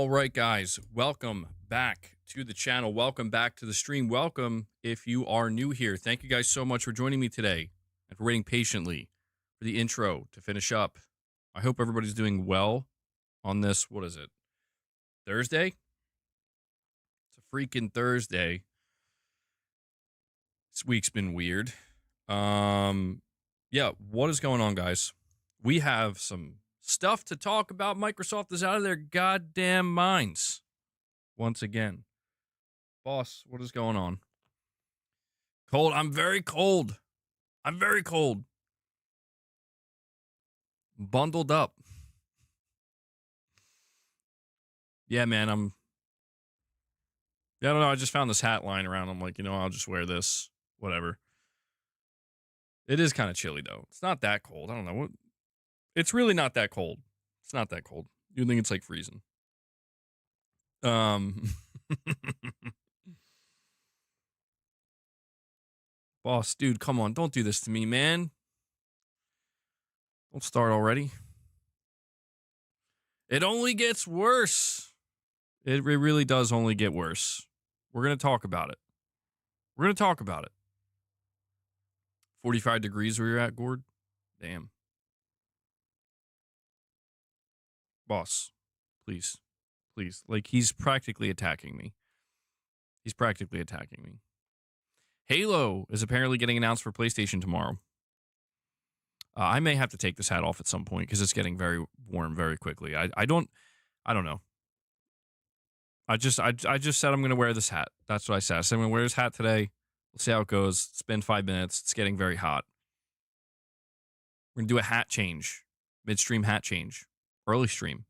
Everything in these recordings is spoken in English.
All right, guys, welcome back to the channel. Welcome back to the stream. Welcome if you are new here. Thank you guys so much for joining me today and for waiting patiently for the intro to finish up. I hope everybody's doing well on this, what is it, Thursday? It's a freaking Thursday. This week's been weird. Yeah, what is going on, guys? We have some stuff to talk about. Microsoft is out of their goddamn minds once again. Boss, what is going on? Cold. I'm very cold. I'm very cold. Bundled up. Yeah, man, I don't know. I just found this hat lying around. I'm like, I'll just wear this. Whatever. It is kind of chilly, though. It's not that cold. I don't know. It's really not that cold. It's not that cold. You think it's like freezing. Boss, dude, come on. Don't do this to me, man. Don't start already. It only gets worse. It really does only get worse. We're going to talk about it. 45 degrees where you're at, Gord? Damn. Boss, please. Please. Like, he's practically attacking me. Halo is apparently getting announced for PlayStation tomorrow. I may have to take this hat off at some point because it's getting very warm very quickly. I don't know. I just said I'm going to wear this hat. That's what I said. I said I'm going to wear this hat today. We'll see how it goes. It's been 5 minutes. It's getting very hot. We're going to do a hat change. Midstream hat change. Early stream.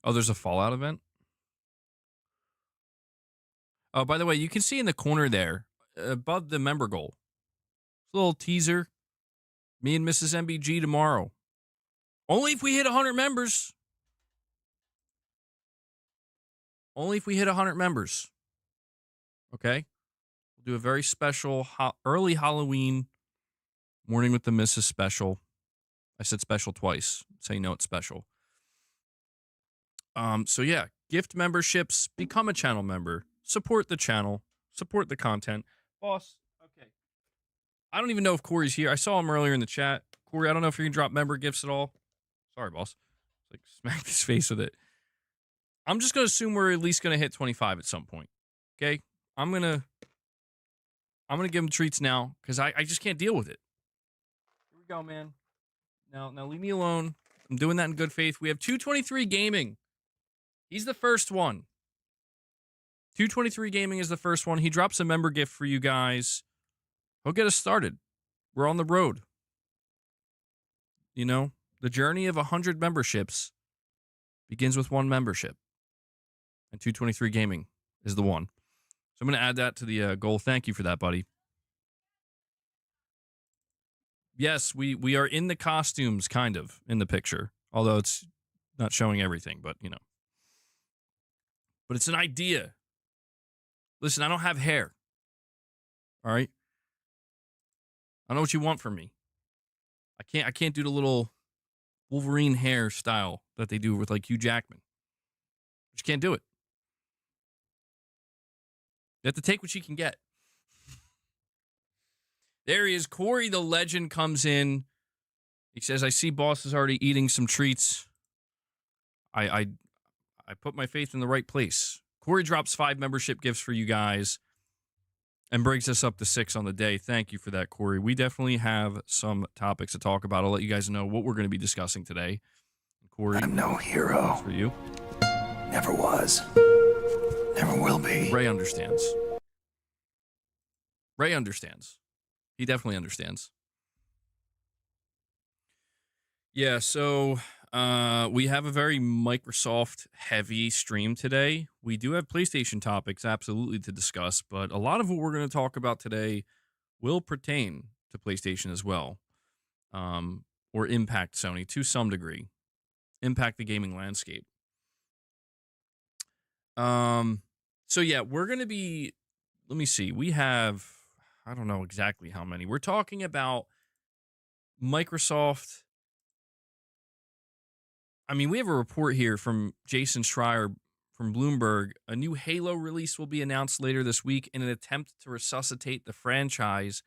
Oh, there's a Fallout event? Oh, by the way, you can see in the corner there, above the member goal, a little teaser. Me and Mrs. MBG tomorrow. Only if we hit 100 members. Only if we hit 100 members. Okay? We'll do a very special early Halloween morning with the Mrs. special. I said special twice. So you know it's special. So yeah, gift memberships, become a channel member, support the channel, support the content. Boss, okay. I don't even know if Corey's here. I saw him earlier in the chat. Corey, I don't know if you can drop member gifts at all. Sorry, boss. Like, smack his face with it. I'm just going to assume we're at least going to hit 25 at some point. Okay? I'm going to give him treats now because I just can't deal with it. Here we go, man. Now leave me alone. I'm doing that in good faith. We have 223 Gaming. He's the first one. 223 Gaming is the first one. He drops a member gift for you guys. He'll get us started. We're on the road. The journey of 100 memberships begins with one membership. And 223 Gaming is the one. So I'm going to add that to the goal. Thank you for that, buddy. Yes, we are in the costumes, kind of, in the picture. Although it's not showing everything, but, But it's an idea. Listen, I don't have hair. All right? I know what you want from me. I can't do the little Wolverine hair style that they do with, like, Hugh Jackman. Just can't do it. You have to take what you can get. There he is. Corey the Legend comes in. He says, I see boss is already eating some treats. I put my faith in the right place. Corey drops 5 membership gifts for you guys and brings us up to 6 on the day. Thank you for that, Corey. We definitely have some topics to talk about. I'll let you guys know what we're going to be discussing today. Corey, I'm no hero. for you. Never was. Never will be. Ray understands. Ray understands. He definitely understands. Yeah, so we have a very Microsoft-heavy stream today. We do have PlayStation topics, absolutely, to discuss, but a lot of what we're going to talk about today will pertain to PlayStation as well, or impact Sony to some degree, impact the gaming landscape. So yeah, we're going to be, let me see, we have, I don't know exactly how many. We're talking about Microsoft I mean, we have a report here from Jason Schreier from Bloomberg. A new Halo release will be announced later this week in an attempt to resuscitate the franchise.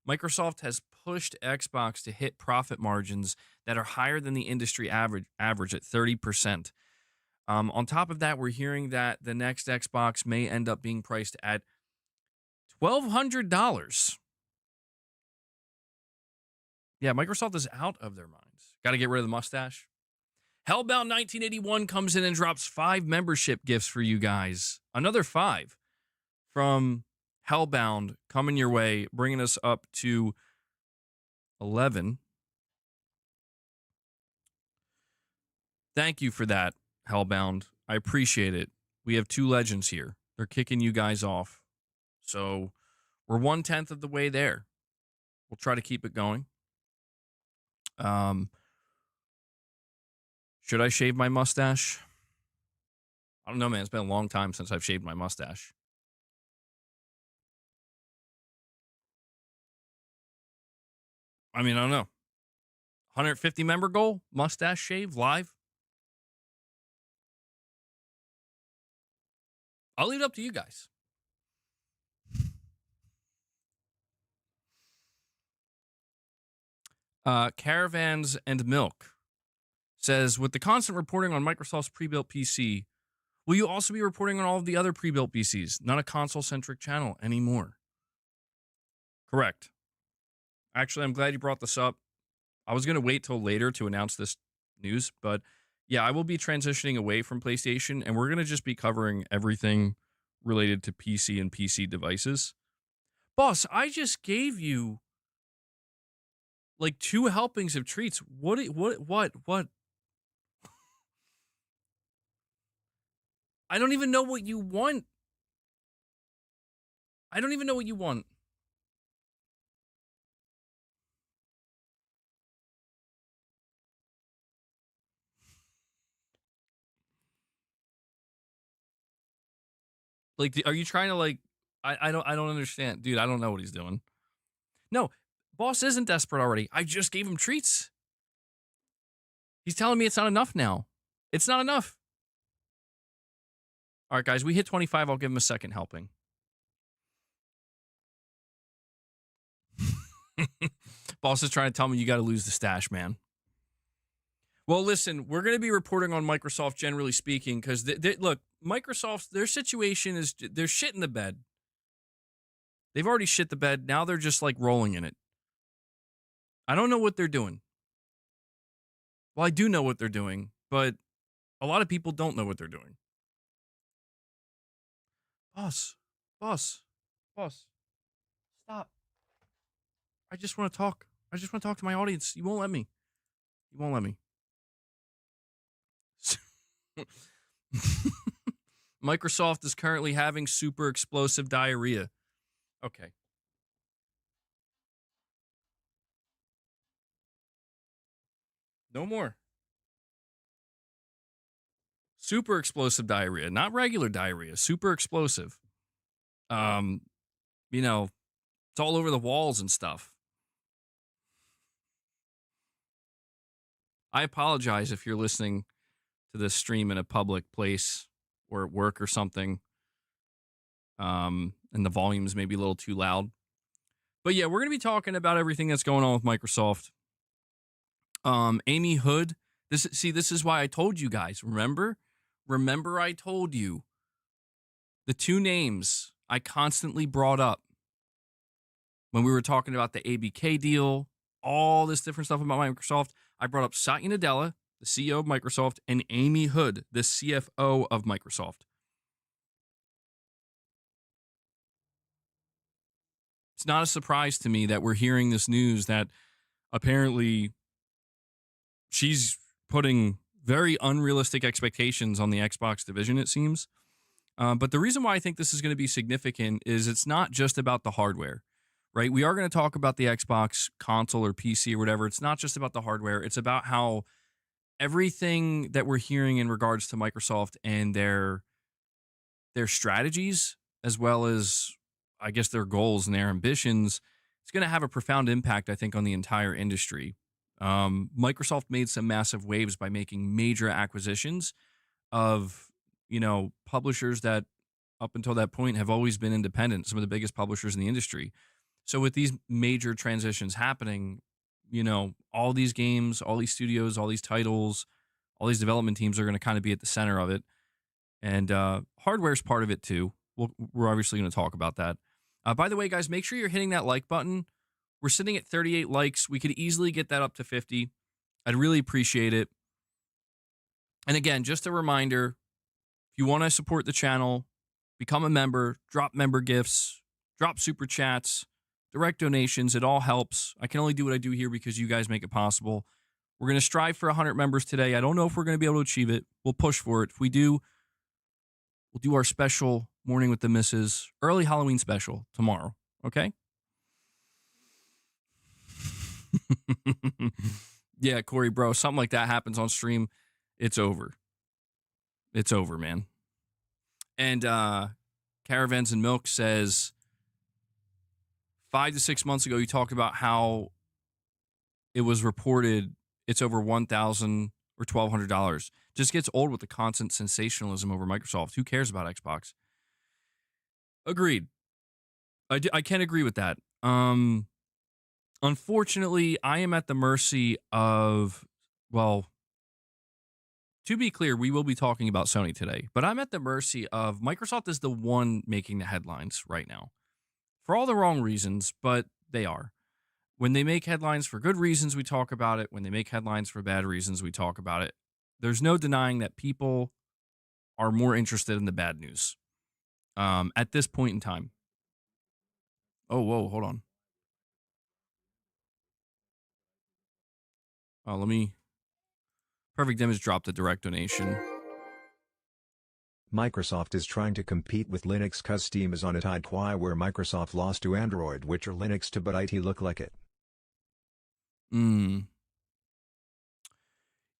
Microsoft has pushed Xbox to hit profit margins that are higher than the industry average at 30%. On top of that, we're hearing that the next Xbox may end up being priced at $1,200. Yeah, Microsoft is out of their minds. Got to get rid of the mustache. Hellbound 1981 comes in and drops 5 membership gifts for you guys. Another 5 from Hellbound coming your way, bringing us up to 11. Thank you for that, Hellbound. I appreciate it. We have 2 legends here. They're kicking you guys off. So we're 1/10 of the way there. We'll try to keep it going. Should I shave my mustache? I don't know, man. It's been a long time since I've shaved my mustache. I mean, I don't know. 150 member goal, mustache shave live. I'll leave it up to you guys. Caravans and Milk says, with the constant reporting on Microsoft's pre-built PC, will you also be reporting on all of the other pre-built PCs? Not a console-centric channel anymore. Correct. Actually, I'm glad you brought this up. I was going to wait till later to announce this news, but yeah, I will be transitioning away from PlayStation, and we're going to just be covering everything related to PC and PC devices. Boss, I just gave you like 2 helpings of treats. What? I don't even know what you want. I don't even know what you want. Like, are you trying to like? I don't understand, dude. I don't know what he's doing. No, boss isn't desperate already. I just gave him treats. He's telling me it's not enough now. It's not enough. All right, guys, we hit 25. I'll give him a second helping. Boss is trying to tell me you got to lose the stash, man. Well, listen, we're going to be reporting on Microsoft generally speaking because, look, Microsoft's, their situation is they're shit in the bed. They've already shit the bed. Now they're just like rolling in it. I don't know what they're doing. Well, I do know what they're doing, but a lot of people don't know what they're doing. Boss, stop. I just want to talk. I just want to talk to my audience. You won't let me. You won't let me. Microsoft is currently having super explosive diarrhea. Okay. No more. Super explosive diarrhea, not regular diarrhea, super explosive. You know, it's all over the walls and stuff. I apologize if you're listening to this stream in a public place or at work or something. And the volume's maybe a little too loud. But yeah, we're going to be talking about everything that's going on with Microsoft. Amy Hood. This is why I told you guys. Remember I told you the 2 names I constantly brought up when we were talking about the ABK deal, all this different stuff about Microsoft. I brought up Satya Nadella, the CEO of Microsoft, and Amy Hood, the CFO of Microsoft. It's not a surprise to me that we're hearing this news that apparently she's putting very unrealistic expectations on the Xbox division, it seems. But the reason why I think this is going to be significant is it's not just about the hardware, right? We are going to talk about the Xbox console or PC or whatever. It's not just about the hardware. It's about how everything that we're hearing in regards to Microsoft and their strategies, as well as, I guess, their goals and their ambitions, it's going to have a profound impact, I think, on the entire industry. Microsoft made some massive waves by making major acquisitions of, publishers that up until that point have always been independent, some of the biggest publishers in the industry. So with these major transitions happening, all these games, all these studios, all these titles, all these development teams are going to kind of be at the center of it. And hardware's part of it too. We're obviously going to talk about that. By the way, guys, make sure you're hitting that like button. We're sitting at 38 likes. We could easily get that up to 50. I'd really appreciate it. And again, just a reminder, if you want to support the channel, become a member, drop member gifts, drop super chats, direct donations. It all helps. I can only do what I do here because you guys make it possible. We're going to strive for 100 members today. I don't know if we're going to be able to achieve it. We'll push for it. If we do, we'll do our special Morning with the Misses early Halloween special tomorrow. Okay? Yeah, Corey, bro, something like that happens on stream, it's over. It's over, man. And Caravans and Milk says 5 to 6 months ago, you talked about how it was reported it's over $1,000 or $1,200. Just gets old with the constant sensationalism over Microsoft. Who cares about Xbox? Agreed. I can agree with that. Unfortunately, I am at the mercy of, well, to be clear, we will be talking about Sony today, but I'm at the mercy of Microsoft is the one making the headlines right now. For all the wrong reasons, but they are. When they make headlines for good reasons, we talk about it. When they make headlines for bad reasons, we talk about it. There's no denying that people are more interested in the bad news at this point in time. Oh, whoa, hold on. Perfect Image dropped a direct donation. Microsoft is trying to compete with Linux cause Steam is on a tide where Microsoft lost to Android which are Linux to but it look like it.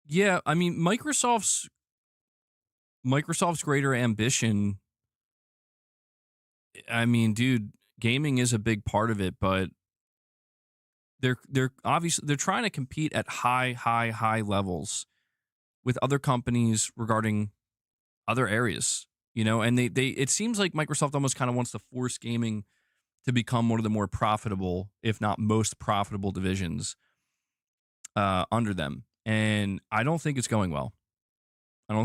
Yeah, I mean, Microsoft's greater ambition, I mean, dude, gaming is a big part of it, but they're obviously they're trying to compete at high levels with other companies regarding other areas, and they it seems like Microsoft almost kind of wants to force gaming to become one of the more profitable, if not most profitable divisions under them. And I don't think it's going well. I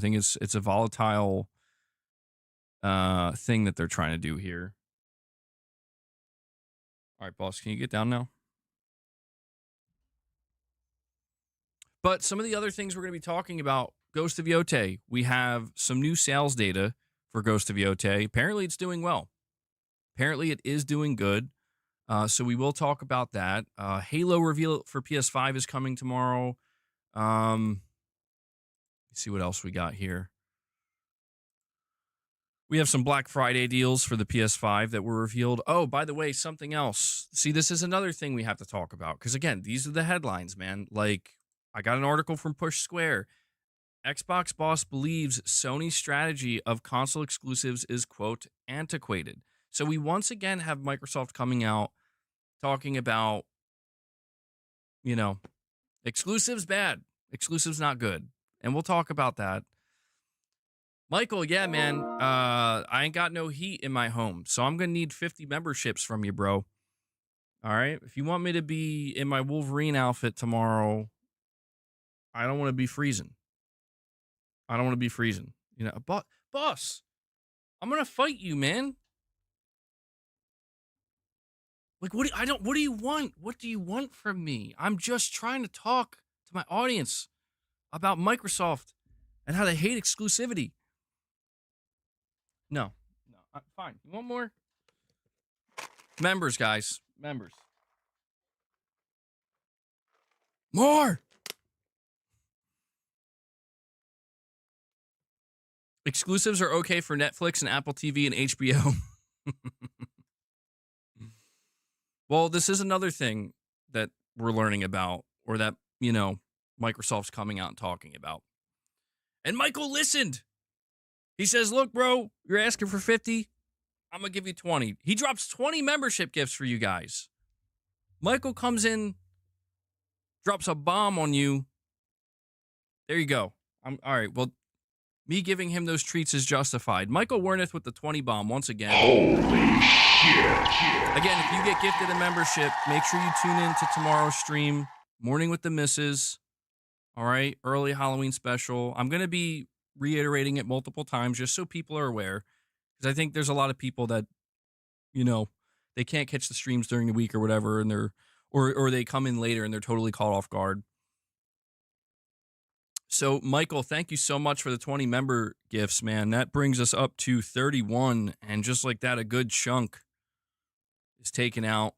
think it's a volatile thing that they're trying to do here. All right, boss, can you get down now? But some of the other things we're going to be talking about, Ghost of Yotei. We have some new sales data for Ghost of Yotei. Apparently, it's doing well. Apparently, it is doing good. So we will talk about that. Halo reveal for PS5 is coming tomorrow. Let's see what else we got here. We have some Black Friday deals for the PS5 that were revealed. Oh, by the way, something else. See, this is another thing we have to talk about. Because, again, these are the headlines, man. Like, I got an article from Push Square. Xbox boss believes Sony's strategy of console exclusives is, quote, antiquated. So we once again have Microsoft coming out talking about, exclusives bad. Exclusives not good. And we'll talk about that. Michael, yeah, man, I ain't got no heat in my home, so I'm going to need 50 memberships from you, bro. All right? If you want me to be in my Wolverine outfit tomorrow, I don't want to be freezing. Boss, I'm going to fight you, man. Like, what do you want? What do you want from me? I'm just trying to talk to my audience about Microsoft and how they hate exclusivity. No, fine. You want more? Members, guys. Members. More! Exclusives are okay for Netflix and Apple TV and HBO. Well, this is another thing that we're learning about, or that, Microsoft's coming out and talking about. And Michael listened. He says, look, bro, you're asking for 50. I'm going to give you 20. He drops 20 membership gifts for you guys. Michael comes in drops a bomb on you, there you go. I'm all right. Well, me giving him those treats is justified. Michael Wernick with the 20 bomb once again. Holy shit. Again, if you get gifted a membership, make sure you tune in to tomorrow's stream, Morning with the Misses. All right, early Halloween special. I'm going to be reiterating it multiple times just so people are aware, because I think there's a lot of people that, you know, they can't catch the streams during the week or whatever, and they're or they come in later and they're totally caught off guard. So, Michael, thank you so much for the 20 member gifts, man. That brings us up to 31, and just like that, a good chunk is taken out.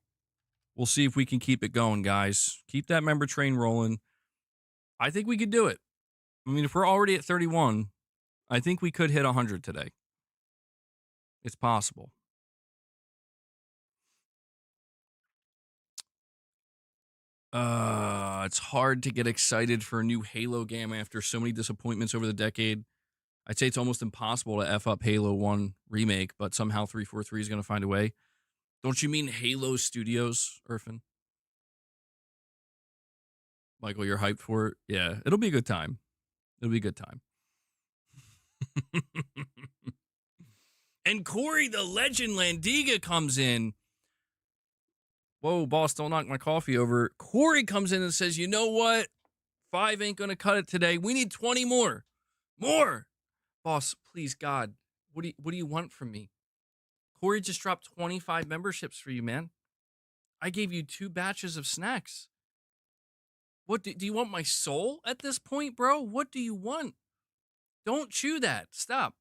We'll see if we can keep it going, guys. Keep that member train rolling. I think we could do it. I mean, if we're already at 31, I think we could hit 100 today. It's possible. It's hard to get excited for a new Halo game after so many disappointments over the decade. I'd say it's almost impossible to F up Halo 1 remake, but somehow 343 is going to find a way. Don't you mean Halo Studios, Irfan? Michael, you're hyped for it? Yeah, it'll be a good time. It'll be a good time. And Corey, the legend Landiga, comes in. Whoa, boss, don't knock my coffee over. Corey comes in and says, you know what? 5 ain't going to cut it today. We need 20 more. More. Boss, please, God, what do you want from me? Corey just dropped 25 memberships for you, man. I gave you 2 batches of snacks. What do you want my soul at this point, bro? What do you want? Don't chew that. Stop.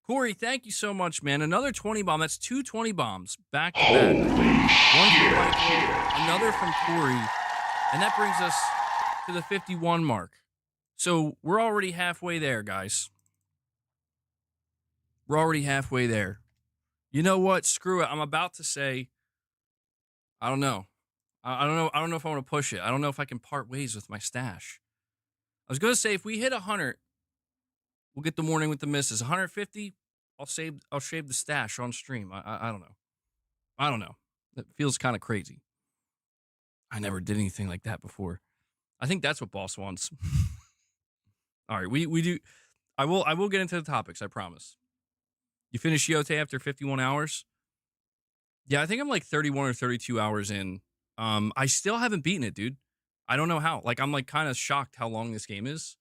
Corey, thank you so much, man. Another 20 bomb. That's 2 20 bombs back to back. One from Michael, another from Corey. And that brings us to the 51 mark. So we're already halfway there, guys. We're already halfway there. You know what? Screw it. I'm about to say, I don't know. I don't know. I don't know if I want to push it. I don't know if I can part ways with my stash. I was going to say, if we hit 100, we'll get the morning with the misses. 150, I'll shave the stash on stream. I don't know. I don't know. It feels kind of crazy. I never did anything like that before. I think that's what boss wants. All right, we do. I will get into the topics. I promise. You finish Yotei after 51 hours? Yeah, I think I'm like 31 or 32 hours in. I still haven't beaten it, dude. I don't know how. Like, I'm like kind of shocked how long this game is.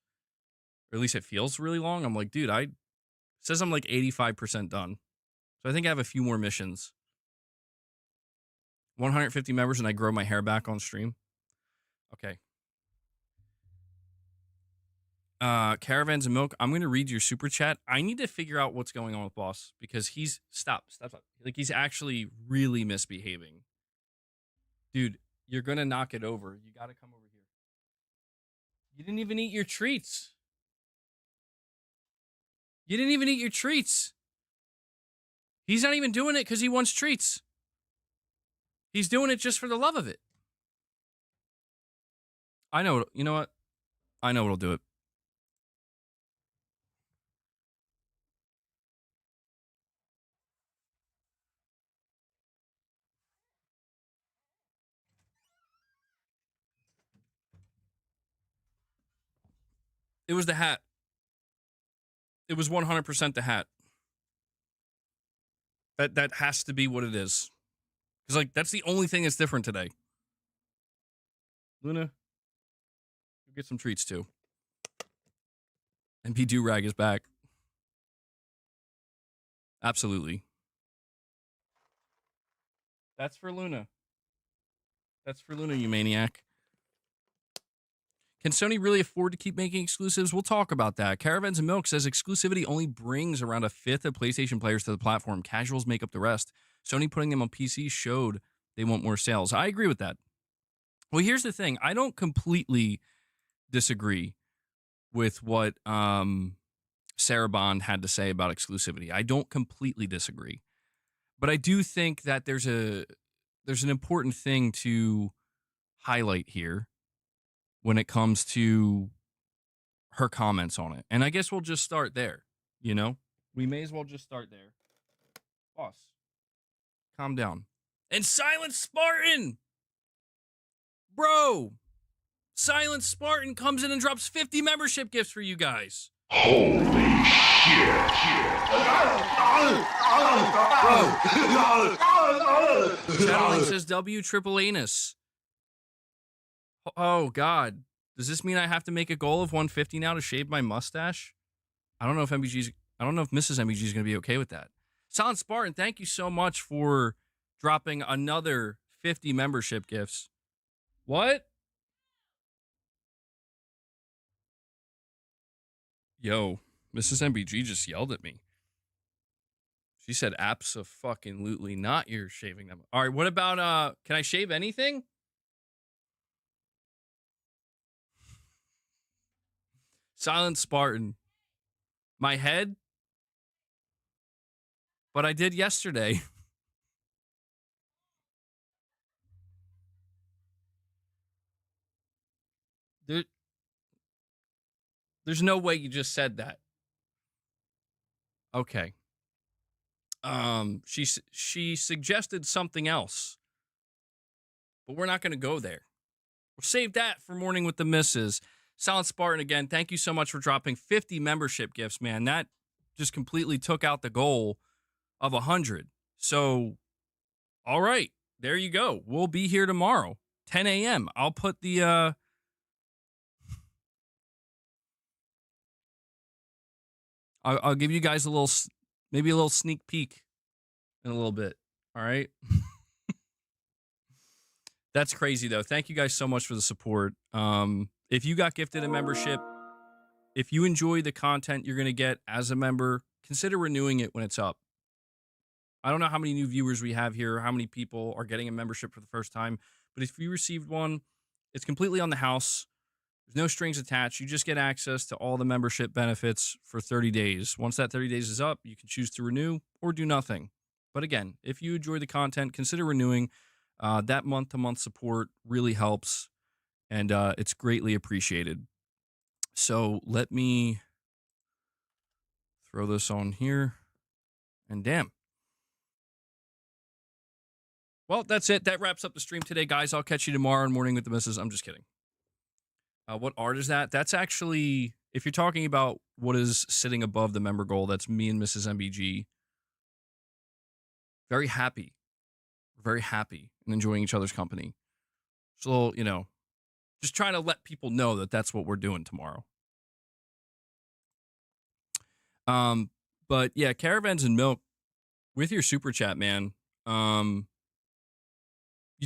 Or at least it feels really long. I'm like, dude, it says I'm like 85% done. So I think I have a few more missions. 150 members and I grow my hair back on stream. Okay. Caravans and Milk, I'm going to read your super chat. I need to figure out what's going on with boss because he's stop. Like, he's actually really misbehaving. Dude, you're going to knock it over. You got to come over here. You didn't even eat your treats. You didn't even eat your treats. He's not even doing it because he wants treats. He's doing it just for the love of it. I know. You know what? I know what'll do it. It was the hat. It was 100% the hat. That has to be what it is. Because, like, that's the only thing that's different today. Luna, you get some treats, too. And P. Do-Rag is back. Absolutely. That's for Luna. That's for Luna, you maniac. Can Sony really afford to keep making exclusives? We'll talk about that. Caravans and Milk says exclusivity only brings around a fifth of PlayStation players to the platform. Casuals make up the rest. Sony putting them on PC showed they want more sales. I agree with that. Well, here's the thing. I don't completely disagree with what Sarah Bond had to say about exclusivity. I don't completely disagree. But I do think that there's an important thing to highlight here when it comes to her comments on it. And I guess we'll just start there, you know? We may as well just start there. Boss, calm down. And Silent Spartan! Bro, Silent Spartan comes in and drops 50 membership gifts for you guys. Holy shit. Shadowlink says W triple anus. Oh, God. Does this mean I have to make a goal of 150 now to shave my mustache? I don't know if Mrs. MBG is going to be okay with that. Silent Spartan, thank you so much for dropping another 50 membership gifts. What? Yo, Mrs. MBG just yelled at me. She said, abso-fucking-lutely not, you're shaving them. All right, what about, can I shave anything? Silent Spartan. My head? But I did yesterday. There's no way you just said that. Okay. She suggested something else, but we're not going to go there. We'll save that for Morning with the Misses. Silent Spartan, again, thank you so much for dropping 50 membership gifts, man. That just completely took out the goal of 100. So, all right, there you go. We'll be here tomorrow, 10 a.m. I'll put the I'll give you guys maybe a little sneak peek in a little bit. All right. That's crazy though. Thank you guys so much for the support. If you got gifted a membership, if you enjoy the content you're going to get as a member, consider renewing it when it's up. I don't know how many new viewers we have here, how many people are getting a membership for the first time, but if you received one, it's completely on the house. There's no strings attached. You just get access to all the membership benefits for 30 days. Once that 30 days is up, you can choose to renew or do nothing. But again, if you enjoy the content, consider renewing. That month-to-month support really helps, and it's greatly appreciated. So let me throw this on here. And damn. Well, that's it. That wraps up the stream today, guys. I'll catch you tomorrow in Morning with the Misses. I'm just kidding. What art is that? That's actually, if you're talking about what is sitting above the member goal, that's me and Mrs. MBG. Very happy and enjoying each other's company. Just a little, just trying to let people know that that's what we're doing tomorrow. But yeah, Caravans and Milk, with your super chat, man. You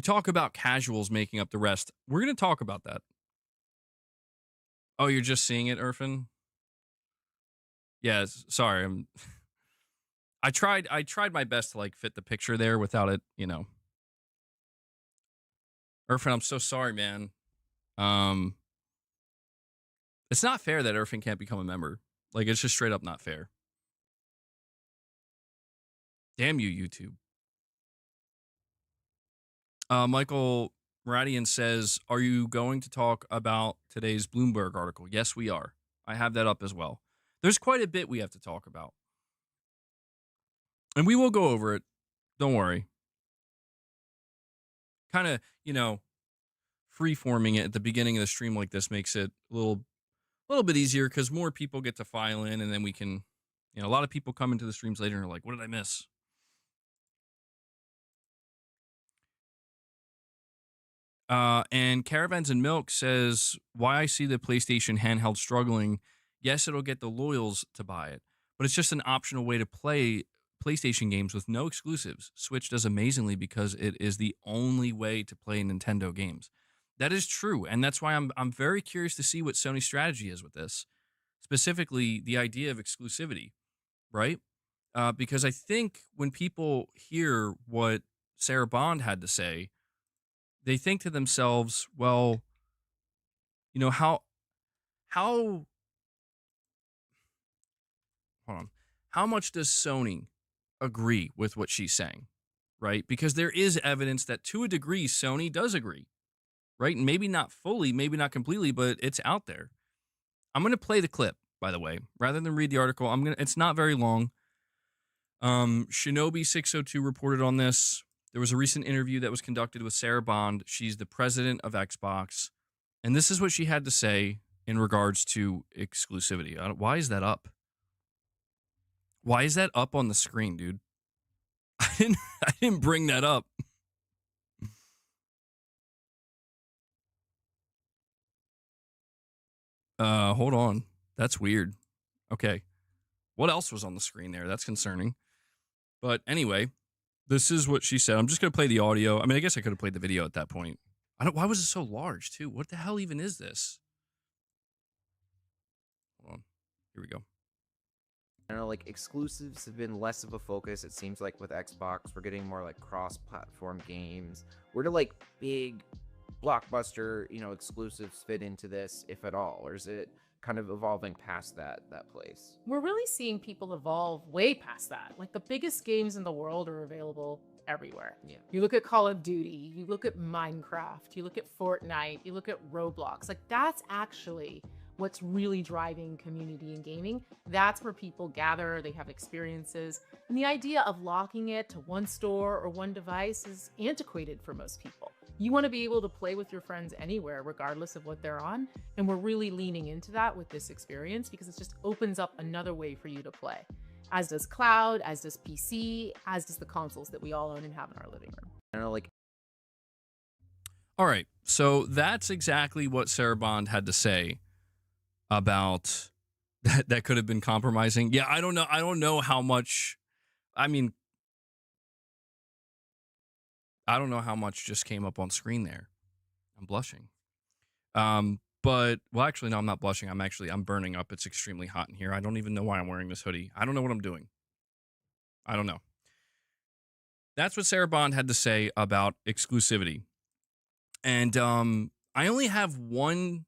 talk about casuals making up the rest. We're going to talk about that. Oh, you're just seeing it, Irfan? Yeah, sorry. I tried my best to fit the picture there without it, Irfan, I'm so sorry, man. It's not fair that Irfan can't become a member. It's just straight up not fair. Damn you, YouTube. Michael Maradian says, are you going to talk about today's Bloomberg article? Yes, we are. I have that up as well. There's quite a bit we have to talk about. And we will go over it. Don't worry. Kind of, free-forming it at the beginning of the stream like this makes it a little bit easier because more people get to file in, and then we can, a lot of people come into the streams later and are like, what did I miss? And Caravans and Milk says, why I see the PlayStation handheld struggling. Yes, it'll get the loyals to buy it, but it's just an optional way to play PlayStation games with no exclusives. Switch does amazingly because it is the only way to play Nintendo games. That is true, and that's why I'm very curious to see what Sony's strategy is with this, specifically the idea of exclusivity, right? Because I think when people hear what Sarah Bond had to say, they think to themselves, well, how hold on, how much does Sony agree with what she's saying, right? Because there is evidence that to a degree Sony does agree, right? And maybe not fully, maybe not completely, but it's out there. I'm going to play the clip, by the way, rather than read the article. It's not very long. Shinobi 602 reported on this. There was a recent interview that was conducted with Sarah Bond. She's the president of Xbox. And this is what she had to say in regards to exclusivity. Why is that up? Why is that up on the screen, dude? I didn't bring that up. Hold on. That's weird. Okay. What else was on the screen there? That's concerning. But anyway, this is what she said. I'm just going to play the audio. I mean, I guess I could have played the video at that point. Why was it so large, too? What the hell even is this? Hold on. Here we go. I don't know, like exclusives have been less of a focus. It seems like with Xbox, we're getting more like cross-platform games. Where do like big blockbuster, exclusives fit into this, if at all, or is it kind of evolving past that place? We're really seeing people evolve way past that. Like the biggest games in the world are available everywhere. Yeah. You look at Call of Duty, you look at Minecraft, you look at Fortnite, you look at Roblox. Like that's actually what's really driving community in gaming. That's where people gather, they have experiences. And the idea of locking it to one store or one device is antiquated for most people. You want to be able to play with your friends anywhere, regardless of what they're on. And we're really leaning into that with this experience because it just opens up another way for you to play. As does cloud, as does PC, as does the consoles that we all own and have in our living room. I don't know, like. All right. So that's exactly what Sarah Bond had to say about that could have been compromising. Yeah, I don't know. I don't know how much. I mean, I don't know how much just came up on screen there. I'm blushing. But well, actually, no, I'm not blushing. I'm burning up. It's extremely hot in here. I don't even know why I'm wearing this hoodie. I don't know what I'm doing. I don't know. That's what Sarah Bond had to say about exclusivity. And I only have one,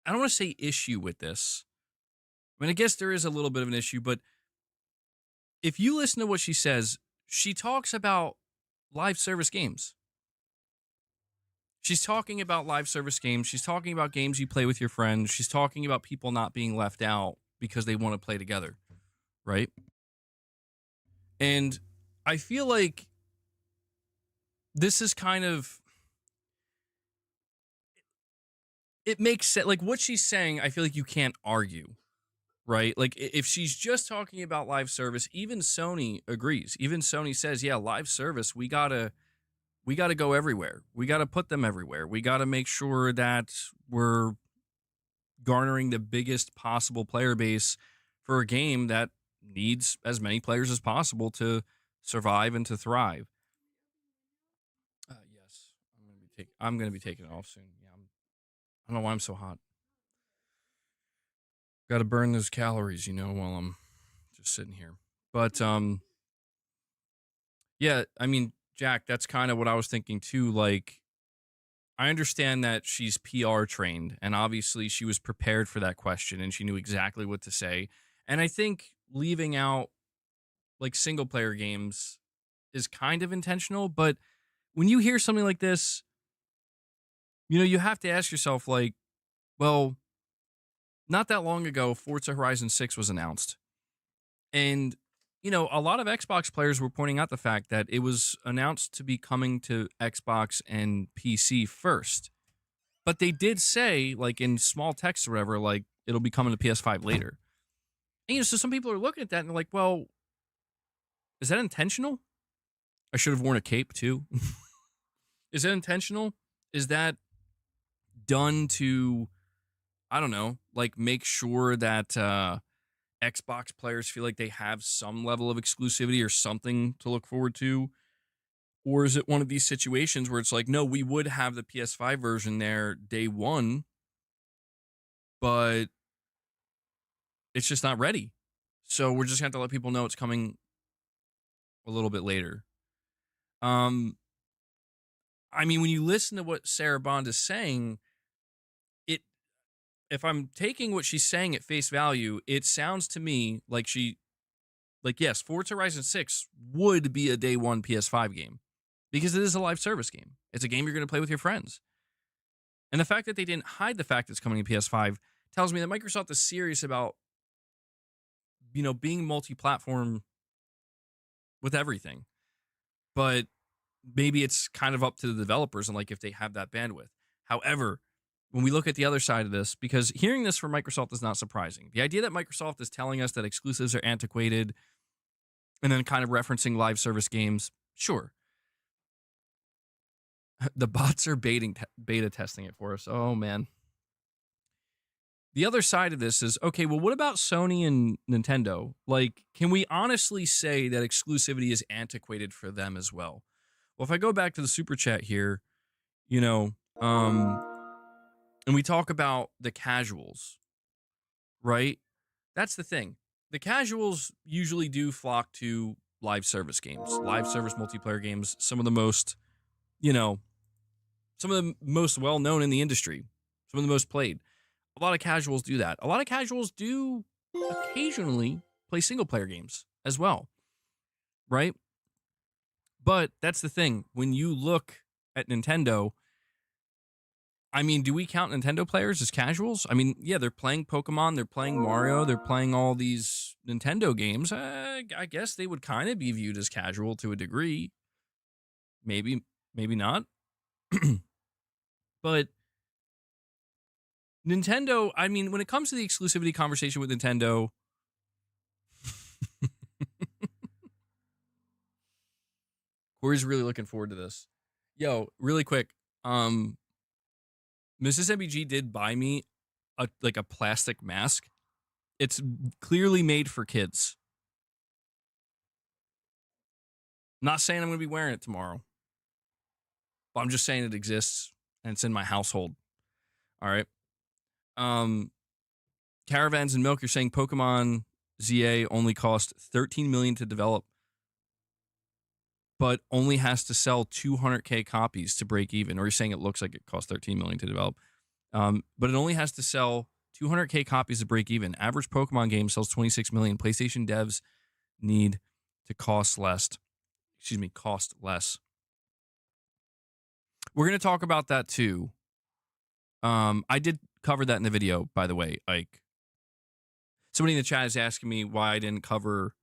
I don't want to say issue with this. I mean, I guess there is a little bit of an issue, but if you listen to what she says, she talks about live service games. She's talking about live service games. She's talking about games you play with your friends. She's talking about people not being left out because they want to play together, right? And I feel like this is kind of, it makes sense. Like what she's saying, I feel like you can't argue, right? Like if she's just talking about live service, even Sony agrees. Even Sony says, yeah, live service, we gotta go everywhere. We gotta put them everywhere. We gotta make sure that we're garnering the biggest possible player base for a game that needs as many players as possible to survive and to thrive. Yes, I'm gonna be taking it off soon. Yeah, I don't know why I'm so hot. Got to burn those calories, while I'm just sitting here. But yeah, I mean, Jack, that's kind of what I was thinking too. Like, I understand that she's PR trained, and obviously she was prepared for that question, and she knew exactly what to say. And I think leaving out like single player games is kind of intentional. But when you hear something like this, you have to ask yourself, like, well, not that long ago, Forza Horizon 6 was announced. And, a lot of Xbox players were pointing out the fact that it was announced to be coming to Xbox and PC first. But they did say, like in small text or whatever, like it'll be coming to PS5 later. And, so some people are looking at that and they're like, well, is that intentional? I should have worn a cape too. Is that intentional? Is that done to, I don't know, like make sure that Xbox players feel like they have some level of exclusivity or something to look forward to? Or is it one of these situations where it's like, no, we would have the PS5 version there day one, but it's just not ready. So we're just going to have to let people know it's coming a little bit later. I mean, when you listen to what Sarah Bond is saying, if I'm taking what she's saying at face value, it sounds to me like yes, Forza Horizon 6 would be a day one PS5 game because it is a live service game. It's a game you're going to play with your friends. And the fact that they didn't hide the fact it's coming to PS5 tells me that Microsoft is serious about, being multi-platform with everything. But maybe it's kind of up to the developers and like if they have that bandwidth. However, when we look at the other side of this, because hearing this from Microsoft is not surprising. The idea that Microsoft is telling us that exclusives are antiquated and then kind of referencing live service games, sure. The bots are beta testing it for us. Oh, man. The other side of this is, okay, well, what about Sony and Nintendo? Like, can we honestly say that exclusivity is antiquated for them as well? Well, if I go back to the super chat here, you know, and we talk about the casuals, right? That's the thing. The casuals usually do flock to live service games, live service multiplayer games, some of the most, you know, some of the most well-known in the industry, some of the most played. A lot of casuals do that. A lot of casuals do occasionally play single-player games as well, right? But that's the thing. When you look at Nintendo, I mean, do we count Nintendo players as casuals? I mean, yeah, they're playing Pokemon, they're playing Mario, they're playing all these Nintendo games. I guess they would kind of be viewed as casual to a degree. Maybe not. But Nintendo, I mean, when it comes to the exclusivity conversation with Nintendo, Corey's really looking forward to this. Yo, really quick, Mrs. MBG did buy me a plastic mask. It's clearly made for kids. Not saying I'm going to be wearing it tomorrow, but I'm just saying it exists and it's in my household. All right. Caravans and Milk, you're saying Pokemon ZA only cost $13 million to develop, but only has to sell 200K copies to break even. Or you're saying it looks like it costs $13 million to develop, but it only has to sell 200K copies to break even. Average Pokemon game sells 26 million. PlayStation devs need to cost less. We're going to talk about that too. I did cover that in the video, by the way. Like, somebody in the chat is asking me why I didn't cover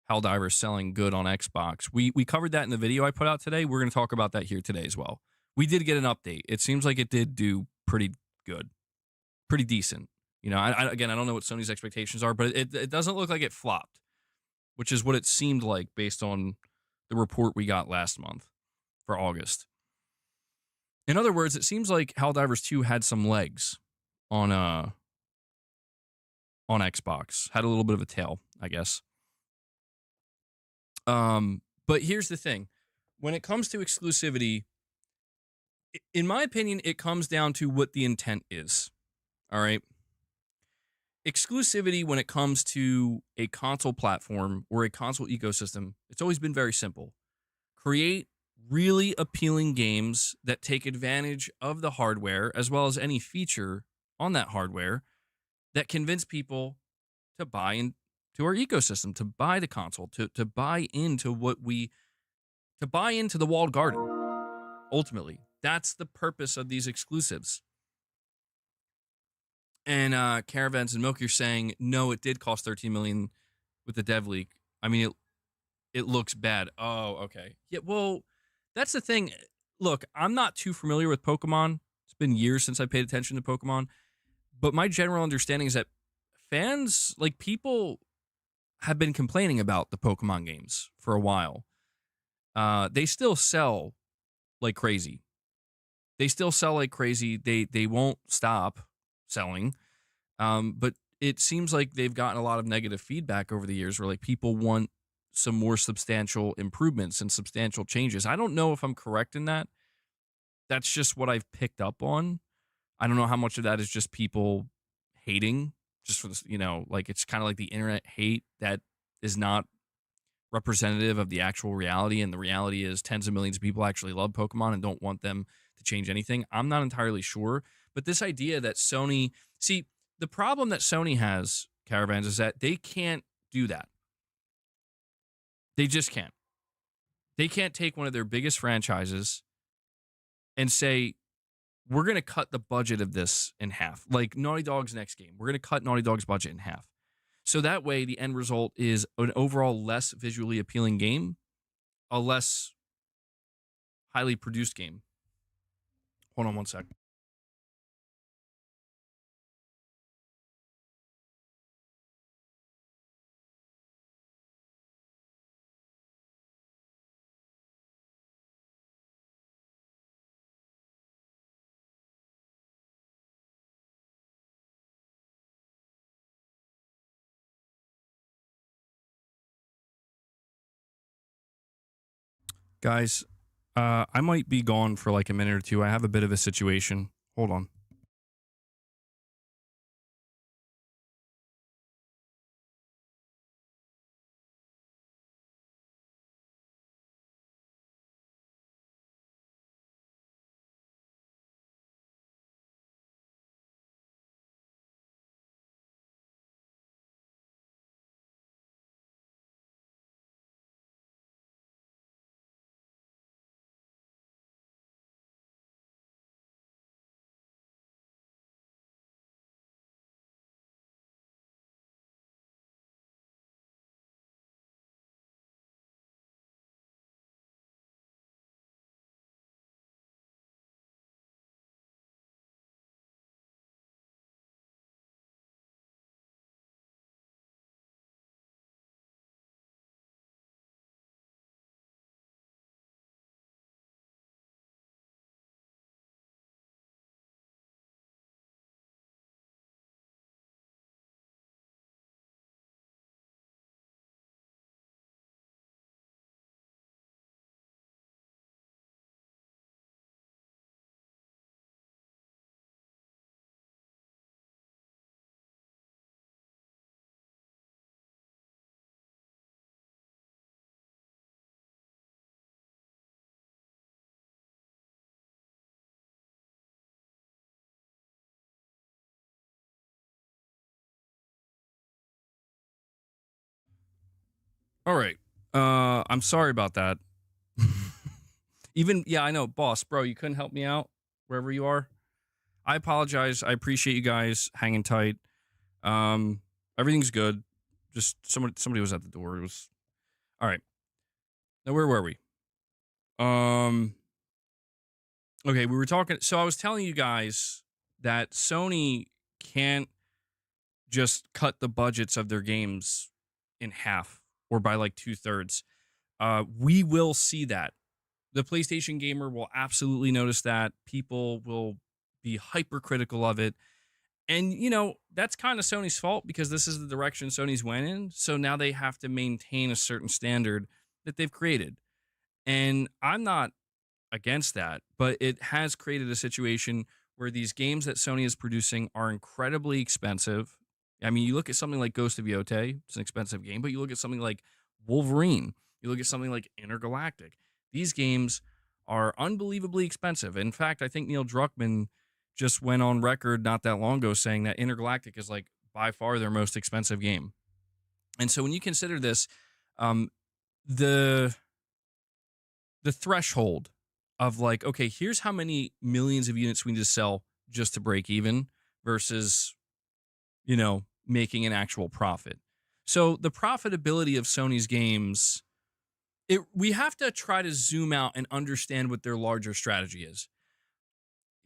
Helldivers selling good on Xbox. We covered that in the video I put out today. We're going to talk about that here today as well. We did get an update. It seems like it did do pretty good, pretty decent. You know, I don't know what Sony's expectations are, but it doesn't look like it flopped, which is what it seemed like based on the report we got last month for August. In other words, it seems like Helldivers 2 had some legs on Xbox. Had a little bit of a tail, I guess. But here's the thing. When it comes to exclusivity, in my opinion, it comes down to what the intent is. All right? Exclusivity, when it comes to a console platform or a console ecosystem, it's always been very simple. Create really appealing games that take advantage of the hardware as well as any feature on that hardware that convince people to buy into our ecosystem, to buy the console, to buy into buy into the walled garden. Ultimately, that's the purpose of these exclusives. And Caravans and Milk, you're saying, no, it did cost $13 million with the dev leak. I mean, it looks bad. Oh, okay. Yeah, well, that's the thing. Look, I'm not too familiar with Pokemon. It's been years since I paid attention to Pokemon. But my general understanding is that fans, like people, have been complaining about the Pokemon games for a while. They still sell like crazy. They won't stop selling. But it seems like they've gotten a lot of negative feedback over the years where like people want some more substantial improvements and substantial changes. I don't know if I'm correct in that. That's just what I've picked up on. I don't know how much of that is just people hating just for this, you know, like it's kind of like the internet hate that is not representative of the actual reality. And the reality is tens of millions of people actually love Pokemon and don't want them to change anything. I'm not entirely sure. But this idea that Sony, see, the problem that Sony has, Caravans, is that they can't do that. They just can't. They can't take one of their biggest franchises and say, we're going to cut the budget of this in half. Like Naughty Dog's next game. We're going to cut Naughty Dog's budget in half. So that way, the end result is an overall less visually appealing game, a less highly produced game. Hold on one sec. Guys, I might be gone for like a minute or two. I have a bit of a situation. Hold on. All right. I'm sorry about that. Even yeah, I know, boss, bro, you couldn't help me out wherever you are. I apologize. I appreciate you guys hanging tight. Everything's good. Just somebody was at the door. It was all right. Now where were we? Okay, we were talking. So I was telling you guys that Sony can't just cut the budgets of their games in half or by like 2/3. We will see that. The PlayStation gamer will absolutely notice that. People will be hypercritical of it. And, you know, that's kind of Sony's fault because this is the direction Sony's went in. So now they have to maintain a certain standard that they've created. And I'm not against that, but it has created a situation where these games that Sony is producing are incredibly expensive. I mean, you look at something like Ghost of Yotei, it's an expensive game, but you look at something like Wolverine, you look at something like Intergalactic. These games are unbelievably expensive. In fact, I think Neil Druckmann just went on record not that long ago saying that Intergalactic is like by far their most expensive game. And so when you consider this, um, the threshold of like, okay, here's how many millions of units we need to sell just to break even versus, you know, making an actual profit. So the profitability of Sony's games, we have to try to zoom out and understand what their larger strategy is.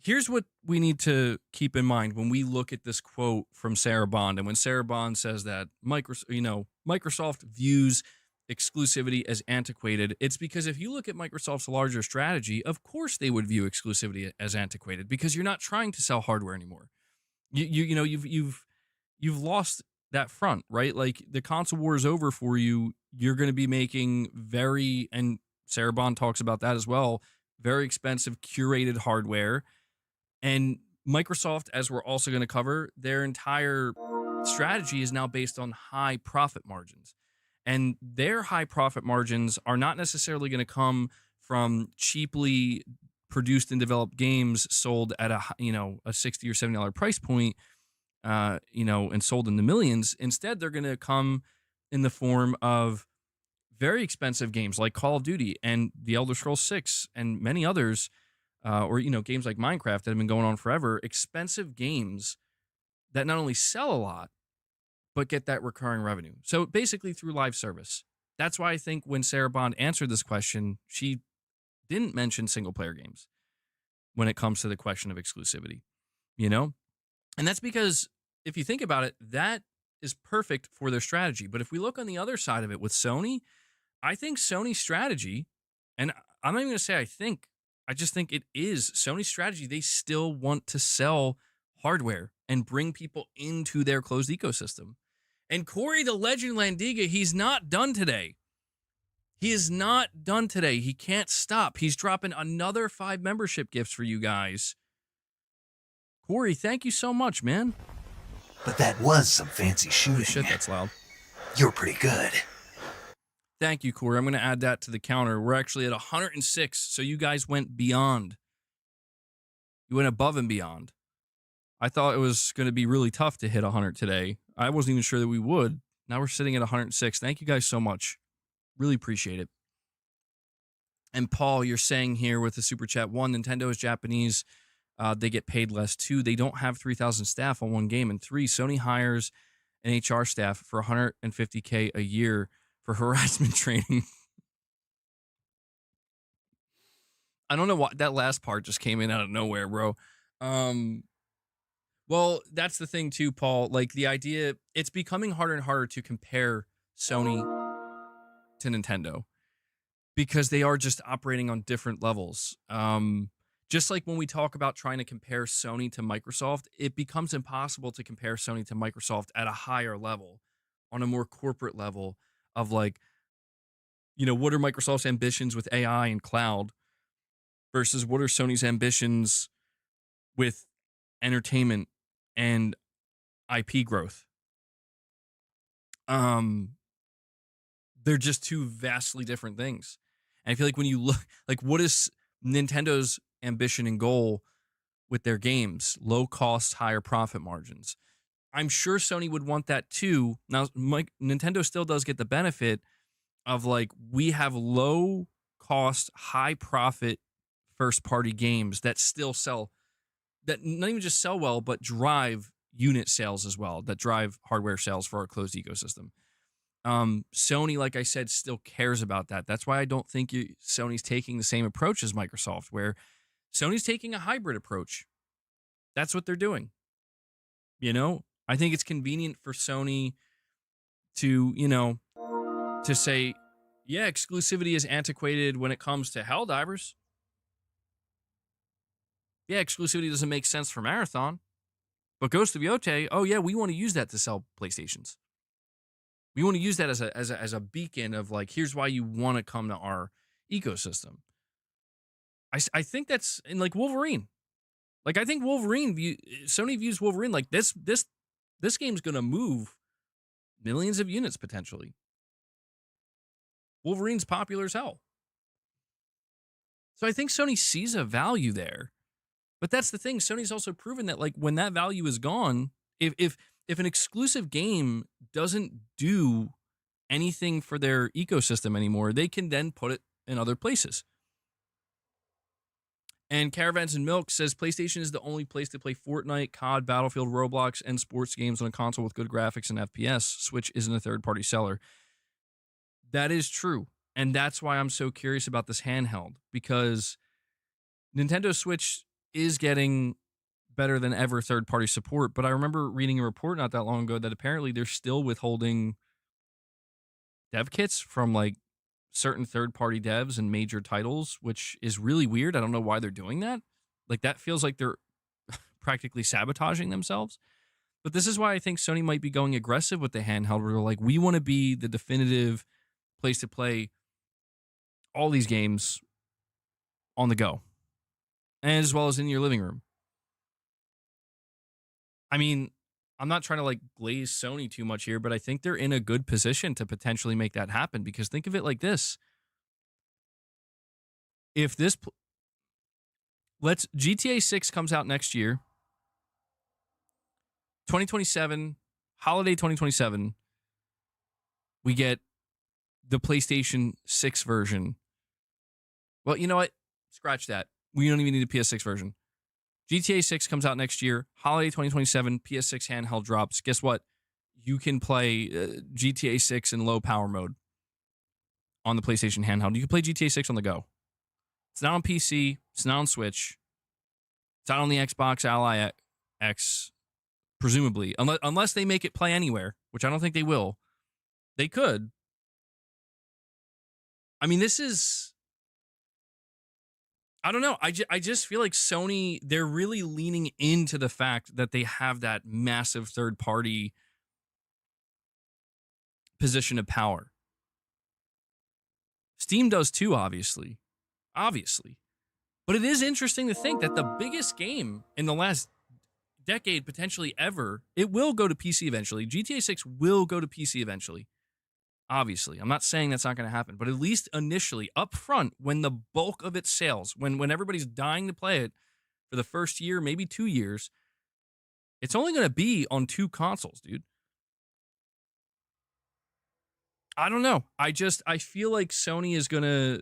Here's what we need to keep in mind when we look at this quote from Sarah Bond, and when Sarah Bond says that Microsoft views exclusivity as antiquated, it's because if you look at Microsoft's larger strategy, of course they would view exclusivity as antiquated because you're not trying to sell hardware anymore. You've lost that front, right? Like the console war is over for you. You're going to be making and Sarah Bond talks about that as well, very expensive curated hardware. And Microsoft, as we're also going to cover, their entire strategy is now based on high profit margins. And their high profit margins are not necessarily going to come from cheaply produced and developed games sold at a $60 or $70 price point, and sold in the millions. Instead, they're going to come in the form of very expensive games like Call of Duty and The Elder Scrolls 6 and many others, or games like Minecraft that have been going on forever. Expensive games that not only sell a lot, but get that recurring revenue. So basically through live service. That's why I think when Sarah Bond answered this question, she didn't mention single player games when it comes to the question of exclusivity, you know? And that's because if you think about it, that is perfect for their strategy. But if we look on the other side of it with Sony, I think Sony's strategy, and I'm not even going to say I just think it is Sony's strategy. They still want to sell hardware and bring people into their closed ecosystem. And Corey the Legend Landiga, he's not done today. He is not done today. He can't stop. He's dropping another 5 membership gifts for you guys. Corey, thank you so much, man. But that was some fancy shooting. Holy shit, that's loud. You're pretty good. Thank you, Corey. I'm going to add that to the counter. We're actually at 106, so you guys went beyond. You went above and beyond. I thought it was going to be really tough to hit 100 today. I wasn't even sure that we would. Now we're sitting at 106. Thank you guys so much. Really appreciate it. And Paul, you're saying here with the super chat, 1, Nintendo is Japanese. They get paid less. 2, they don't have 3,000 staff on one game. And 3, Sony hires an HR staff for $150K a year for harassment training. I don't know why that last part just came in out of nowhere, bro. Well, that's the thing too, Paul. Like the idea, it's becoming harder and harder to compare Sony to Nintendo because they are just operating on different levels. Just like when we talk about trying to compare Sony to Microsoft, it becomes impossible to compare Sony to Microsoft at a higher level, on a more corporate level of like, you know, what are Microsoft's ambitions with AI and cloud versus what are Sony's ambitions with entertainment and IP growth. They're just two vastly different things. And I feel like when you look, like, what is Nintendo's ambition and goal with their games? Low cost, higher profit margins. I'm sure Sony would want that too. Now, Nintendo still does get the benefit of like, we have low cost, high profit first party games that still sell, that not even just sell well, but drive unit sales as well, that drive hardware sales for our closed ecosystem. Sony, like I said, still cares about that. That's why I don't think Sony's taking the same approach as Microsoft, where Sony's taking a hybrid approach. That's what they're doing. You know, I think it's convenient for Sony to, you know, to say, yeah, exclusivity is antiquated when it comes to Helldivers. Yeah, exclusivity doesn't make sense for Marathon. But Ghost of Yotei, oh yeah, we want to use that to sell PlayStations. We want to use that as a beacon of like, here's why you want to come to our ecosystem. I think that's in like Wolverine. Like I think Sony views Wolverine like this game's gonna move millions of units potentially. Wolverine's popular as hell. So I think Sony sees a value there. But that's the thing. Sony's also proven that like when that value is gone, if an exclusive game doesn't do anything for their ecosystem anymore, they can then put it in other places. And Caravans and Milk says PlayStation is the only place to play Fortnite, COD, Battlefield, Roblox, and sports games on a console with good graphics and FPS. Switch isn't a third-party seller. That is true. And that's why I'm so curious about this handheld, because Nintendo Switch is getting better than ever third-party support. But I remember reading a report not that long ago that apparently they're still withholding dev kits from like certain third-party devs and major titles, which is really weird. I don't know why they're doing that. Like that feels like they're practically sabotaging themselves. But this is why I think Sony might be going aggressive with the handheld, where they're like, we want to be the definitive place to play all these games on the go, and as well as in your living room. I mean, I'm not trying to like glaze Sony too much here, but I think they're in a good position to potentially make that happen, because think of it like this. If this GTA 6 comes out next year, 2027, holiday 2027, we get the PlayStation 6 version. Well, you know what? Scratch that. We don't even need a PS6 version. GTA 6 comes out next year. Holiday 2027, PS6 handheld drops. Guess what? You can play GTA 6 in low power mode on the PlayStation handheld. You can play GTA 6 on the go. It's not on PC. It's not on Switch. It's not on the Xbox Ally X, presumably, unless they make it play anywhere, which I don't think they will. They could. I mean, this is, I don't know. I just feel like Sony, they're really leaning into the fact that they have that massive third party position of power. Steam does too, obviously. But it is interesting to think that the biggest game in the last decade, potentially ever, it will go to PC eventually. GTA 6 will go to PC eventually. Obviously, I'm not saying that's not going to happen, but at least initially, up front, when the bulk of its sales, when everybody's dying to play it for the first year, maybe 2 years, it's only going to be on 2 consoles, dude. I don't know. I feel like Sony is going to,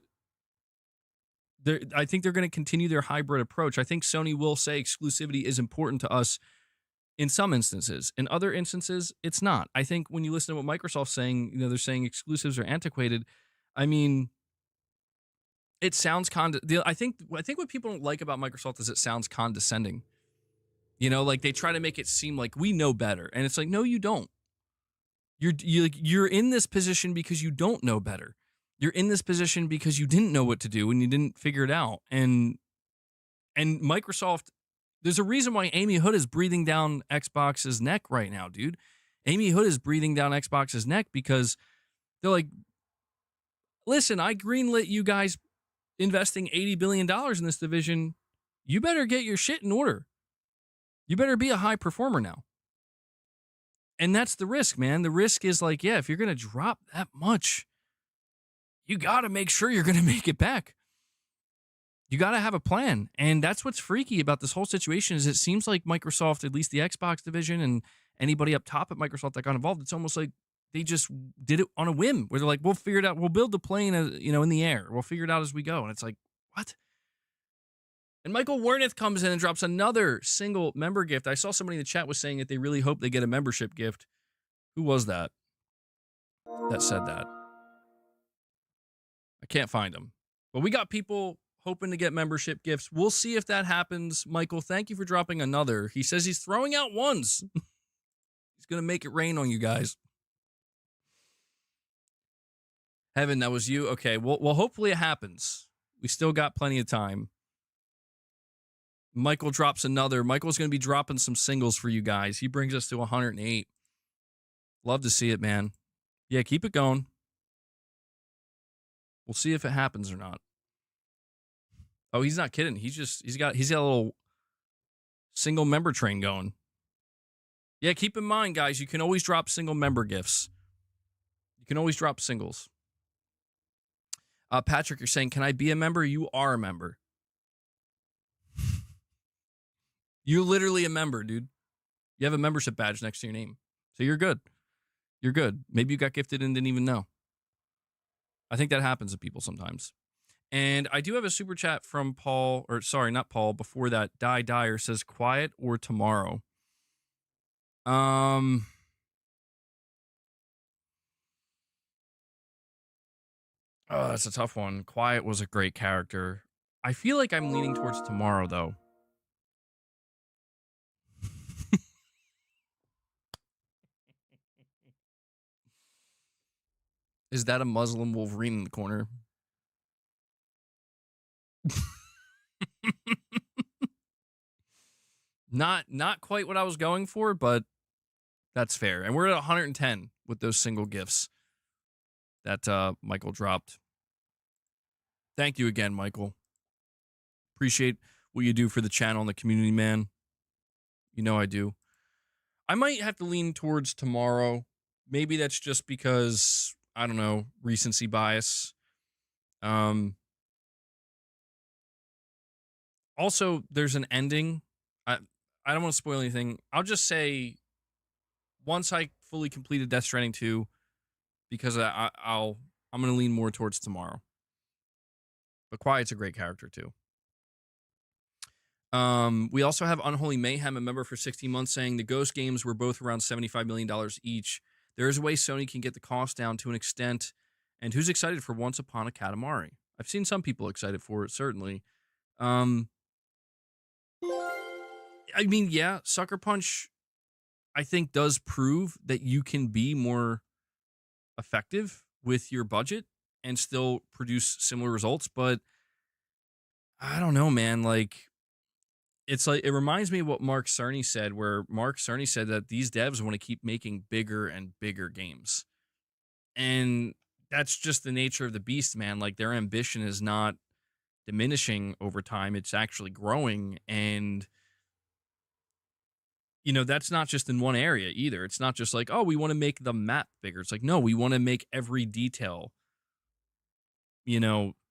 I think they're going to continue their hybrid approach. I think Sony will say exclusivity is important to us in some instances. In other instances, it's not. I think when you listen to what Microsoft's saying, they're saying exclusives are antiquated. I mean, it sounds I think what people don't like about Microsoft is it sounds condescending. Like they try to make it seem like we know better, and it's like, no, you don't. You're in this position because you don't know better. You're in this position because you didn't know what to do and you didn't figure it out. And Microsoft, there's a reason why Amy Hood is breathing down Xbox's neck right now, dude. Amy Hood is breathing down Xbox's neck because they're like, listen, I greenlit you guys investing $80 billion in this division. You better get your shit in order. You better be a high performer now. And that's the risk, man. The risk is like, yeah, if you're going to drop that much, you got to make sure you're going to make it back. You got to have a plan. And that's what's freaky about this whole situation is it seems like Microsoft, at least the Xbox division and anybody up top at Microsoft that got involved, it's almost like they just did it on a whim where they're like, we'll figure it out. We'll build the plane, in the air. We'll figure it out as we go. And it's like, what? And Michael Warneth comes in and drops another single member gift. I saw somebody in the chat was saying that they really hope they get a membership gift. Who was that said that? I can't find them. But we got people hoping to get membership gifts. We'll see if that happens. Michael, thank you for dropping another. He says he's throwing out ones. He's going to make it rain on you guys. Heaven, that was you? Okay, well, hopefully it happens. We still got plenty of time. Michael drops another. Michael's going to be dropping some singles for you guys. He brings us to 108. Love to see it, man. Yeah, keep it going. We'll see if it happens or not. Oh, he's not kidding. He's got a little single member train going. Yeah, keep in mind, guys, you can always drop single member gifts. You can always drop singles. Patrick, you're saying, can I be a member? You are a member. You're literally a member, dude. You have a membership badge next to your name. So you're good. You're good. Maybe you got gifted and didn't even know. I think that happens to people sometimes. And I do have a super chat from Paul, or sorry, not Paul, before that. Die Dyer says, quiet or tomorrow? Oh, that's a tough one. Quiet was a great character. I feel like I'm leaning towards tomorrow, though. Is that a Muslim Wolverine in the corner? Not quite what I was going for, but that's fair. And we're at 110 with those single gifts that Michael dropped. Thank you again, Michael. Appreciate what you do for the channel and the community, man. You know I do. I might have to lean towards tomorrow. Maybe that's just because, I don't know, recency bias. Also, there's an ending. I don't want to spoil anything. I'll just say, once I fully completed Death Stranding 2, because I'm going to lean more towards tomorrow. But Quiet's a great character, too. We also have Unholy Mayhem, a member for 16 months, saying the Ghost games were both around $75 million each. There is a way Sony can get the cost down to an extent. And who's excited for Once Upon a Katamari? I've seen some people excited for it, certainly. Um, I mean, yeah, Sucker Punch, I think, does prove that you can be more effective with your budget and still produce similar results. But I don't know, man. Like, it's like, it reminds me of what Mark Cerny said, where Mark Cerny said that these devs want to keep making bigger and bigger games. And that's just the nature of the beast, man. Like, their ambition is not diminishing over time, it's actually growing. And that's not just in one area either. It's not just like, oh, we want to make the map bigger. It's like, no, we want to make every detail,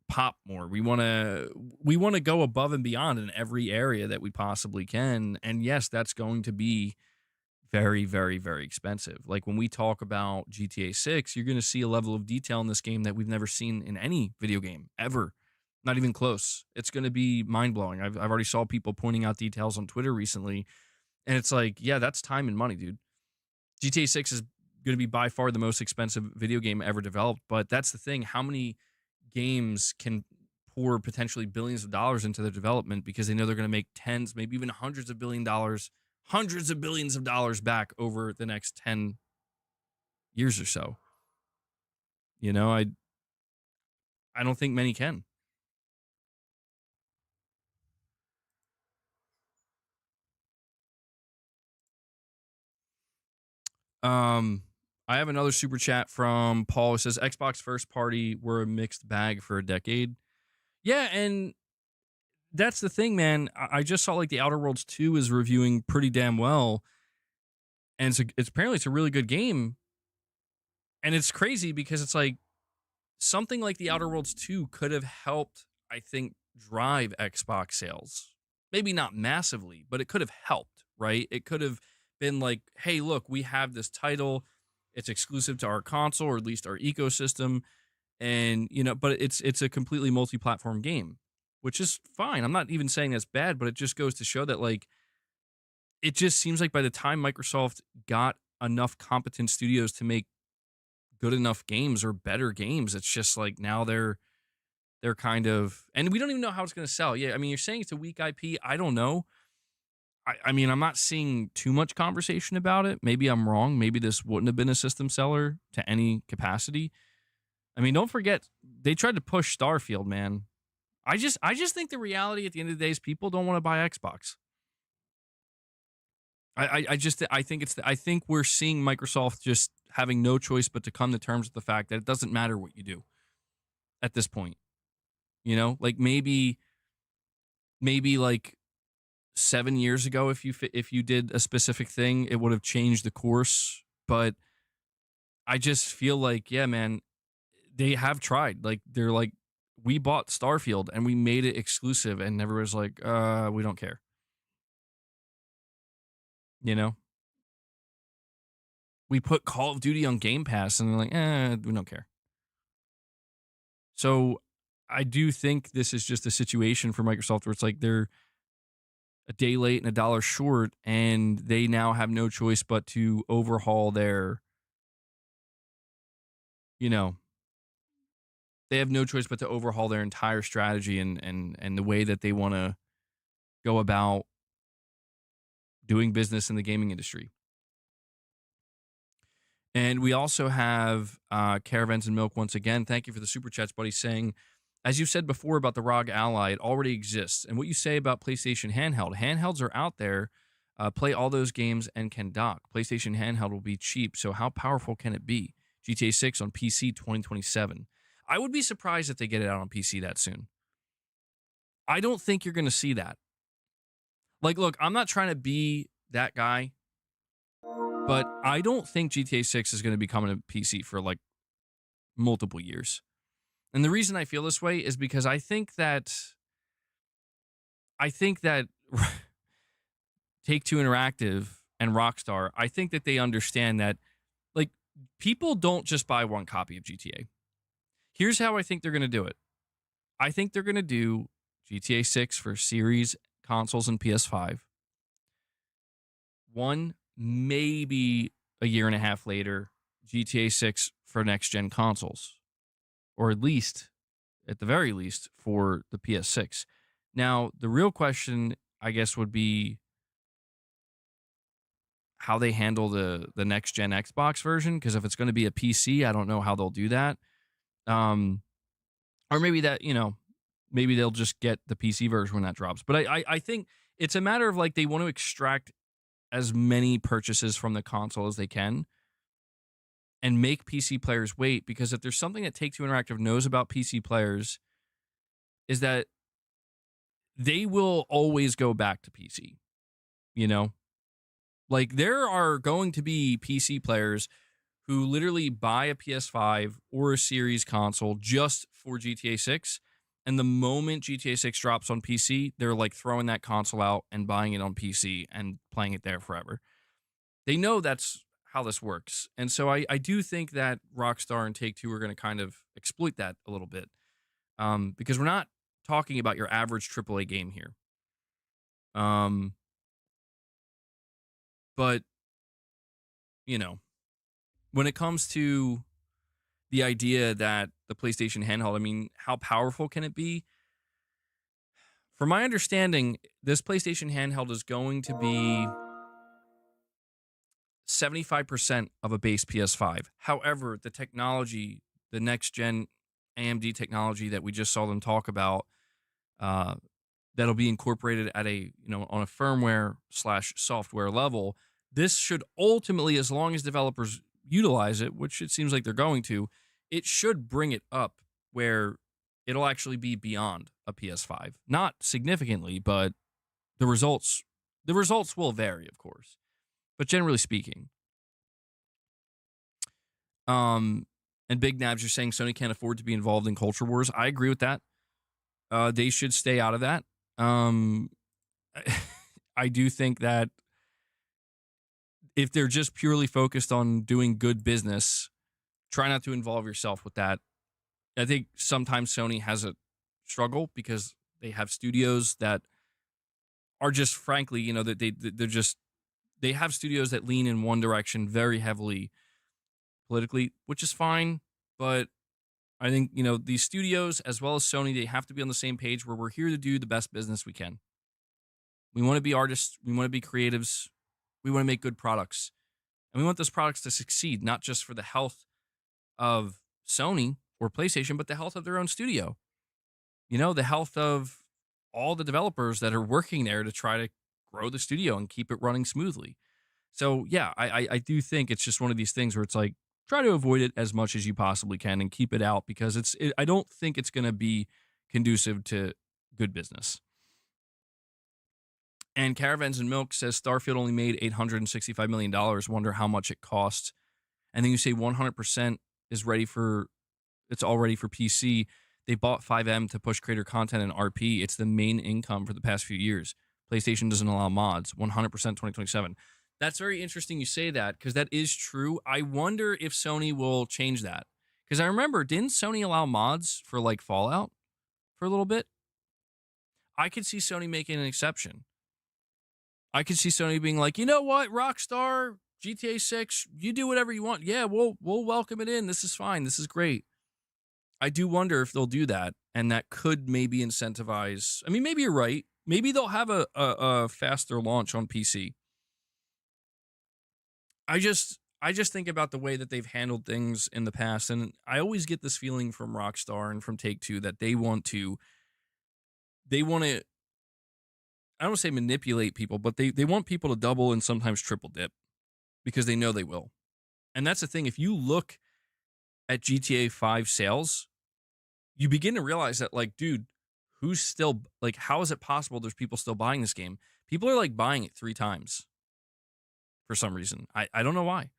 pop more. We want to go above and beyond in every area that we possibly can. And yes, that's going to be very, very, very expensive. Like, when we talk about GTA 6, you're going to see a level of detail in this game that we've never seen in any video game ever. Not even close. It's going to be mind blowing. I've already saw people pointing out details on Twitter recently, and it's like, yeah, that's time and money, dude. GTA 6 is going to be by far the most expensive video game ever developed, but that's the thing. How many games can pour potentially billions of dollars into their development because they know they're going to make tens, maybe even hundreds of billions of dollars back over the next 10 years or so? I don't think many can. I have another super chat from Paul. It says Xbox first party were a mixed bag for a decade. Yeah, and that's the thing, man. I just saw like the Outer Worlds 2 is reviewing pretty damn well, and it's apparently it's a really good game. And it's crazy because it's like something like the Outer Worlds 2 could have helped, I think, drive Xbox sales. Maybe not massively, but it could have helped, right? It could have been like, hey, look, we have this title. It's exclusive to our console, or at least our ecosystem. And, but it's a completely multi-platform game, which is fine. I'm not even saying that's bad, but it just goes to show that, like, it just seems like by the time Microsoft got enough competent studios to make good enough games or better games, it's just like now they're kind of, and we don't even know how it's going to sell. Yeah, I mean, you're saying it's a weak IP. I don't know. I mean, I'm not seeing too much conversation about it. Maybe I'm wrong. Maybe this wouldn't have been a system seller to any capacity. I mean, don't forget they tried to push Starfield, man. I just think the reality at the end of the day is people don't want to buy Xbox. I think we're seeing Microsoft just having no choice but to come to terms with the fact that it doesn't matter what you do at this point. Like maybe like 7 years ago, if you did a specific thing, it would have changed the course. But I just feel like, yeah, man, they have tried. Like, they're like, we bought Starfield and we made it exclusive, and everyone's like, we don't care. We put Call of Duty on Game Pass, and they're like, we don't care. So I do think this is just a situation for Microsoft where it's like they're a day late and a dollar short, and they now have no choice but to overhaul their, they have no choice but to overhaul their entire strategy and the way that they want to go about doing business in the gaming industry. And we also have Caravans and Milk once again. Thank you for the super chats, buddy, saying, as you said before about the ROG Ally, it already exists. And what you say about PlayStation Handheld, handhelds are out there. Play all those games and can dock. PlayStation Handheld will be cheap, so how powerful can it be? GTA 6 on PC 2027. I would be surprised if they get it out on PC that soon. I don't think you're going to see that. Like, look, I'm not trying to be that guy, but I don't think GTA 6 is going to be coming to PC for like multiple years. And the reason I feel this way is because I think that Take-Two Interactive and Rockstar, I think that they understand that, like, people don't just buy one copy of GTA. Here's how I think they're going to do it. I think they're going to do GTA 6 for series consoles and PS5. Maybe a year and a half later, GTA 6 for next-gen consoles. Or at least at the very least, for the PS6. Now, the real question, I guess, would be how they handle the next gen Xbox version. Because if it's going to be a PC, I don't know how they'll do that. Um, or maybe that, maybe they'll just get the PC version when that drops. But I think it's a matter of like they want to extract as many purchases from the console as they can and make PC players wait, because if there's something that Take-Two Interactive knows about PC players is that they will always go back to PC, you know? Like there are going to be PC players who literally buy a PS5 or a Series console just for GTA 6, and the moment GTA 6 drops on PC, they're like throwing that console out and buying it on PC and playing it there forever. They know that's how this works. And so I do think that Rockstar and Take-Two are going to kind of exploit that a little bit, because we're not talking about your average AAA game here. But, when it comes to the idea that the PlayStation handheld, I mean, how powerful can it be? From my understanding, this PlayStation handheld is going to be 75% of a base PS5. However, the technology, the next gen AMD technology that we just saw them talk about, that'll be incorporated at a, on a firmware / software level. This should ultimately, as long as developers utilize it, which it seems like they're going to, it should bring it up where it'll actually be beyond a PS5. Not significantly, but the results will vary, of course. But generally speaking, and Big Nabs, you're saying Sony can't afford to be involved in culture wars. I agree with that. They should stay out of that. I do think that if they're just purely focused on doing good business, try not to involve yourself with that. I think sometimes Sony has a struggle because they have studios that are just, frankly, that they have studios that lean in one direction very heavily politically, which is fine. But I think, these studios as well as Sony, they have to be on the same page where we're here to do the best business we can. We want to be artists. We want to be creatives. We want to make good products. And we want those products to succeed, not just for the health of Sony or PlayStation, but the health of their own studio. The health of all the developers that are working there to try to grow the studio and keep it running smoothly. So, yeah, I do think it's just one of these things where it's like, try to avoid it as much as you possibly can and keep it out, because I don't think it's going to be conducive to good business. And Caravans and Milk says Starfield only made $865 million. Wonder how much it cost. And then you say 100% is it's all ready for PC. They bought 5M to push creator content and RP. It's the main income for the past few years. PlayStation doesn't allow mods. 100% 2027. That's very interesting you say that, because that is true. I wonder if Sony will change that. Because I remember, didn't Sony allow mods for like Fallout for a little bit? I could see Sony making an exception. I could see Sony being like, you know what, Rockstar, GTA 6, you do whatever you want. Yeah, we'll welcome it in. This is fine. This is great. I do wonder if they'll do that, and that could maybe incentivize. I mean, maybe you're right. Maybe they'll have a faster launch on PC. I just think about the way that they've handled things in the past, and I always get this feeling from Rockstar and from Take-Two that they want to, I don't want to say manipulate people, but they want people to double and sometimes triple dip because they know they will. And that's the thing. If you look at GTA 5 sales, you begin to realize that, like, dude, who's still, like, how is it possible there's people still buying this game? People are, like, buying it 3 times for some reason. I don't know why.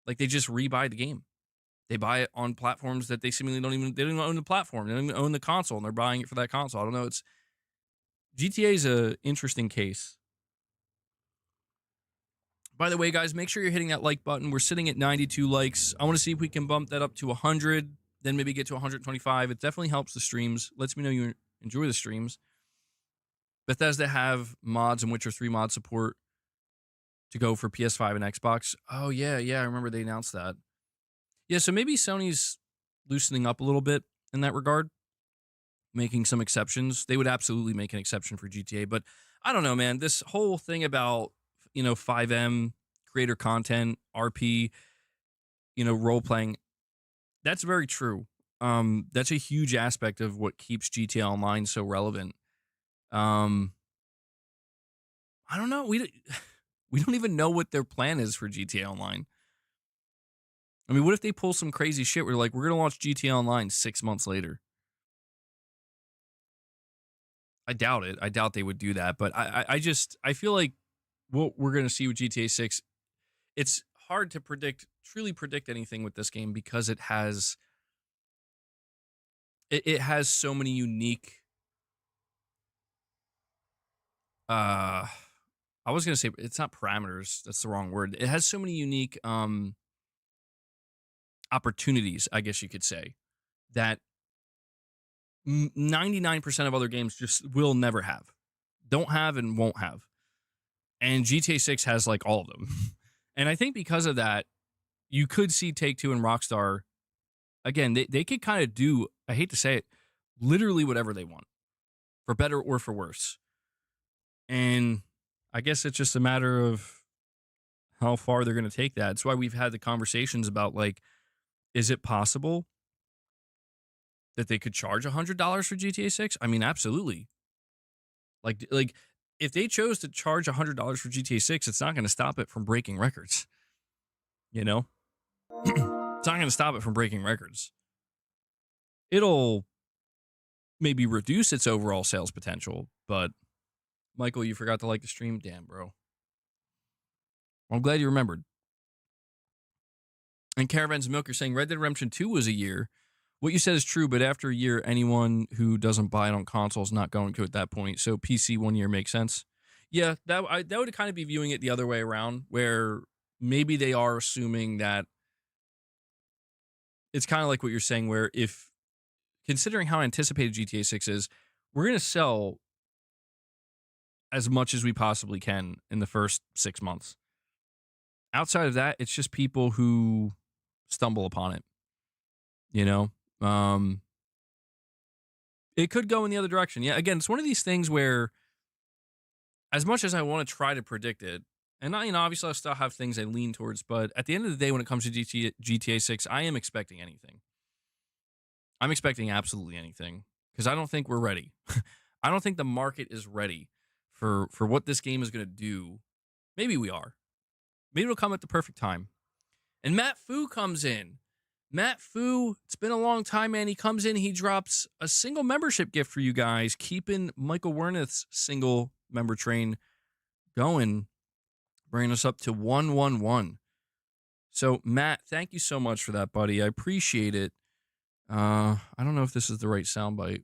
Like, they just rebuy the game. They buy it on platforms that they seemingly don't even own the platform. They don't even own the console, and they're buying it for that console. I don't know. GTA is an interesting case. By the way, guys, make sure you're hitting that like button. We're sitting at 92 likes. I want to see if we can bump that up to 100, then maybe get to 125. It definitely helps the streams. Lets me know you enjoy the streams. Bethesda have mods and Witcher 3 mod support to go for PS5 and Xbox. Oh, yeah, I remember they announced that. Yeah, so maybe Sony's loosening up a little bit in that regard. making some exceptions. They would absolutely make an exception for GTA, but I don't know, man. This whole thing about, 5M, creator content, RP, role playing, that's very true. That's a huge aspect of what keeps GTA Online so relevant. I don't know. We don't even know what their plan is for GTA Online. I mean, what if they pull some crazy shit where like, we're going to launch GTA Online 6 months later? I doubt it. I doubt they would do that. But I feel like what we're going to see with GTA 6, it's hard to truly predict anything with this game because it has so many unique, I was going to say, it's not parameters. That's the wrong word. It has so many unique, opportunities, I guess you could say, that 99% of other games just will never have, don't have, and won't have. And GTA 6 has like all of them. And I think because of that, you could see Take-Two and Rockstar, again, they could kind of do, I hate to say it, literally whatever they want, for better or for worse. And I guess it's just a matter of how far they're going to take that. That's why we've had the conversations about, like, is it possible that they could charge $100 for GTA 6? I mean, absolutely. Like if they chose to charge $100 for GTA 6, it's not going to stop it from breaking records. It's not going to stop it from breaking records. It'll maybe reduce its overall sales potential, but Michael, you forgot to like the stream? Damn, bro. I'm glad you remembered. And Caravan's Milk, you're saying Red Dead Redemption 2 was a year. What you said is true, but after a year, anyone who doesn't buy it on console is not going to at that point. So PC 1 year makes sense. Yeah, that would kind of be viewing it the other way around, where maybe they are assuming that it's kind of like what you're saying, where if, considering how anticipated GTA 6 is, we're going to sell as much as we possibly can in the first 6 months. Outside of that, it's just people who stumble upon it. It could go in the other direction. Yeah, again, it's one of these things where, as much as I want to try to predict it, and obviously I still have things I lean towards, but at the end of the day, when it comes to GTA 6, I am expecting anything. I'm expecting absolutely anything, because I don't think we're ready. I don't think the market is ready for what this game is going to do. Maybe we are. Maybe it'll come at the perfect time. And Matt Fu comes in. Matt Fu, it's been a long time, man. He comes in, he drops a single membership gift for you guys, keeping Michael Wernitz's single member train going, bringing us up to 111. So, Matt, thank you so much for that, buddy. I appreciate it. I don't know if this is the right soundbite.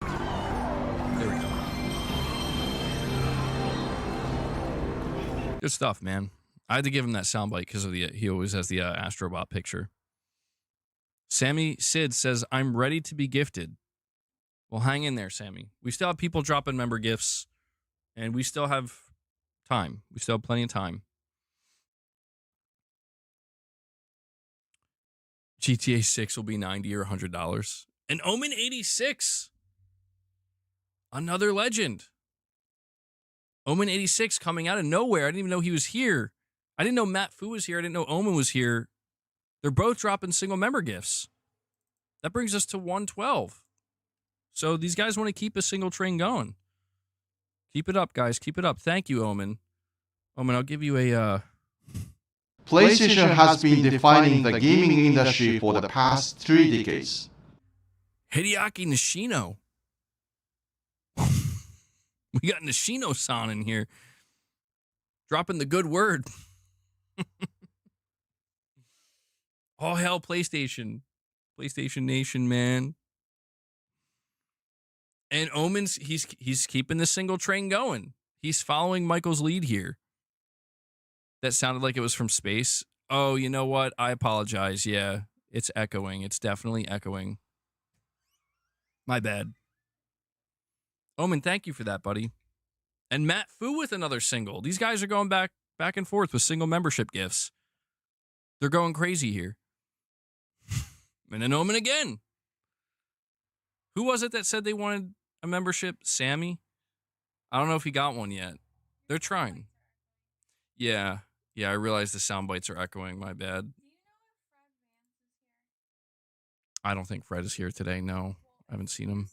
There we go. Good stuff, man. I had to give him that soundbite because of he always has the Astrobot picture. Sammy Sid says, I'm ready to be gifted. Well, hang in there, Sammy. We still have people dropping member gifts, and we still have time. We still have plenty of time. GTA 6 will be $90 or $100. And Omen 86. Another legend. Omen 86 coming out of nowhere. I didn't even know he was here. I didn't know Matt Fu was here. I didn't know Omen was here. They're both dropping single member gifts. That brings us to 112. So these guys want to keep a single train going. Keep it up, guys. Keep it up. Thank you, Omen. Omen, I'll give you a... PlayStation has been defining the gaming industry for the past 3 decades. Hideaki Nishino. We got Nishino-san in here. Dropping the good word. All hail PlayStation. PlayStation Nation, man. And Omen's, he's keeping the single train going. He's following Michael's lead here. That sounded like it was from space. Oh, you know what? I apologize. Yeah, it's echoing. It's definitely echoing. My bad. Omen, thank you for that, buddy. And Matt Fu with another single. These guys are going back and forth with single membership gifts. They're going crazy here. And then Omen again. Who was it that said they wanted a membership? Sammy? I don't know if he got one yet. They're trying. Yeah. Yeah, I realize the sound bites are echoing. My bad. I don't think Fred is here today. No, I haven't seen him.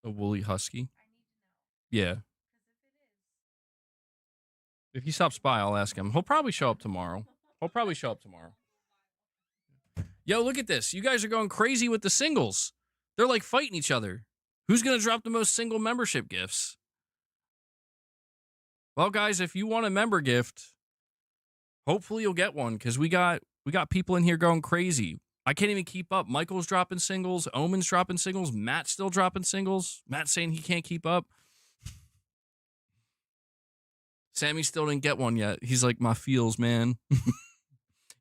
A woolly husky? Yeah. If he stops by, I'll ask him. He'll probably show up tomorrow. Yo, look at this. You guys are going crazy with the singles. They're like fighting each other. Who's going to drop the most single membership gifts? Well, guys, if you want a member gift, hopefully you'll get one because we got people in here going crazy. I can't even keep up. Michael's dropping singles. Omen's dropping singles. Matt's still dropping singles. Matt's saying he can't keep up. Sammy still didn't get one yet. He's like, my feels, man.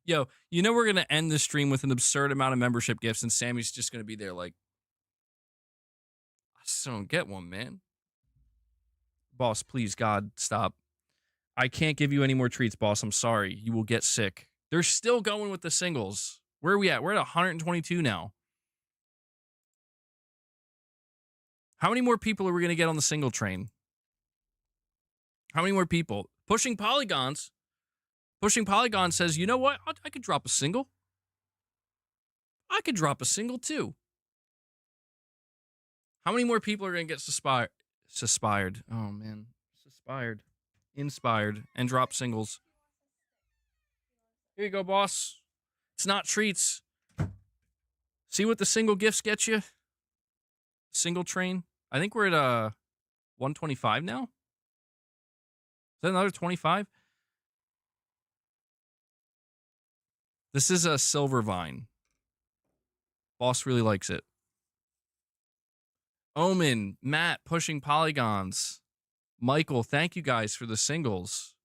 Yo, you know we're going to end the stream with an absurd amount of membership gifts, and Sammy's just going to be there like, I still don't get one, man. Boss, please, God, stop. I can't give you any more treats, boss. I'm sorry. You will get sick. They're still going with the singles. Where are we at? We're at 122 now. How many more people are we going to get on the single train? How many more people? Pushing Polygons says, you know what? I could drop a single. I could drop a single too. How many more people are going to get suspired? Oh, man. Inspired, and drop singles. Here you go, boss. It's not treats. See what the single gifts get you? Single train. I think we're at 125 now. Is that another 25? This is a silver vine. Boss really likes it. Omen, Matt, pushing polygons. Michael, thank you guys for the singles.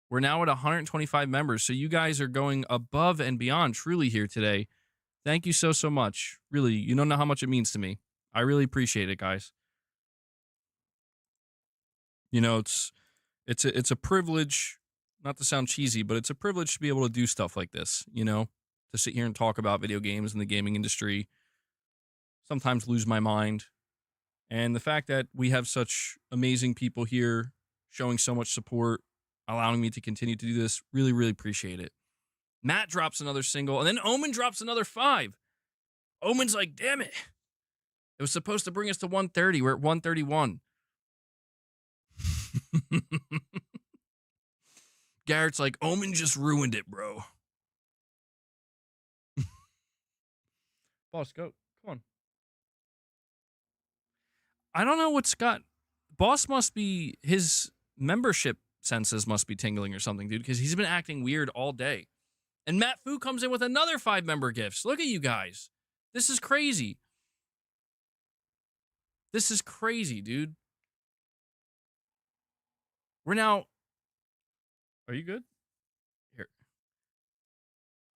We're now at 125 members, so you guys are going above and beyond truly here today. Thank you so much. Really, you don't know how much it means to me. I really appreciate it, guys. You know, it's a privilege, not to sound cheesy, but it's a privilege to be able to do stuff like this, you know, to sit here and talk about video games and the gaming industry. Sometimes lose my mind. And the fact that we have such amazing people here showing so much support, allowing me to continue to do this, really, really appreciate it. Matt drops another single, and then Omen drops another 5. Omen's like, damn it. It was supposed to bring us to 130. We're at 131. Garrett's like, Omen just ruined it, bro. Boss, go. Come on. I don't know what's got... Boss must be... His membership senses must be tingling or something, dude, because he's been acting weird all day. And Matt Fu comes in with another 5 member gifts. Look at you guys. This is crazy. This is crazy, dude. We're now... Are you good? Here.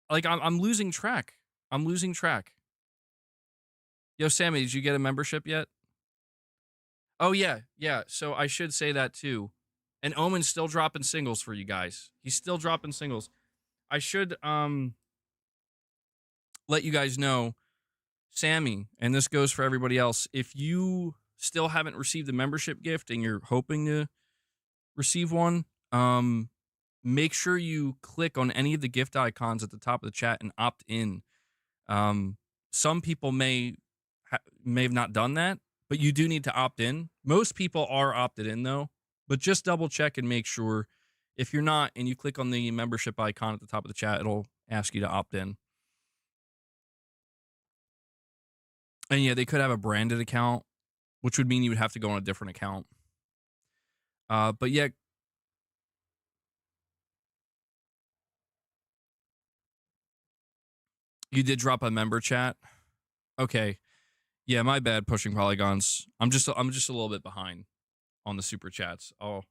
Like, I'm losing track. I'm losing track. Yo, Sammy, did you get a membership yet? Oh, yeah. Yeah, so I should say that, too. And Omen's still dropping singles for you guys. He's still dropping singles. I should let you guys know, Sammy, and this goes for everybody else, if you still haven't received a membership gift and you're hoping to receive one, make sure you click on any of the gift icons at the top of the chat and opt in. Some people may have not done that, but you do need to opt in. Most people are opted in, though, but just double check and make sure. If you're not and you click on the membership icon at the top of the chat, it'll ask you to opt in. And yeah, they could have a branded account, which would mean you would have to go on a different account. But yeah. You did drop a member chat? Okay. Yeah, my bad, pushing polygons. I'm just a little bit behind on the super chats. I'll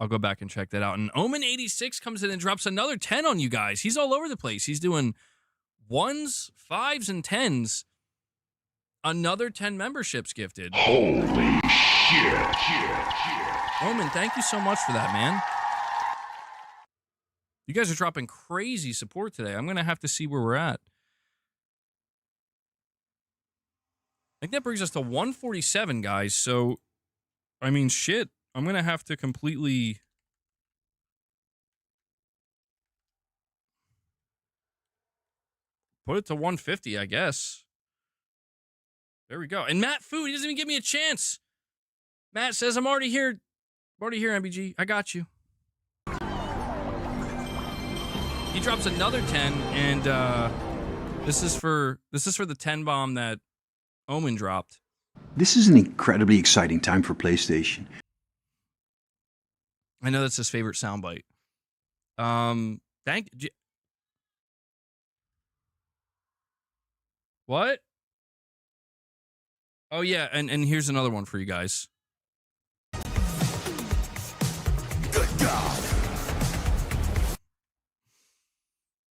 go back and check that out. And Omen86 comes in and drops another 10 on you guys. He's all over the place. He's doing 1s, 5s, and 10s. Another 10 memberships gifted. Holy shit. Omen, thank you so much for that, man. You guys are dropping crazy support today. I'm going to have to see where we're at. I think that brings us to 147, guys. So, I mean, shit. I'm going to have to completely... put it to 150, I guess. There we go. And Matt Food, he doesn't even give me a chance. Matt says, I'm already here. I'm already here, MBG. I got you. He drops another 10, and this is for the 10 bomb that Omen dropped. This is an incredibly exciting time for PlayStation. I know that's his favorite soundbite. What? Oh yeah, and here's another one for you guys. Good God.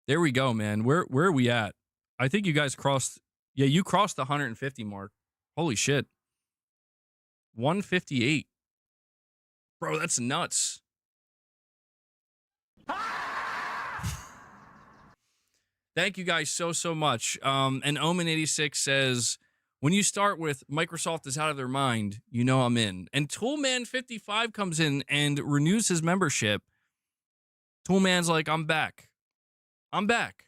There we go, man. Where are we at? I think you guys crossed. Yeah, you crossed the 150 mark. Holy shit. 158. Bro, that's nuts. Thank you guys so much. And Omen86 says, when you start with Microsoft is out of their mind, you know I'm in. And Toolman55 comes in and renews his membership. Toolman's like, I'm back. I'm back.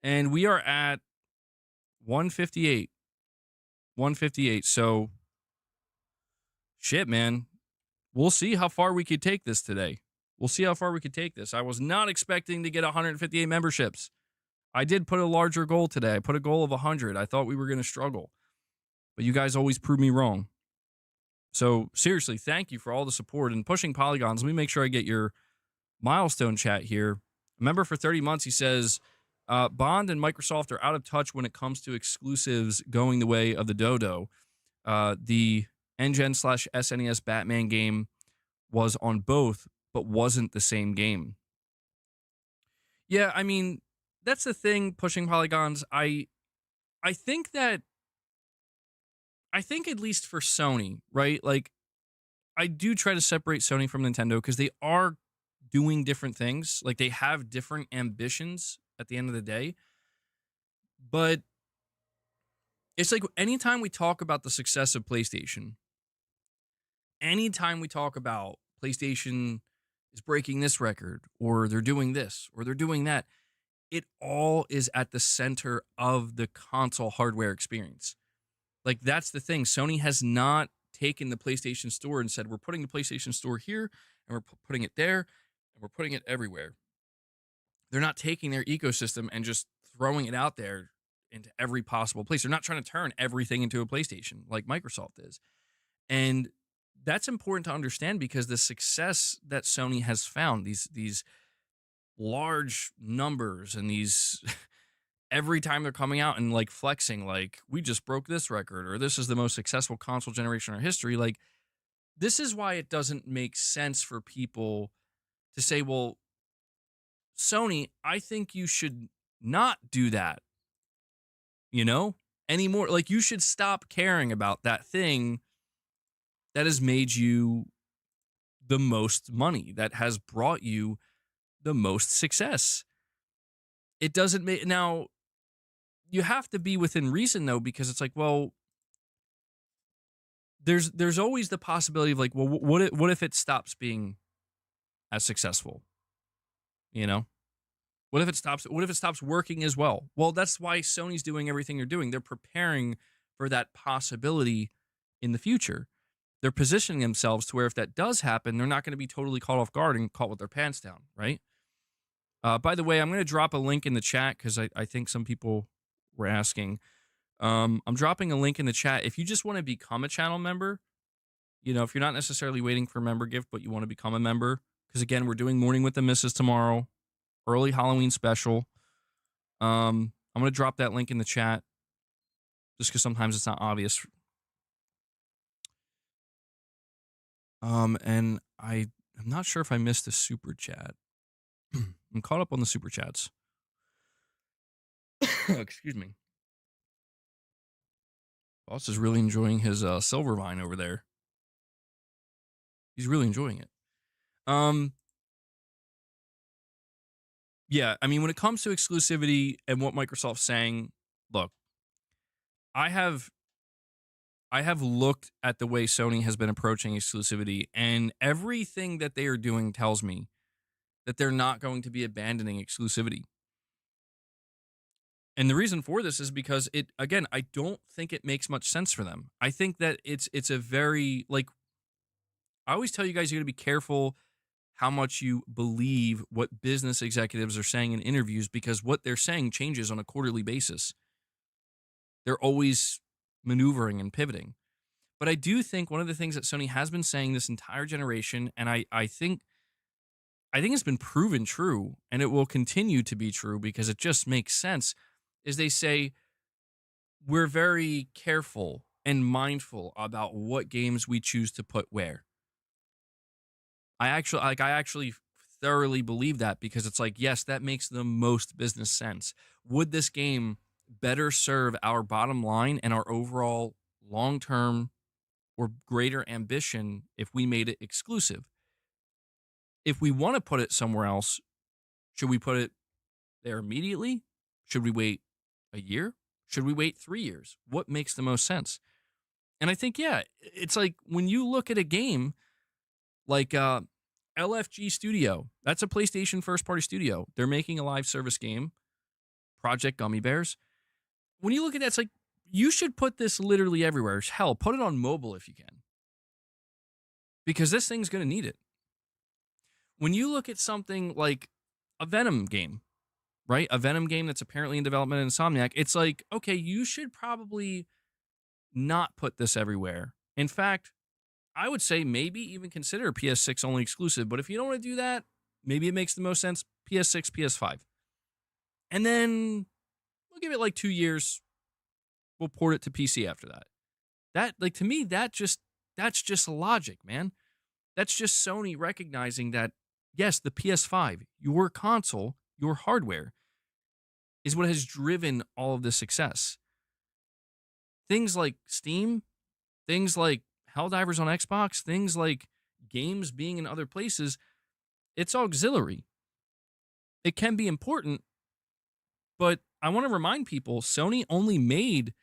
And we are at 158. 158. So, shit, man. We'll see how far we could take this today. We'll see how far we could take this. I was not expecting to get 158 memberships. I did put a larger goal today. I put a goal of 100. I thought we were going to struggle. But you guys always prove me wrong. So, seriously, thank you for all the support and pushing polygons. Let me make sure I get your milestone chat here. Member for 30 months, he says, Bond and Microsoft are out of touch when it comes to exclusives going the way of the dodo. The NGen/SNES Batman game was on both, but wasn't the same game. Yeah, I mean, that's the thing, pushing polygons. I think at least for Sony, right? Like, I do try to separate Sony from Nintendo because they are doing different things. Like, they have different ambitions at the end of the day. But it's like anytime we talk about the success of PlayStation, anytime we talk about PlayStation is breaking this record, or they're doing this, or they're doing that, it all is at the center of the console hardware experience. Like, that's the thing. Sony has not taken the PlayStation Store and said, we're putting the PlayStation Store here, and we're putting it there, and we're putting it everywhere. They're not taking their ecosystem and just throwing it out there into every possible place. They're not trying to turn everything into a PlayStation like Microsoft is. And that's important to understand because the success that Sony has found, these large numbers and these every time they're coming out and like flexing, like, we just broke this record, or this is the most successful console generation in our history. Like, this is why it doesn't make sense for people to say, well, Sony, I think you should not do that, anymore. Like, you should stop caring about that thing that has made you the most money, that has brought you the most success. It doesn't make... Now, you have to be within reason, though, because it's like, well, there's always the possibility of like, well, what if it stops being as successful? What if it stops working as well? Well, that's why Sony's doing everything they're doing. They're preparing for that possibility in the future. They're positioning themselves to where if that does happen, they're not going to be totally caught off guard and caught with their pants down, right? By the way, I'm going to drop a link in the chat because I think some people were asking. I'm dropping a link in the chat. If you just want to become a channel member, if you're not necessarily waiting for a member gift, but you want to become a member, because again, we're doing Morning with the Missus tomorrow, early Halloween special. I'm going to drop that link in the chat just because sometimes it's not obvious. And I'm not sure if I missed a super chat. I'm caught up on the super chats. Excuse me. Boss is really enjoying his silver vine over there. He's really enjoying it. Yeah, I mean, when it comes to exclusivity and what Microsoft's saying, look, I have I have looked at the way Sony has been approaching exclusivity, and everything that they are doing tells me that they're not going to be abandoning exclusivity. And the reason for this is because I don't think it makes much sense for them. I think that it's a very, like, I always tell you guys, you got to be careful how much you believe what business executives are saying in interviews, because what they're saying changes on a quarterly basis. They're always maneuvering and pivoting. But I do think one of the things that Sony has been saying this entire generation, and I think it's been proven true, and it will continue to be true because it just makes sense, is they say we're very careful and mindful about what games we choose to put where. I actually thoroughly believe that, because it's like, yes, that makes the most business sense. Would this game better serve our bottom line and our overall long-term or greater ambition if we made it exclusive? If we want to put it somewhere else, should we put it there immediately? Should we wait a year? Should we wait 3 years? What makes the most sense? And I think, yeah, it's like when you look at a game like LFG Studio, that's a PlayStation first party studio. They're making a live service game, Project Gummy Bears. When you look at that, it's like, you should put this literally everywhere. Hell, put it on mobile if you can, because this thing's going to need it. When you look at something like a Venom game, right? A Venom game that's apparently in development in Insomniac, it's like, okay, you should probably not put this everywhere. In fact, I would say maybe even consider PS6 only exclusive. But if you don't want to do that, maybe it makes the most sense PS6, PS5. And then we'll give it like 2 years. We'll port it to PC after that. That, like, to me, that's just logic, man. That's just Sony recognizing that, yes, the PS5, your console, your hardware, is what has driven all of this success. Things like Steam, things like Helldivers on Xbox, things like games being in other places, it's auxiliary. It can be important, but I want to remind people, Sony only made,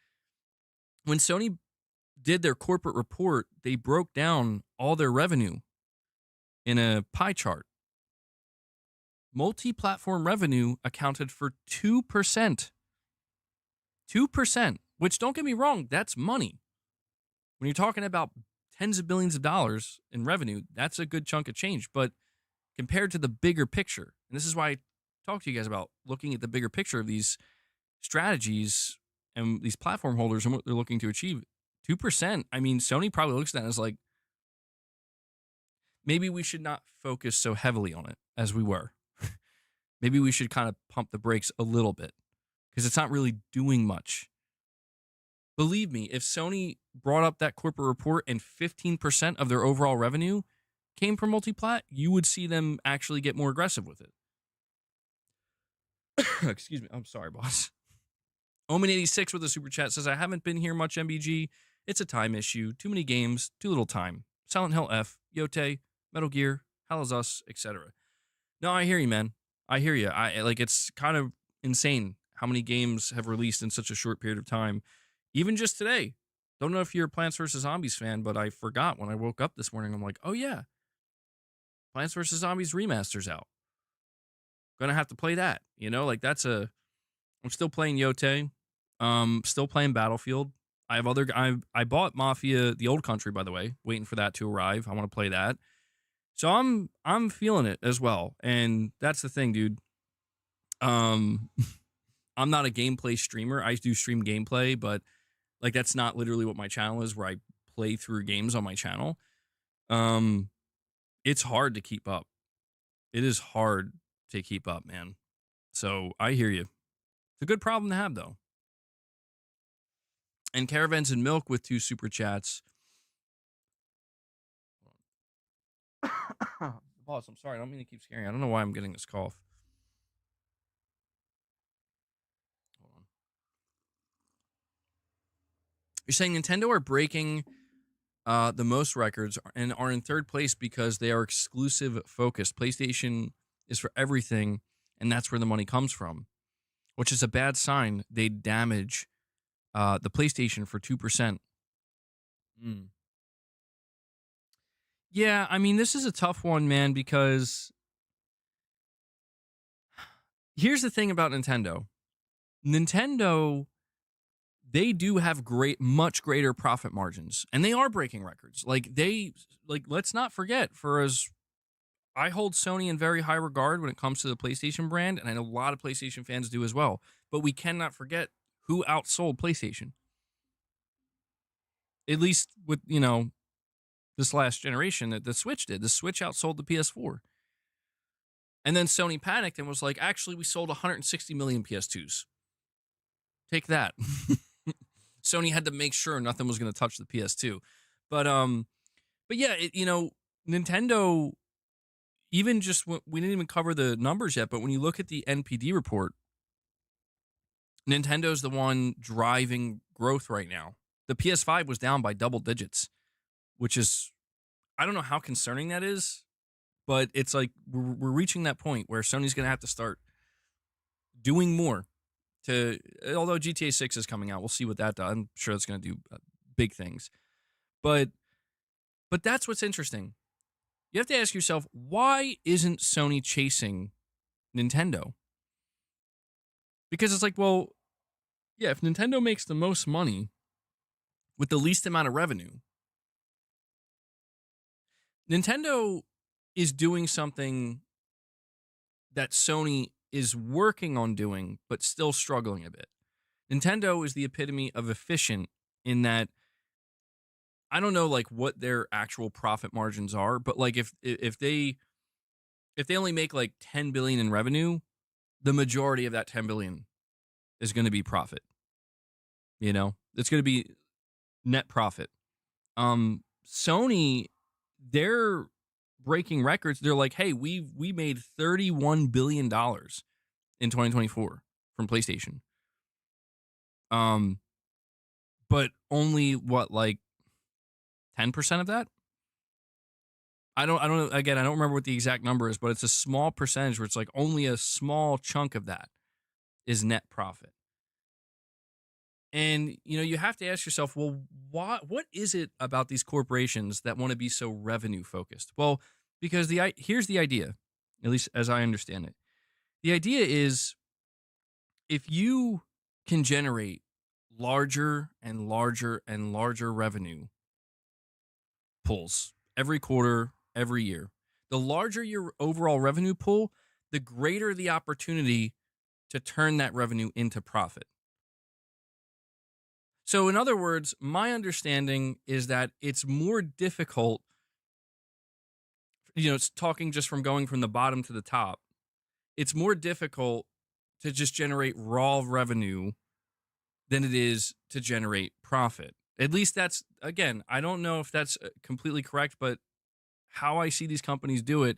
when Sony did their corporate report, they broke down all their revenue in a pie chart. Multi-platform revenue accounted for 2%. 2%, which, don't get me wrong, that's money. When you're talking about tens of billions of dollars in revenue, that's a good chunk of change. But compared to the bigger picture, and this is why I talk to you guys about looking at the bigger picture of these strategies and these platform holders and what they're looking to achieve, 2%, I mean, Sony probably looks at that as like, maybe we should not focus so heavily on it as we were. Maybe we should kind of pump the brakes a little bit, because it's not really doing much. Believe me, if Sony brought up that corporate report and 15% of their overall revenue came from multiplat, you would see them actually get more aggressive with it. Excuse me. I'm sorry, boss. Omen86 with a super chat says, I haven't been here much, MBG. It's a time issue. Too many games, too little time. Silent Hill F, Yotei, Metal Gear, Hell is Us, etc. No, I hear you, man. I hear you. It's kind of insane how many games have released in such a short period of time. Even just today. Don't know if you're a Plants vs. Zombies fan, but I forgot when I woke up this morning. I'm like, oh yeah, Plants vs. Zombies remaster's out. Gonna have to play that. You know, like I'm still playing Yotei. Still playing Battlefield. I bought Mafia: The Old Country, by the way, waiting for that to arrive. I want to play that. So I'm feeling it as well. And that's the thing, dude. I'm not a gameplay streamer. I do stream gameplay, but like, that's not literally what my channel is, where I play through games on my channel. It's hard to keep up. It is hard to keep up, man. So I hear you. It's a good problem to have, though. And Caravans and Milk with 2 super chats. Boss, I'm sorry. I don't mean to keep scaring you. I don't know why I'm getting this cough. Hold on. You're saying Nintendo are breaking the most records and are in third place because they are exclusive focused. PlayStation is for everything, and that's where the money comes from, which is a bad sign. They damage the PlayStation for 2%. Yeah, I mean, this is a tough one, man, because here's the thing about Nintendo. Nintendo, they do have much greater profit margins, and they are breaking records. Let's not forget, I hold Sony in very high regard when it comes to the PlayStation brand, and I know a lot of PlayStation fans do as well. But we cannot forget who outsold PlayStation. At least with, this last generation that the Switch did. The Switch outsold the PS4. And then Sony panicked and was like, actually, we sold 160 million PS2s. Take that. Sony had to make sure nothing was going to touch the PS2. But yeah, Nintendo, even just we didn't even cover the numbers yet, but when you look at the NPD report, Nintendo's the one driving growth right now. The PS5 was down by double digits, which is, I don't know how concerning that is, but it's like we're reaching that point where Sony's going to have to start doing more although GTA 6 is coming out. We'll see what that does. I'm sure it's going to do big things. But that's what's interesting. You have to ask yourself, why isn't Sony chasing Nintendo? Because it's like, well, yeah, if Nintendo makes the most money with the least amount of revenue, Nintendo is doing something that Sony is working on doing, but still struggling a bit. Nintendo is the epitome of efficient in that, I don't know like what their actual profit margins are, but like if they only make like 10 billion in revenue, the majority of that 10 billion is going to be profit. It's going to be net profit. Sony, they're breaking records. They're like, hey, we made $31 billion in 2024 from PlayStation. But only like 10% of that? I don't know. Again, I don't remember what the exact number is, but it's a small percentage where it's like only a small chunk of that is net profit. And, you have to ask yourself, well, what is it about these corporations that want to be so revenue focused? Well, because here's the idea, at least as I understand it. The idea is if you can generate larger and larger and larger revenue pools every quarter, every year, the larger your overall revenue pool, the greater the opportunity to turn that revenue into profit. So in other words, my understanding is that it's more difficult, it's talking just from going from the bottom to the top. It's more difficult to just generate raw revenue than it is to generate profit. At least that's, again, I don't know if that's completely correct, but how I see these companies do it,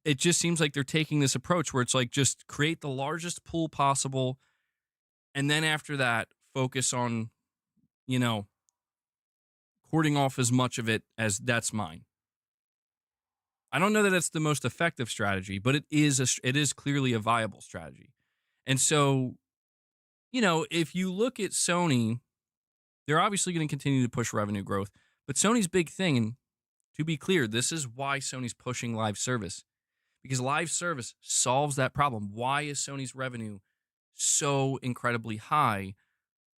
it just seems like they're taking this approach where it's like just create the largest pool possible, and then after that, focus on, cording off as much of it as that's mine. I don't know that it's the most effective strategy, but it is clearly a viable strategy. And so, if you look at Sony, they're obviously going to continue to push revenue growth. But Sony's big thing, and to be clear, this is why Sony's pushing live service. Because live service solves that problem. Why is Sony's revenue so incredibly high,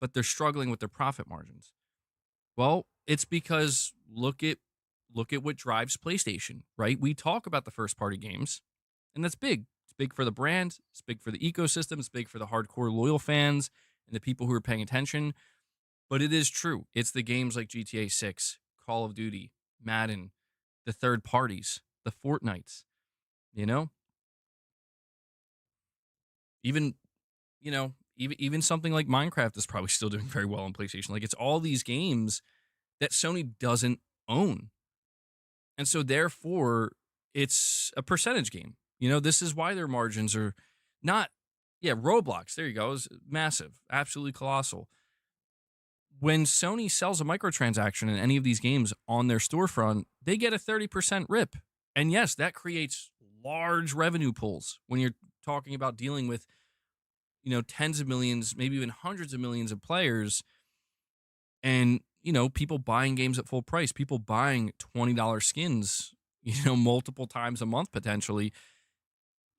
but they're struggling with their profit margins? Well, it's because look at what drives PlayStation, right? We talk about the first-party games, and that's big. It's big for the brand. It's big for the ecosystem. It's big for the hardcore loyal fans and the people who are paying attention. But it is true. It's the games like GTA 6, Call of Duty, Madden, the third parties, the Fortnites, Even something like Minecraft is probably still doing very well on PlayStation. Like, it's all these games that Sony doesn't own. And so therefore, it's a percentage game. This is why their margins are not, Roblox, there you go, is massive, absolutely colossal. When Sony sells a microtransaction in any of these games on their storefront, they get a 30% rip. And yes, that creates large revenue pools when you're talking about dealing with, tens of millions, maybe even hundreds of millions of players, and, people buying games at full price, people buying $20 skins, multiple times a month potentially.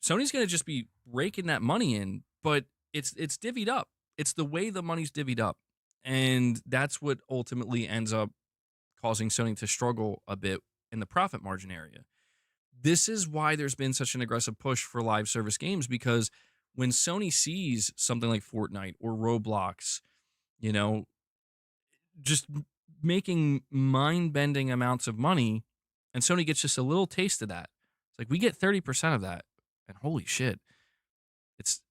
Sony's going to just be raking that money in, but it's divvied up. It's the way the money's divvied up. And that's what ultimately ends up causing Sony to struggle a bit in the profit margin area. This is why there's been such an aggressive push for live service games, because when Sony sees something like Fortnite or Roblox, just making mind-bending amounts of money, and Sony gets just a little taste of that. It's like, we get 30% of that, and holy shit, it's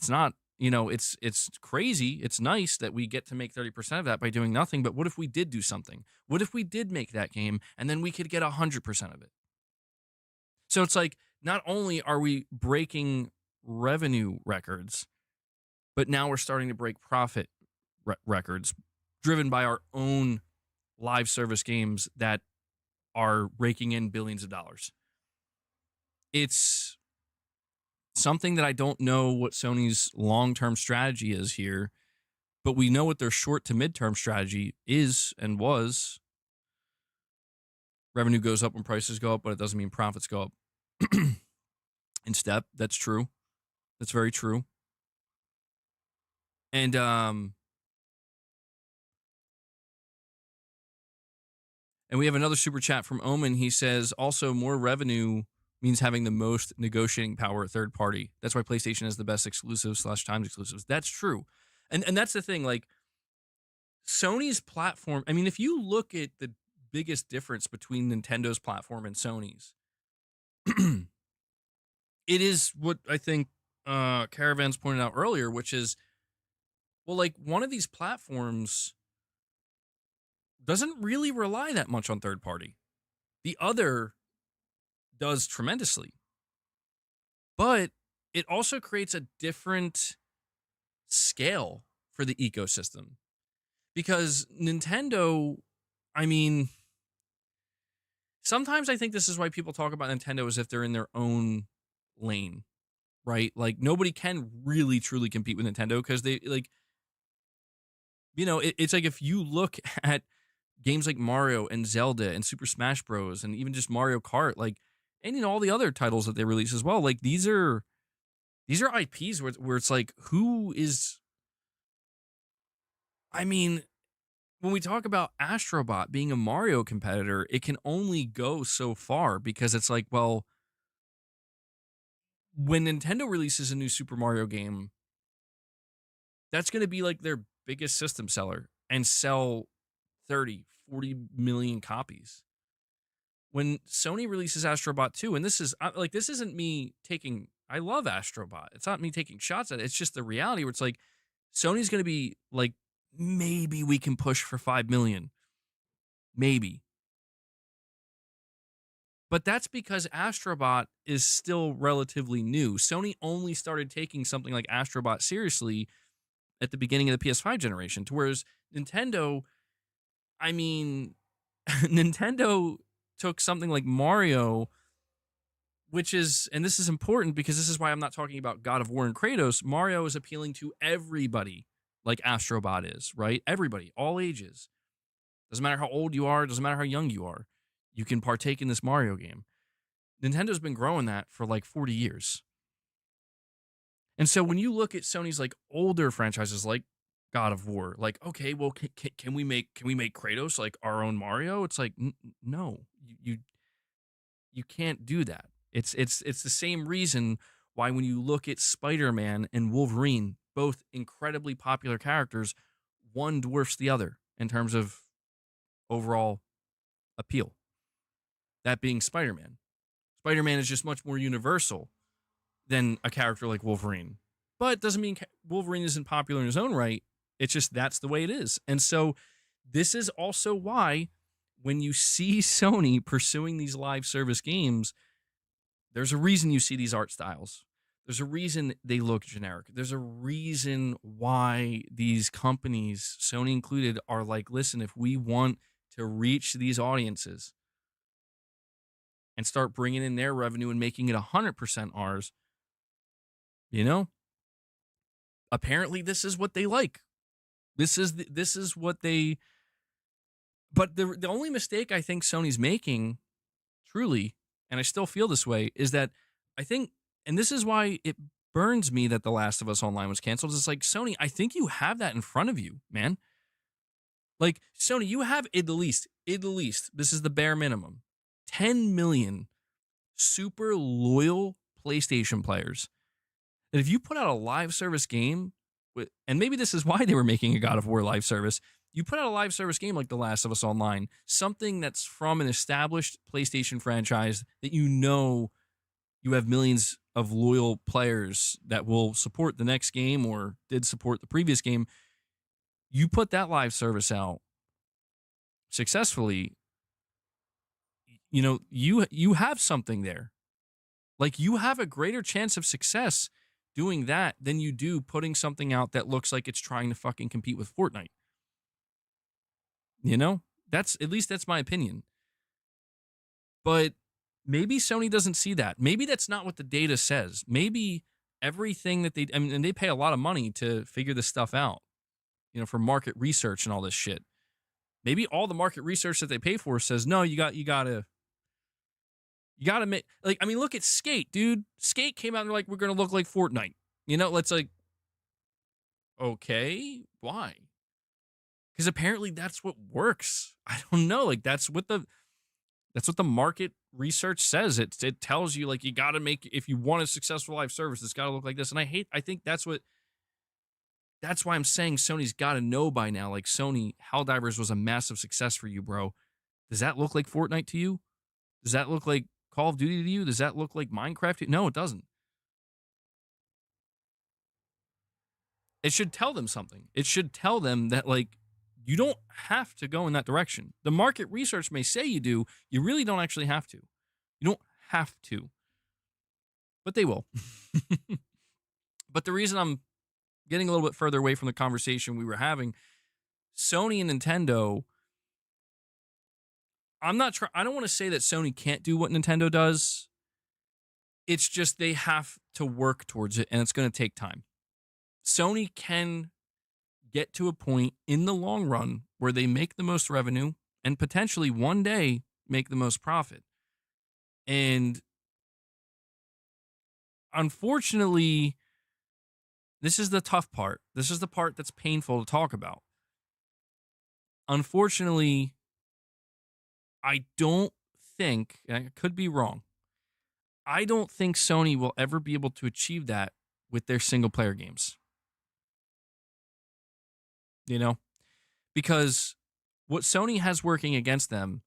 not, it's crazy. It's nice that we get to make 30% of that by doing nothing, but what if we did do something? What if we did make that game, and then we could get 100% of it? So it's like, not only are we breaking revenue records, but now we're starting to break profit records driven by our own live service games that are raking in billions of dollars. It's something that I don't know what Sony's long-term strategy is here, but we know what their short to mid-term strategy is and was. Revenue goes up when prices go up, but it doesn't mean profits go up in step. That's true. That's very true. And we have another super chat from Omen. He says, also, more revenue means having the most negotiating power at third party. That's why PlayStation has the best exclusives / times exclusives. That's true. And that's the thing. Like, Sony's platform, I mean, if you look at the biggest difference between Nintendo's platform and Sony's, it is what I think Caravans pointed out earlier, which is, well, like, one of these platforms doesn't really rely that much on third party. The other does tremendously. But it also creates a different scale for the ecosystem. Because Nintendo, I mean, sometimes I think this is why people talk about Nintendo as if they're in their own lane, right? Like, nobody can really truly compete with Nintendo because they, like, it's like, if you look at games like Mario and Zelda and Super Smash Bros. And even just Mario Kart, like, and all the other titles that they release as well, like, these are IPs where it's like, who is, I mean, when we talk about Astrobot being a Mario competitor, it can only go so far, because it's like, well, when Nintendo releases a new Super Mario game, that's going to be like their biggest system seller and sell 30, 40 million copies. When Sony releases Astrobot 2, and this is like, this isn't me taking, I love Astrobot. It's not me taking shots at it. It's just the reality where it's like, Sony's going to be like, maybe we can push for 5 million. Maybe. But that's because Astrobot is still relatively new. Sony only started taking something like Astrobot seriously at the beginning of the PS5 generation, to whereas Nintendo, I mean, Nintendo took something like Mario, which is, and this is important because this is why I'm not talking about God of War and Kratos. Mario is appealing to everybody, like Astrobot is, right? Everybody, all ages. Doesn't matter how old you are, doesn't matter how young you are. You can partake in this Mario game. Nintendo's been growing that for like 40 years. And so when you look at Sony's like older franchises like God of War, like, okay, well, can we make Kratos like our own Mario? It's like, no, you can't do that. It's the same reason why when you look at Spider-Man and Wolverine, both incredibly popular characters, one dwarfs the other in terms of overall appeal. That being Spider-Man. Spider-Man is just much more universal than a character like Wolverine. But it doesn't mean Wolverine isn't popular in his own right. It's just that's the way it is. And so this is also why when you see Sony pursuing these live service games, there's a reason you see these art styles. There's a reason they look generic. There's a reason why these companies, Sony included, are like, listen, if we want to reach these audiences and start bringing in their revenue and making it 100% ours, You know, apparently this is what they like. This is what they. But the only mistake I think Sony's making, truly, and I still feel this way, is that I think, and this is why it burns me that The Last of Us Online was canceled. It's like, Sony, I think you have that in front of you, man. Like, Sony, you have at least, this is the bare minimum, 10 million super loyal PlayStation players. And if you put out a live service game, and maybe this is why they were making a God of War live service, you put out a live service game like The Last of Us Online, something that's from an established PlayStation franchise that you know you have millions of loyal players that will support the next game or did support the previous game. You put that live service out successfully, you know, you have something there. Like, you have a greater chance of success doing that than you do putting something out that looks like it's trying to fucking compete with Fortnite. You know? That's, at least that's my opinion. But maybe Sony doesn't see that. Maybe that's not what the data says. Maybe everything that I mean, and they pay a lot of money to figure this stuff out, you know, for market research and all this shit. Maybe all the market research that they pay for says, no, you gotta make, like, I mean, look at Skate, dude. Skate came out and they're like, we're gonna look like Fortnite. You know, let's like, okay, why? Because apparently that's what works. I don't know. Like, that's what the market research says. It tells you, like, you got to make, if you want a successful live service, it's got to look like this. And I think that's why I'm saying Sony's got to know by now. Like, Sony, Helldivers was a massive success for you, bro. Does that look like Fortnite to you? Does that look like Call of Duty to you? Does that look like Minecraft to you? No, it doesn't. It should tell them something. It should tell them that, like, you don't have to go in that direction. The market research may say you do. You really don't actually have to. You don't have to. But they will. But the reason I'm getting a little bit further away from the conversation we were having, Sony and Nintendo, I don't want to say that Sony can't do what Nintendo does. It's just they have to work towards it, and it's going to take time. Sony can get to a point in the long run where they make the most revenue and potentially one day make the most profit. And unfortunately, this is the tough part. This is the part that's painful to talk about. Unfortunately, I don't think, and I could be wrong, I don't think Sony will ever be able to achieve that with their single player games. You know, because what Sony has working against them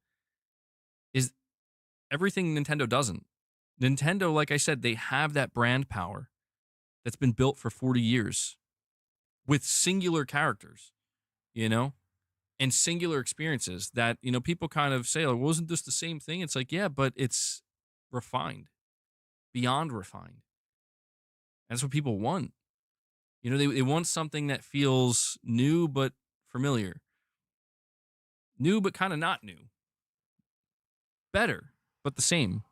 is everything Nintendo doesn't. Nintendo, like I said, they have that brand power that's been built for 40 years with singular characters, you know, and singular experiences that, you know, people kind of say, like, wasn't this the same thing? It's like, yeah, but it's refined, beyond refined. That's what people want. You know, they want something that feels new but familiar. New but kind of not new. Better, but the same.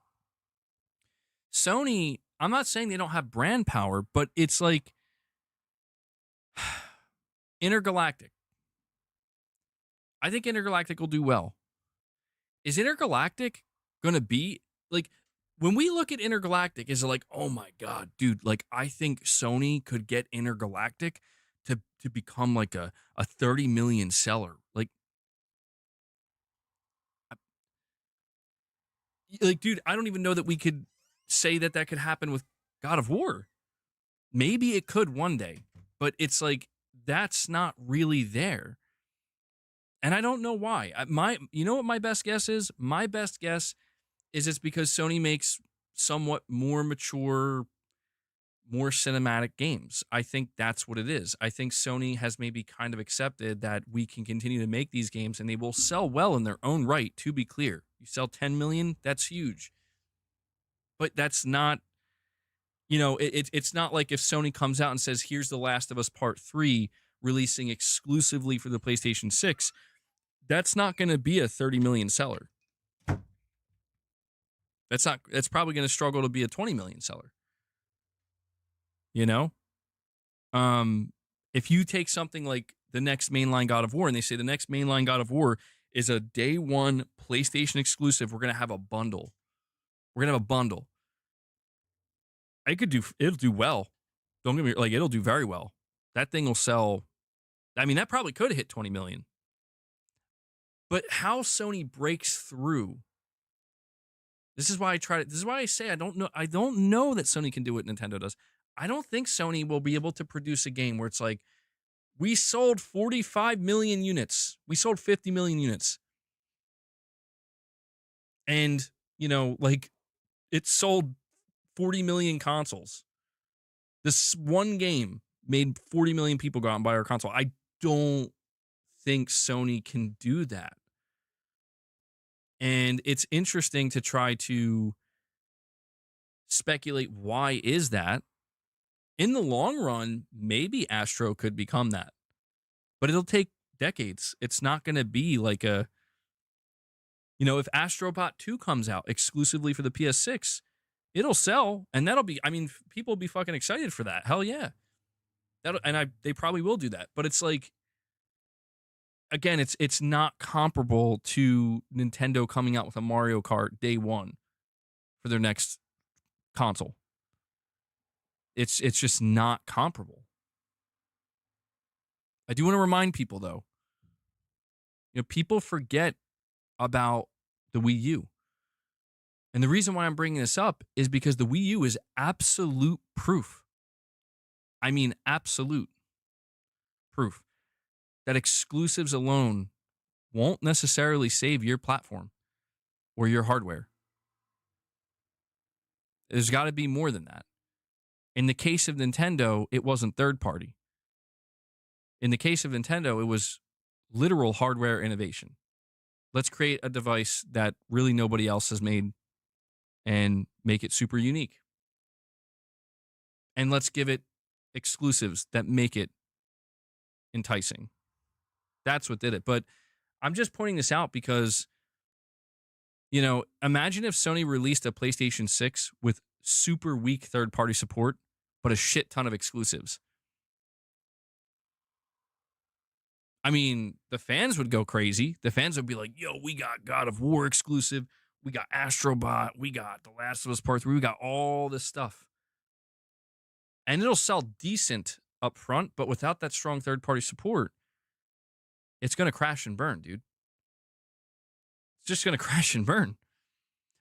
Sony, I'm not saying they don't have brand power, but it's like Intergalactic. I think Intergalactic will do well. Is Intergalactic going to be, like, when we look at Intergalactic, is it like, oh my God, dude, like, I think Sony could get Intergalactic to become like a 30 million seller. Like, dude, I don't even know that we could say that could happen with God of War. Maybe it could one day, but it's like, that's not really there. And I don't know why. You know what my best guess is? My best guess is it's because Sony makes somewhat more mature, more cinematic games. I think that's what it is. I think Sony has maybe kind of accepted that we can continue to make these games and they will sell well in their own right, to be clear. You sell 10 million, that's huge. But that's not, you know, it's not like if Sony comes out and says, here's The Last of Us Part 3 releasing exclusively for the PlayStation 6. That's not going to be a 30 million seller. That's probably going to struggle to be a 20 million seller. You know, if you take something like the next mainline God of War, and they say the next mainline God of War is a day one PlayStation exclusive, we're gonna have a bundle. We're gonna have a bundle. It'll do well. Don't get me like it'll do very well. That thing will sell. I mean, that probably could hit 20 million. But how Sony breaks through. This is why I say I don't know. I don't know that Sony can do what Nintendo does. I don't think Sony will be able to produce a game where it's like, we sold 45 million units. We sold 50 million units. And, like, it sold 40 million consoles. This one game made 40 million people go out and buy our console. I don't think Sony can do that. And it's interesting to try to speculate why is that. In the long run, maybe Astro could become that. But it'll take decades. It's not going to be like if Astrobot 2 comes out exclusively for the PS6, it'll sell, and people will be fucking excited for that. Hell yeah. They probably will do that. But it's like, again, it's not comparable to Nintendo coming out with a Mario Kart day one for their next console. It's just not comparable. I do want to remind people, though, people forget about the Wii U. And the reason why I'm bringing this up is because the Wii U is absolute proof. I mean, absolute proof that exclusives alone won't necessarily save your platform or your hardware. There's got to be more than that. In the case of Nintendo, it wasn't third party. In the case of Nintendo, it was literal hardware innovation. Let's create a device that really nobody else has made and make it super unique. And let's give it exclusives that make it enticing. That's what did it. But I'm just pointing this out because, imagine if Sony released a PlayStation 6 with super weak third-party support, but a shit ton of exclusives. I mean, the fans would go crazy. The fans would be like, yo, we got God of War exclusive. We got Astrobot. We got The Last of Us Part 3. We got all this stuff. And it'll sell decent up front, but without that strong third-party support, it's going to crash and burn, dude. It's just going to crash and burn.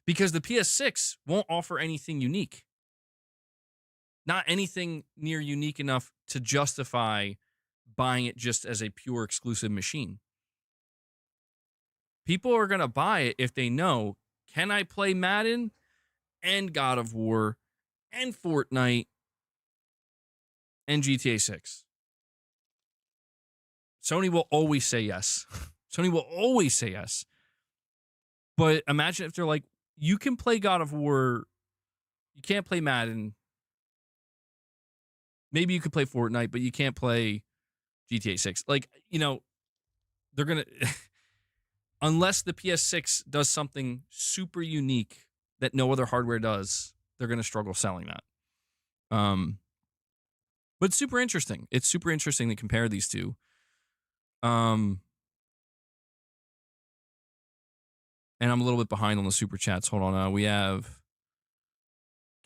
Because the PS6 won't offer anything unique. Not anything near unique enough to justify buying it just as a pure exclusive machine. People are going to buy it if they know, can I play Madden and God of War and Fortnite and GTA 6? Sony will always say yes. Sony will always say yes. But imagine if they're like, you can play God of War, you can't play Madden. Maybe you could play Fortnite, but you can't play GTA 6. Like, they're going to... Unless the PS6 does something super unique that no other hardware does, they're going to struggle selling that. But it's super interesting. It's super interesting to compare these two. And I'm a little bit behind on the super chats. Hold on. We have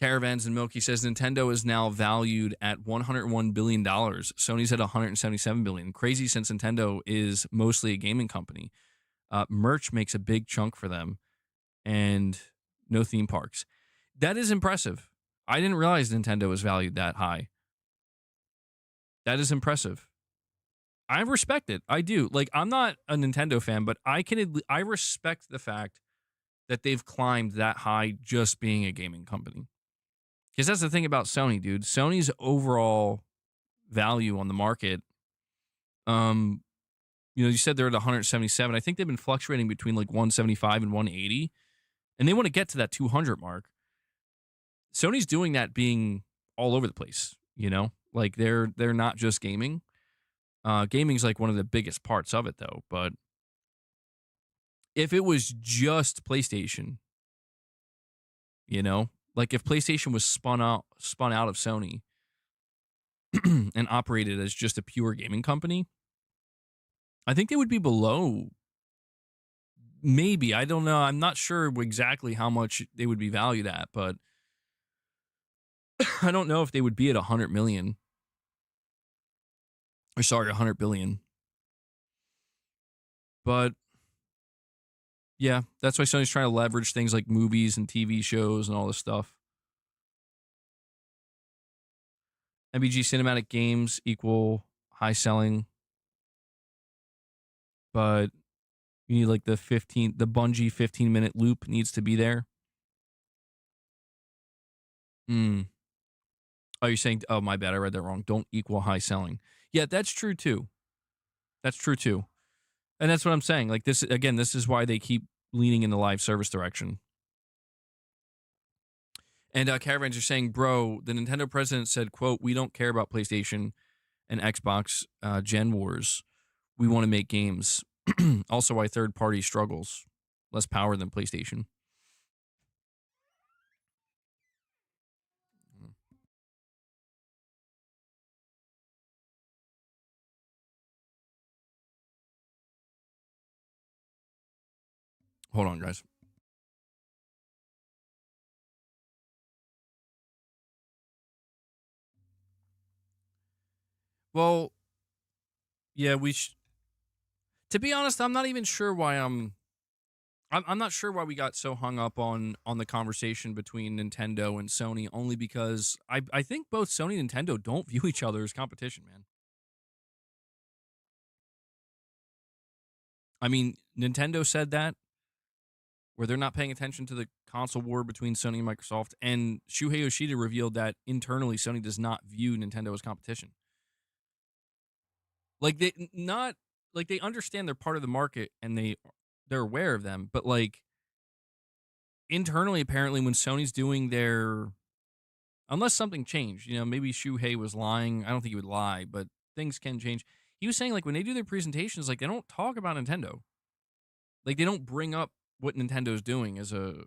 Caravans and Milky says Nintendo is now valued at $101 billion. Sony's at $177 billion. Crazy since Nintendo is mostly a gaming company. Merch makes a big chunk for them, and no theme parks. That is impressive. I didn't realize Nintendo was valued that high. That is impressive. I respect it. I do. Like, I'm not a Nintendo fan, but I respect the fact that they've climbed that high just being a gaming company. Because that's the thing about Sony, dude. Sony's overall value on the market, you said they're at 177. I think they've been fluctuating between like 175 and 180, and they want to get to that 200 mark. Sony's doing that being all over the place, Like they're not just gaming. Gaming's like one of the biggest parts of it, though. But if it was just PlayStation, like if PlayStation was spun out of Sony, and operated as just a pure gaming company, I think they would be below. Maybe, I don't know. I'm not sure exactly how much they would be valued at, but I don't know if they would be at 100 million. Or sorry, 100 billion. But yeah, that's why Sony's trying to leverage things like movies and TV shows and all this stuff. MBG cinematic games equal high selling, but you need like the Bungie 15-minute loop needs to be there. Oh, you're saying, oh, my bad, I read that wrong. Don't equal high selling. Yeah, that's true too. That's true too. And that's what I'm saying. Like this, again, this is why they keep leaning in the live service direction. And Caravans are saying, bro, the Nintendo president said, quote, we don't care about PlayStation and Xbox Gen Wars. We want to make games. Also, why third party struggles. Less power than PlayStation. Hold on, guys. Well, yeah, to be honest, I'm not even sure why I'm not sure why we got so hung up on the conversation between Nintendo and Sony, only because I think both Sony and Nintendo don't view each other as competition, man. I mean, Nintendo said that, where they're not paying attention to the console war between Sony and Microsoft, and Shuhei Yoshida revealed that internally Sony does not view Nintendo as competition. Like they understand they're part of the market and they're aware of them, but like internally, apparently, when Sony's doing their, unless something changed, maybe Shuhei was lying. I don't think he would lie, but things can change. He was saying like when they do their presentations, like they don't talk about Nintendo. Like they don't bring up what Nintendo's doing as as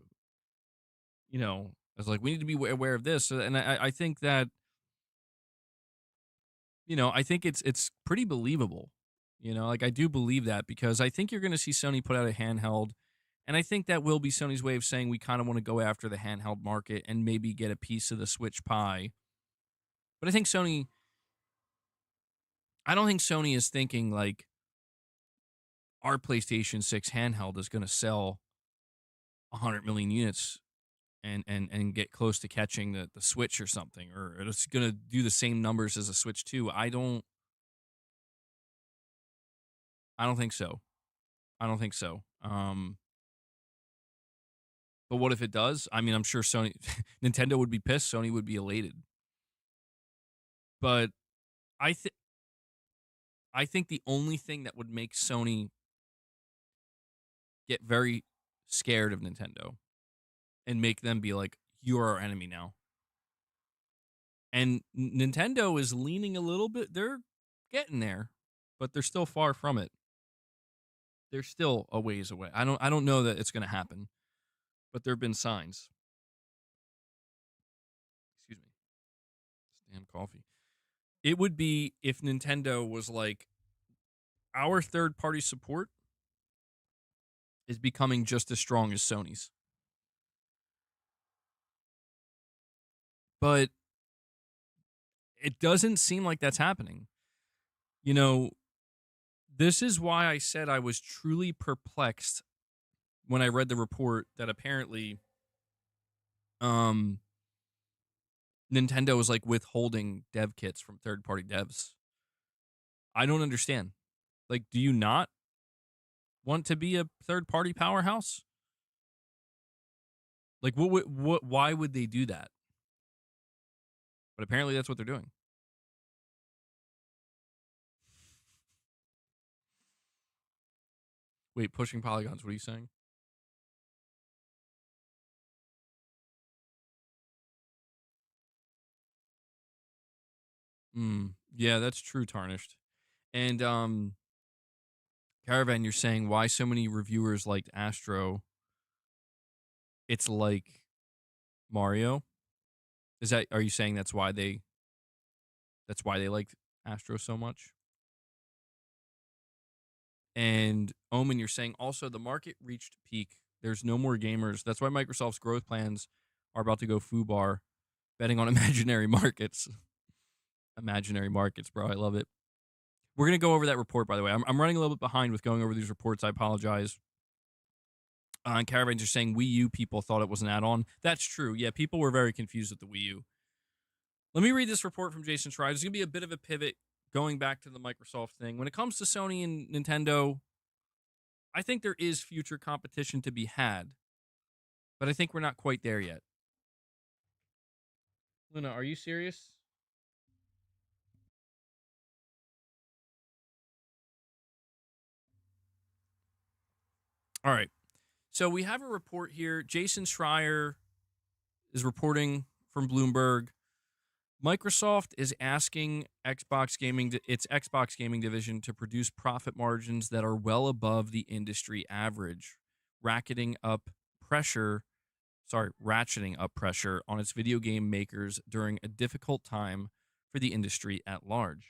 like we need to be aware of this. And I think that, I think it's pretty believable. Like I do believe that because I think you're going to see Sony put out a handheld. And I think that will be Sony's way of saying we kind of want to go after the handheld market and maybe get a piece of the Switch pie. But I don't think Sony is thinking like our PlayStation 6 handheld is going to sell 100 million units and get close to catching the Switch or something, or it's going to do the same numbers as a Switch 2. I don't think so. I don't think so. But what if it does? I mean, I'm sure Nintendo would be pissed. Sony would be elated. But I think the only thing that would make Sony get very scared of Nintendo and make them be like, you're our enemy now. And Nintendo is leaning a little bit. They're getting there, but they're still far from it. They're still a ways away. I don't know that it's going to happen, but there have been signs. Excuse me. It's damn coffee. It would be if Nintendo was like, our third-party support is becoming just as strong as Sony's. But it doesn't seem like that's happening. This is why I said I was truly perplexed when I read the report that apparently Nintendo was like withholding dev kits from third-party devs. I don't understand. Like, do you not want to be a third-party powerhouse? Like, why would they do that? But apparently that's what they're doing. Wait, pushing polygons, what are you saying? Yeah, that's true, Tarnished. And Caravan, you're saying why so many reviewers liked Astro? It's like Mario? Are you saying that's why they That's why they like Astro so much. And Omen, you're saying also the market reached peak. There's no more gamers. That's why Microsoft's growth plans are about to go foobar, betting on imaginary markets. Imaginary markets, bro. I love it. We're going to go over that report, by the way. I'm running a little bit behind with going over these reports. I apologize. And Caravans are saying Wii U people thought it was an add-on. That's true. Yeah, people were very confused with the Wii U. Let me read this report from Jason Schreier. There's going to be a bit of a pivot going back to the Microsoft thing. When it comes to Sony and Nintendo, I think there is future competition to be had, but I think we're not quite there yet. Luna, are you serious? All right. So we have a report here. Jason Schreier is reporting from Bloomberg. Microsoft is asking its Xbox gaming division to produce profit margins that are well above the industry average, ratcheting up pressure on its video game makers during a difficult time for the industry at large.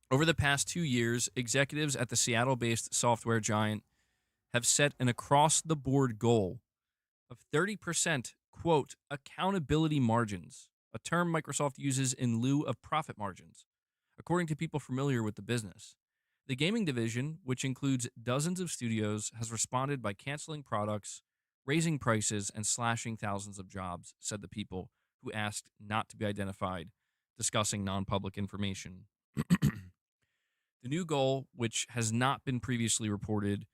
Over the past 2 years, executives at the Seattle-based software giant have set an across-the-board goal of 30%, quote, accountability margins, a term Microsoft uses in lieu of profit margins, according to people familiar with the business. The gaming division, which includes dozens of studios, has responded by canceling products, raising prices, and slashing thousands of jobs, said the people who asked not to be identified, discussing non-public information. The new goal, which has not been previously reported,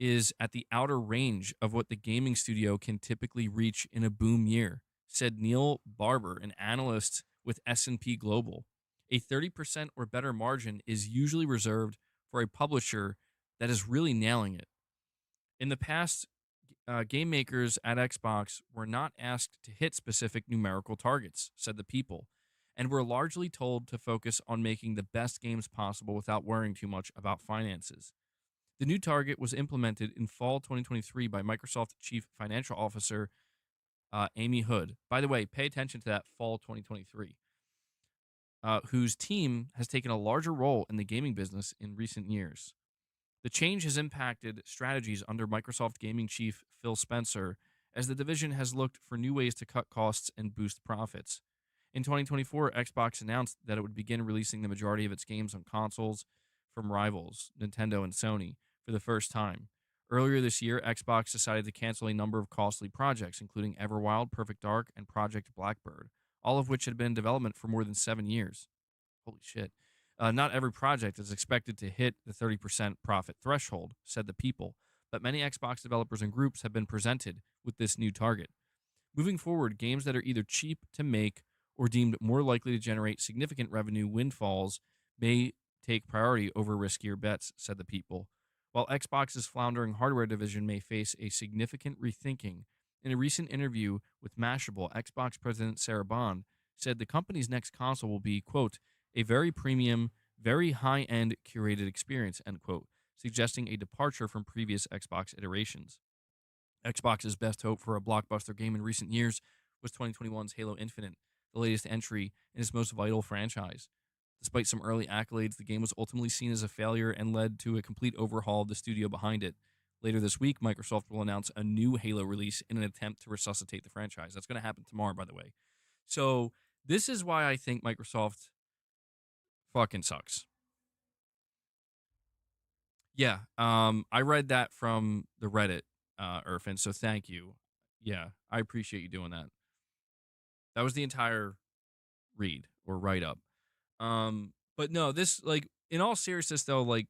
is at the outer range of what the gaming studio can typically reach in a boom year, said Neil Barber, an analyst with S&P Global. A 30% or better margin is usually reserved for a publisher that is really nailing it. In the past, game makers at Xbox were not asked to hit specific numerical targets, said the people, and were largely told to focus on making the best games possible without worrying too much about finances. The new target was implemented in fall 2023 by Microsoft Chief Financial Officer Amy Hood. By the way, pay attention to that fall 2023, whose team has taken a larger role in the gaming business in recent years. The change has impacted strategies under Microsoft Gaming Chief Phil Spencer, as the division has looked for new ways to cut costs and boost profits. In 2024, Xbox announced that it would begin releasing the majority of its games on consoles from rivals, Nintendo and Sony, for the first time. Earlier this year, Xbox decided to cancel a number of costly projects, including Everwild, Perfect Dark, and Project Blackbird, all of which had been in development for more than 7 years. Holy shit. Not every project is expected to hit the 30% profit threshold, said the people, but many Xbox developers and groups have been presented with this new target. Moving forward, games that are either cheap to make or deemed more likely to generate significant revenue windfalls may take priority over riskier bets, said the people. While Xbox's floundering hardware division may face a significant rethinking, in a recent interview with Mashable, Xbox President Sarah Bond said the company's next console will be, quote, a very premium, very high-end curated experience, end quote, suggesting a departure from previous Xbox iterations. Xbox's best hope for a blockbuster game in recent years was 2021's Halo Infinite, the latest entry in its most vital franchise. Despite some early accolades, the game was ultimately seen as a failure and led to a complete overhaul of the studio behind it. Later this week, Microsoft will announce a new Halo release in an attempt to resuscitate the franchise. That's going to happen tomorrow, by the way. So this is why I think Microsoft fucking sucks. Yeah, I read that from the Reddit, Irfan, so thank you. Yeah, I appreciate you doing that. That was the entire read or write-up. But no, this, like, in all seriousness, though, like,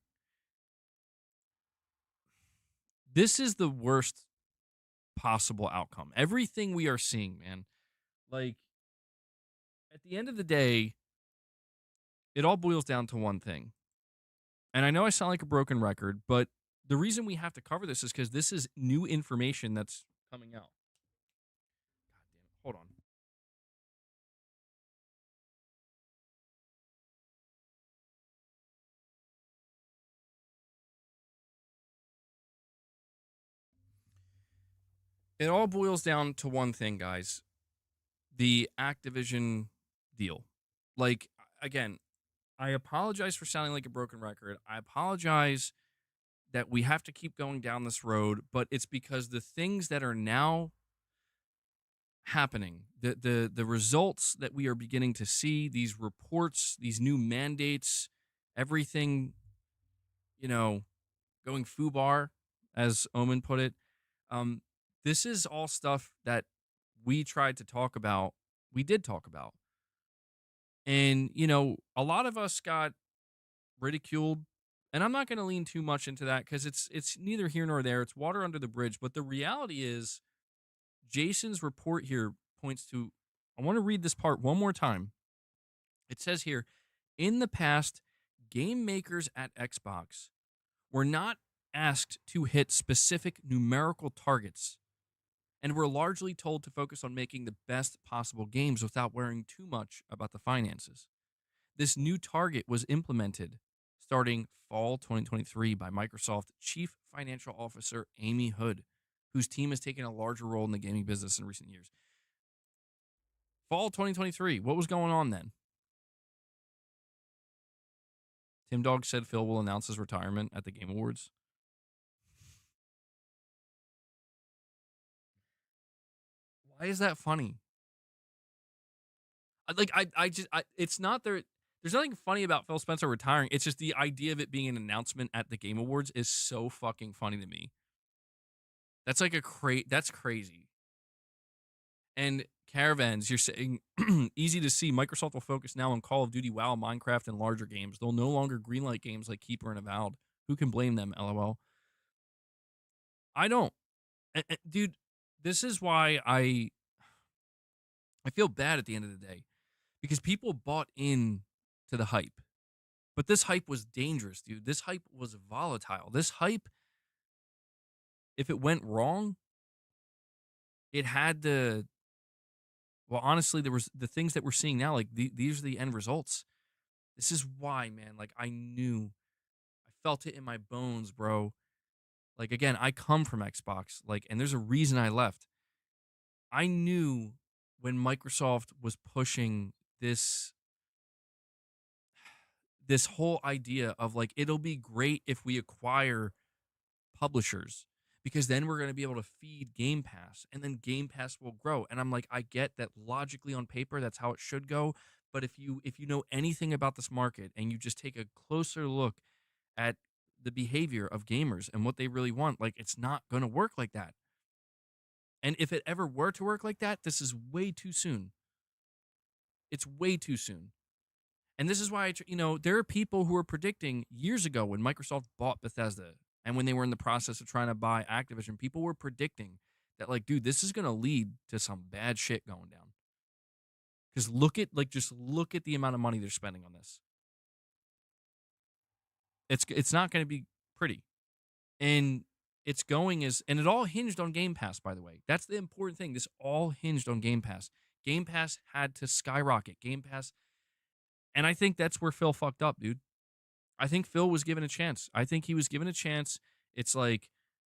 this is the worst possible outcome. Everything we are seeing, man, like, at the end of the day, it all boils down to one thing. And I know I sound like a broken record, but the reason we have to cover this is because this is new information that's coming out. God damn it. Hold on. It all boils down to one thing, guys. The Activision deal. Like, again, I apologize for sounding like a broken record. I apologize that we have to keep going down this road, but it's because the things that are now happening, the results that we are beginning to see, these reports, these new mandates, everything, you know, going foobar, as Omen put it. Um, this is all stuff that we tried to talk about. We did talk about. And, a lot of us got ridiculed. And I'm not going to lean too much into that because it's neither here nor there. It's water under the bridge. But the reality is, Jason's report here points to, I want to read this part one more time. It says here, in the past, game makers at Xbox were not asked to hit specific numerical targets and were largely told to focus on making the best possible games without worrying too much about the finances. This new target was implemented starting fall 2023 by Microsoft Chief Financial Officer Amy Hood, whose team has taken a larger role in the gaming business in recent years. Fall 2023, what was going on then? Tim Dog said Phil will announce his retirement at the Game Awards. Why is that funny? It's not there. There's nothing funny about Phil Spencer retiring. It's just the idea of it being an announcement at the Game Awards is so fucking funny to me. That's like that's crazy. And Caravans, you're saying, easy to see. Microsoft will focus now on Call of Duty, WoW, Minecraft, and larger games. They'll no longer greenlight games like Keeper and Avowed. Who can blame them, LOL? I don't. Dude, this is why I feel bad at the end of the day. Because people bought in to the hype. But this hype was dangerous, dude. This hype was volatile. This hype, if it went wrong, it had the... Well, honestly, there was the things that we're seeing now, like these are the end results. This is why, man, like I felt it in my bones, bro. Like, again, I come from Xbox, like, and there's a reason I left. I knew when Microsoft was pushing this whole idea of like, it'll be great if we acquire publishers because then we're going to be able to feed Game Pass and then Game Pass will grow. And I'm like, I get that logically on paper, that's how it should go. But if you know anything about this market and you just take a closer look at the behavior of gamers and what they really want, like it's not going to work like that. And if it ever were to work like that, this is way too soon. It's way too soon. And this is why, there are people who were predicting years ago when Microsoft bought Bethesda and when they were in the process of trying to buy Activision, people were predicting that, like, dude, this is going to lead to some bad shit going down. Because just look at the amount of money they're spending on this. It's not going to be pretty. And and it all hinged on Game Pass, by the way. That's the important thing. This all hinged on Game Pass. Game Pass had to skyrocket. Game Pass... And I think that's where Phil fucked up, dude. I think Phil was given a chance. I think he was given a chance. It's like,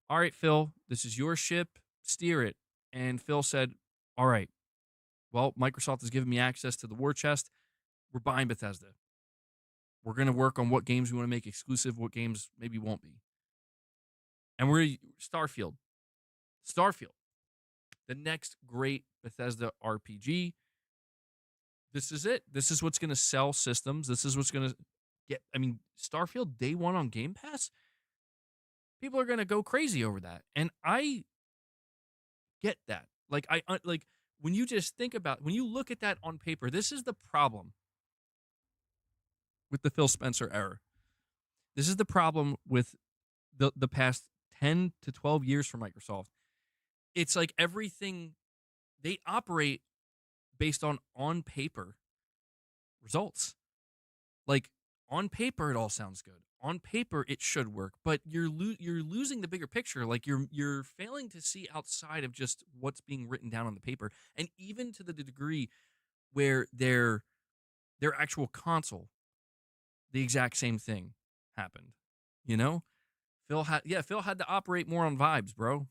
all right, Phil, this is your ship. Steer it. And Phil said, all right, well, Microsoft has given me access to the war chest. We're buying Bethesda. We're going to work on what games we want to make exclusive, what games maybe won't be. And we're Starfield. The next great Bethesda RPG. This is it. This is what's going to sell systems. This is what's going to get... I mean, Starfield day one on Game Pass? People are going to go crazy over that. And I get that. Like, when you just think about... When you look at that on paper, this is the problem with the Phil Spencer era. This is the problem with the past 10 to 12 years for Microsoft. It's like everything... They operate based on paper results. Like, on paper, it all sounds good. On paper, it should work, but you're losing the bigger picture. Like, you're failing to see outside of just what's being written down on the paper, and even to the degree where their actual console, the exact same thing happened. Phil had to operate more on vibes, bro.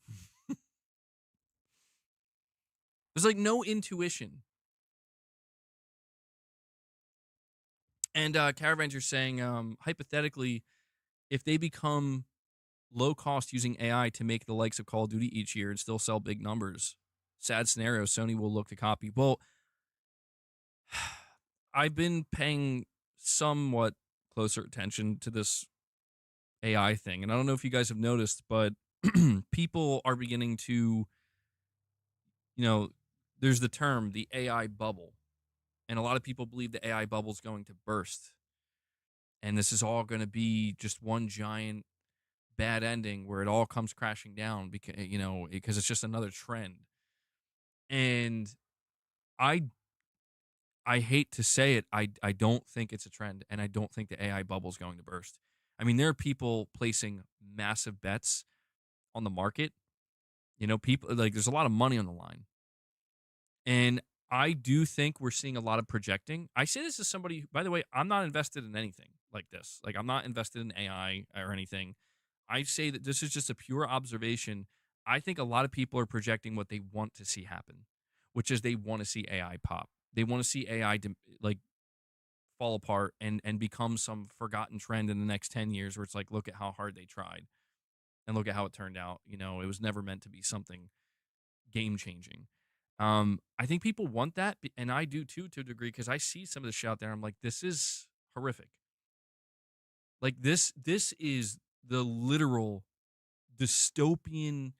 There's like no intuition. And Caravan's saying, hypothetically, if they become low cost using AI to make the likes of Call of Duty each year and still sell big numbers, sad scenario, Sony will look to copy. Well, I've been paying somewhat closer attention to this AI thing. And I don't know if you guys have noticed, but people are beginning to, you know, there's the term, the AI bubble. And a lot of people believe the AI bubble is going to burst. And this is all going to be just one giant bad ending where it all comes crashing down because it's just another trend. And I I hate to say it, I don't think it's a trend, and I don't think the AI bubble is going to burst. I mean, there are people placing massive bets on the market. People like there's a lot of money on the line. And I do think we're seeing a lot of projecting. I say this as somebody, by the way, I'm not invested in anything like this. Like, I'm not invested in AI or anything. I say that this is just a pure observation. I think a lot of people are projecting what they want to see happen, which is they want to see AI pop. They want to see AI like fall apart and become some forgotten trend in the next 10 years where it's like, look at how hard they tried and look at how it turned out. It was never meant to be something game changing. I think people want that, and I do too, to a degree, because I see some of the shit out there. I'm like, this is horrific. Like this is the literal dystopian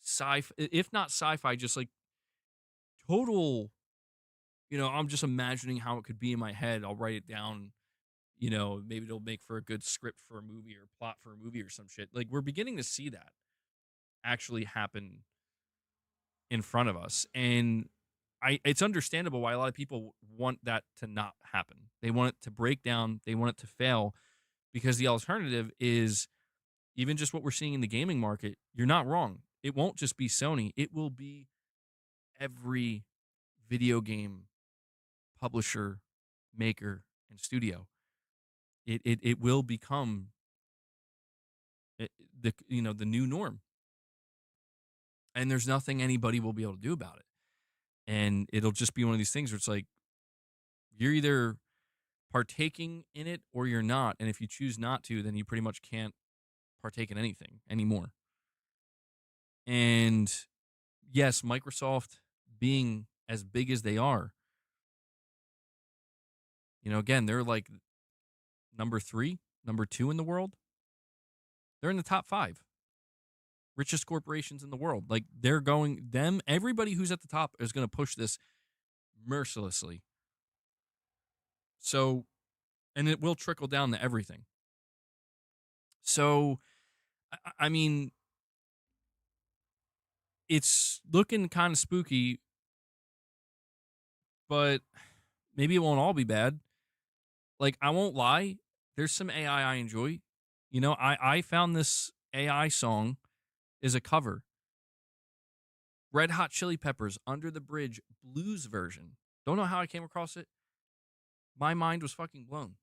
sci-fi, if not sci-fi, just like total. I'm just imagining how it could be in my head. I'll write it down. Maybe it'll make for a good script for a movie or plot for a movie or some shit. Like, we're beginning to see that actually happen in front of us. And it's understandable why a lot of people want that to not happen. They want it to break down. They want it to fail, because the alternative is even just what we're seeing in the gaming market. You're not wrong. It won't just be Sony. It will be every video game publisher, maker, and studio. It will become the new norm. And there's nothing anybody will be able to do about it. And it'll just be one of these things where it's like, you're either partaking in it or you're not. And if you choose not to, then you pretty much can't partake in anything anymore. And yes, Microsoft being as big as they are, again, they're like number 3, number 2 in the world. They're in the top 5 richest corporations in the world. Like, everybody who's at the top is going to push this mercilessly. So, and it will trickle down to everything. So, I mean, it's looking kind of spooky, but maybe it won't all be bad. Like, I won't lie, there's some AI I enjoy. I found this AI song is a cover. Red Hot Chili Peppers, Under the Bridge blues version. Don't know how I came across it. My mind was fucking blown.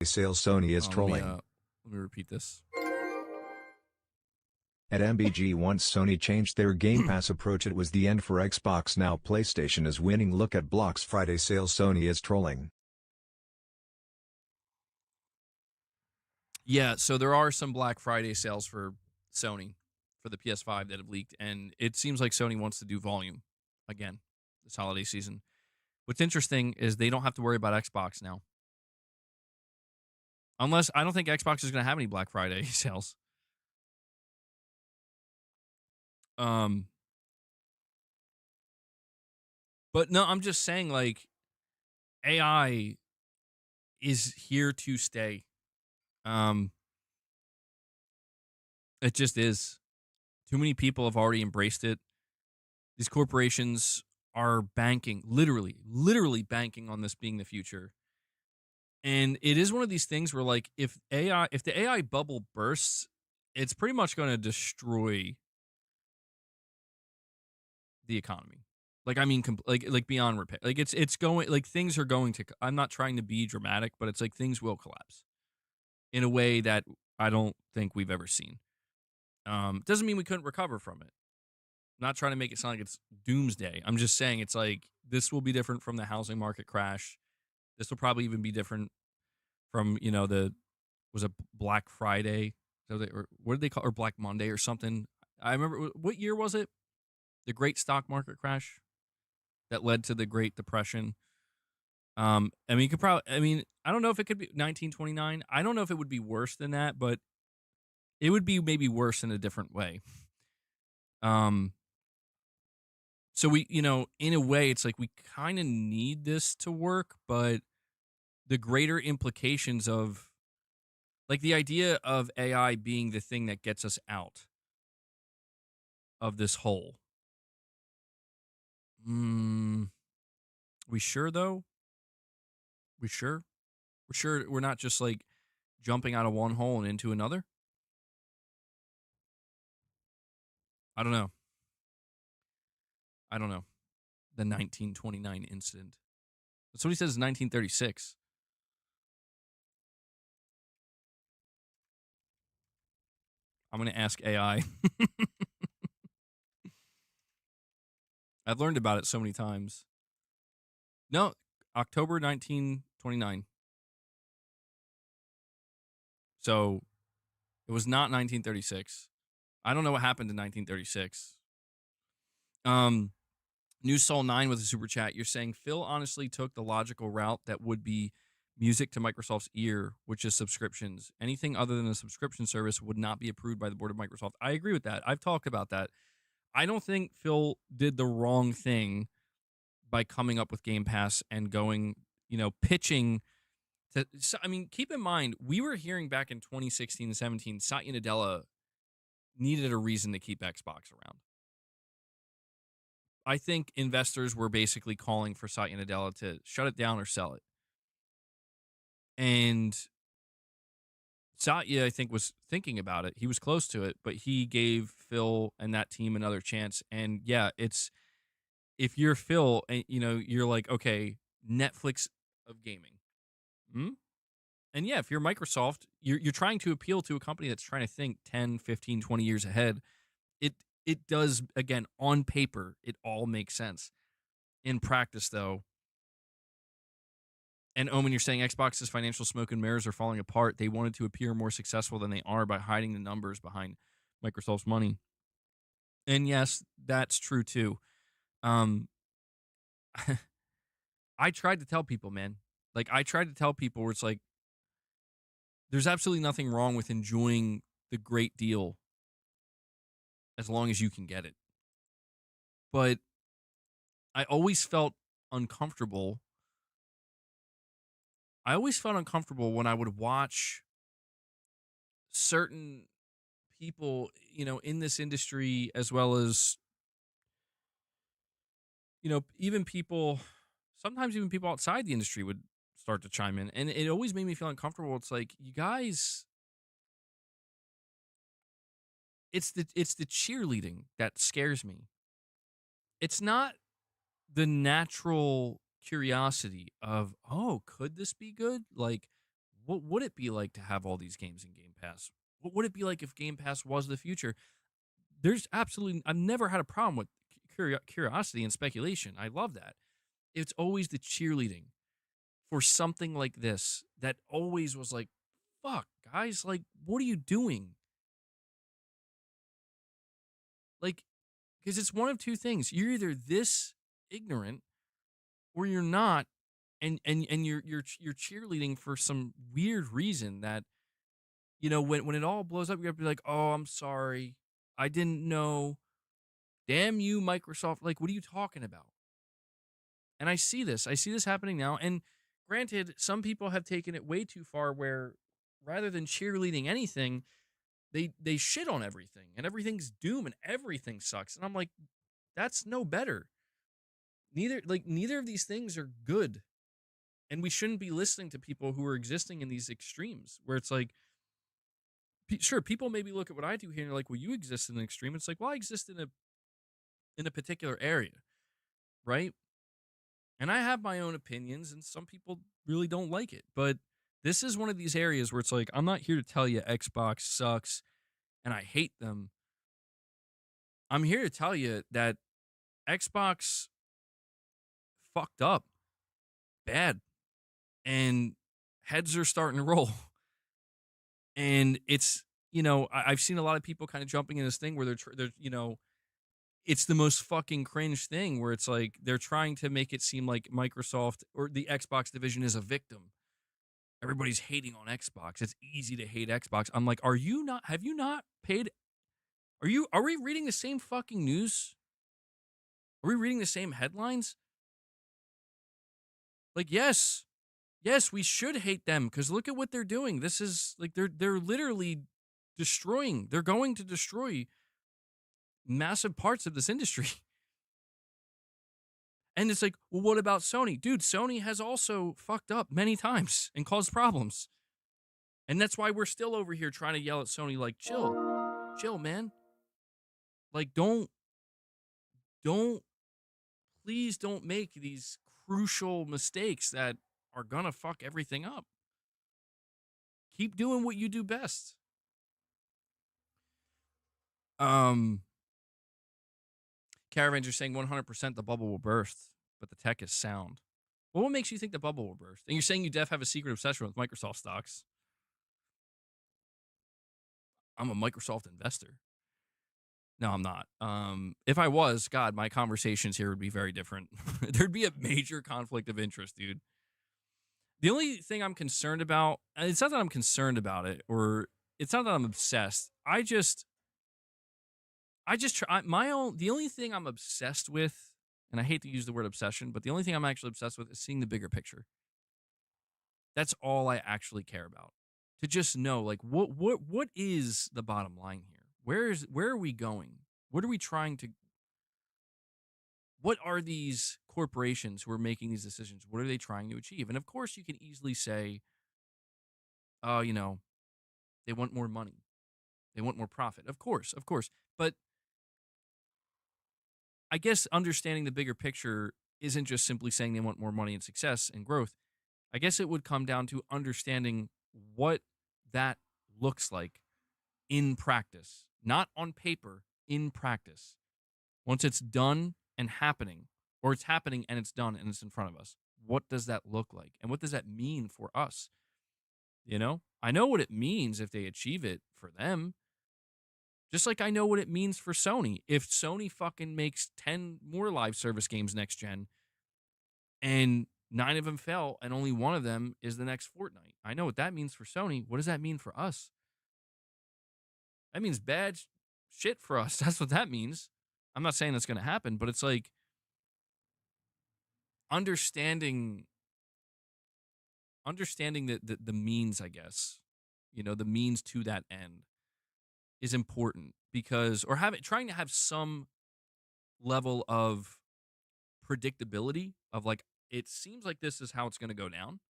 Sales Sony is trolling. Let me repeat this. At MBG, once Sony changed their Game Pass approach, it was the end for Xbox. Now PlayStation is winning. Look at Block's Friday sales. Sony is trolling. Yeah, so there are some Black Friday sales for Sony for the PS5 that have leaked, and it seems like Sony wants to do volume again this holiday season. What's interesting is they don't have to worry about Xbox now. Unless, I don't think Xbox is going to have any Black Friday sales. But no, I'm just saying, like, AI is here to stay. It just is. Too many people have already embraced it. These corporations are banking, literally banking on this being the future. And it is one of these things where, like, if the AI bubble bursts, it's pretty much going to destroy the economy. Like, I mean, like beyond repair. Like, it's going, like, things are going to. I'm not trying to be dramatic, but it's like things will collapse. in a way that I don't think we've ever seen. Doesn't mean we couldn't recover from it. I'm not trying to make it sound like it's doomsday. I'm just saying it's like this will be different from the housing market crash. This will probably even be different from, was it Black Friday? Or what did they call, or Black Monday or something? I remember, what year was it? The great stock market crash that led to the Great Depression. I mean, you could probably, I don't know if it could be 1929. I don't know if it would be worse than that, but it would be maybe worse in a different way. So we, in a way, it's like we kind of need this to work, but the greater implications of, like, the idea of AI being the thing that gets us out of this hole. We sure, though? We sure? We're sure we're not just, like, jumping out of one hole and into another? I don't know. The 1929 incident. Somebody says 1936. I'm going to ask AI. I've learned about it so many times. No, October 1929. So it was not 1936. I don't know what happened in 1936. New Soul 9 with a super chat. You're saying Phil honestly took the logical route that would be music to Microsoft's ear, which is subscriptions. Anything other than a subscription service would not be approved by the board of Microsoft. I agree with that. I've talked about that. I don't think Phil did the wrong thing by coming up with Game Pass and going, pitching to, keep in mind, we were hearing back in 2016 and 17, Satya Nadella needed a reason to keep Xbox around. I think investors were basically calling for Satya Nadella to shut it down or sell it. And Satya, I think, was thinking about it. He was close to it, but he gave Phil and that team another chance. And yeah, if you're Phil and you're like, okay, Netflix of gaming. And yeah, if you're Microsoft, you're trying to appeal to a company that's trying to think 10, 15, 20 years ahead. It does, again, on paper, it all makes sense. In practice, though, and Omen, you're saying Xbox's financial smoke and mirrors are falling apart. They wanted to appear more successful than they are by hiding the numbers behind Microsoft's money. And yes, that's true too. I tried to tell people, man. Like, I tried to tell people where it's like, there's absolutely nothing wrong with enjoying the great deal as long as you can get it. But I always felt uncomfortable. When I would watch certain people, in this industry, as well as, even people, sometimes even people outside the industry would start to chime in. And it always made me feel uncomfortable. It's like, you guys, it's the cheerleading that scares me. It's not the natural curiosity of, oh, could this be good? Like, what would it be like to have all these games in Game Pass? What would it be like if Game Pass was the future? I've never had a problem with curiosity and speculation. I love that. It's always the cheerleading for something like this that always was like, fuck, guys, like, what are you doing? Like, because it's one of two things. You're either this ignorant or you're not, and you're cheerleading for some weird reason that, when it all blows up, you're gonna be like, oh, I'm sorry, I didn't know. Damn you, Microsoft. Like, what are you talking about? And I see this happening now. And granted, some people have taken it way too far where rather than cheerleading anything, they shit on everything and everything's doom and everything sucks. And I'm like, that's no better. Neither of these things are good. And we shouldn't be listening to people who are existing in these extremes where it's like, sure, people maybe look at what I do here and they're like, well, you exist in an extreme. It's like, well, I exist in a particular area, right? And I have my own opinions, and some people really don't like it. But This is one of these areas where it's like, I'm not here to tell you Xbox sucks and I hate them. I'm here to tell you that Xbox fucked up bad and heads are starting to roll. And it's, I've seen a lot of people kind of jumping in this thing where they're it's the most fucking cringe thing where it's like they're trying to make it seem like Microsoft or the Xbox division is a victim. Everybody's hating on Xbox. It's easy to hate Xbox. I'm like, have you not paid? Are we reading the same fucking news? Are we reading the same headlines? Like, yes, we should hate them because look at what they're doing. This is like they're literally destroying. They're going to destroy massive parts of this industry. And it's like, well, what about Sony? Dude, Sony has also fucked up many times and caused problems. And that's why we're still over here trying to yell at Sony like, chill, man. Like, please don't make these crucial mistakes that are gonna fuck everything up. Keep doing what you do best. Caravans are saying 100% the bubble will burst, but the tech is sound. Well, what makes you think the bubble will burst? And you're saying you def have a secret obsession with Microsoft stocks. I'm a Microsoft investor. No, I'm not. If I was, God, my conversations here would be very different. There'd be a major conflict of interest, dude. The only thing I'm concerned about, and it's not that I'm concerned about it, or it's not that I'm obsessed. The only thing I'm obsessed with, and I hate to use the word obsession, but the only thing I'm actually obsessed with is seeing the bigger picture. That's all I actually care about. To just know, like, what is the bottom line here? Where are we going? What are these corporations who are making these decisions? What are they trying to achieve? And of course, you can easily say, oh, they want more money. They want more profit. Of course. But I guess understanding the bigger picture isn't just simply saying they want more money and success and growth. I guess it would come down to understanding what that looks like in practice, not on paper, in practice. Once it's done and happening, or it's happening and it's done and it's in front of us, what does that look like? And what does that mean for us? I know what it means if they achieve it for them. Just like I know what it means for Sony. If Sony fucking makes 10 more live service games next gen and 9 of them fail and only one of them is the next Fortnite, I know what that means for Sony. What does that mean for us? That means bad shit for us. That's what that means. I'm not saying that's going to happen, but it's like understanding the means, I guess, the means to that end is important because, or trying to have some level of predictability of like, it seems like this is how it's going to go down.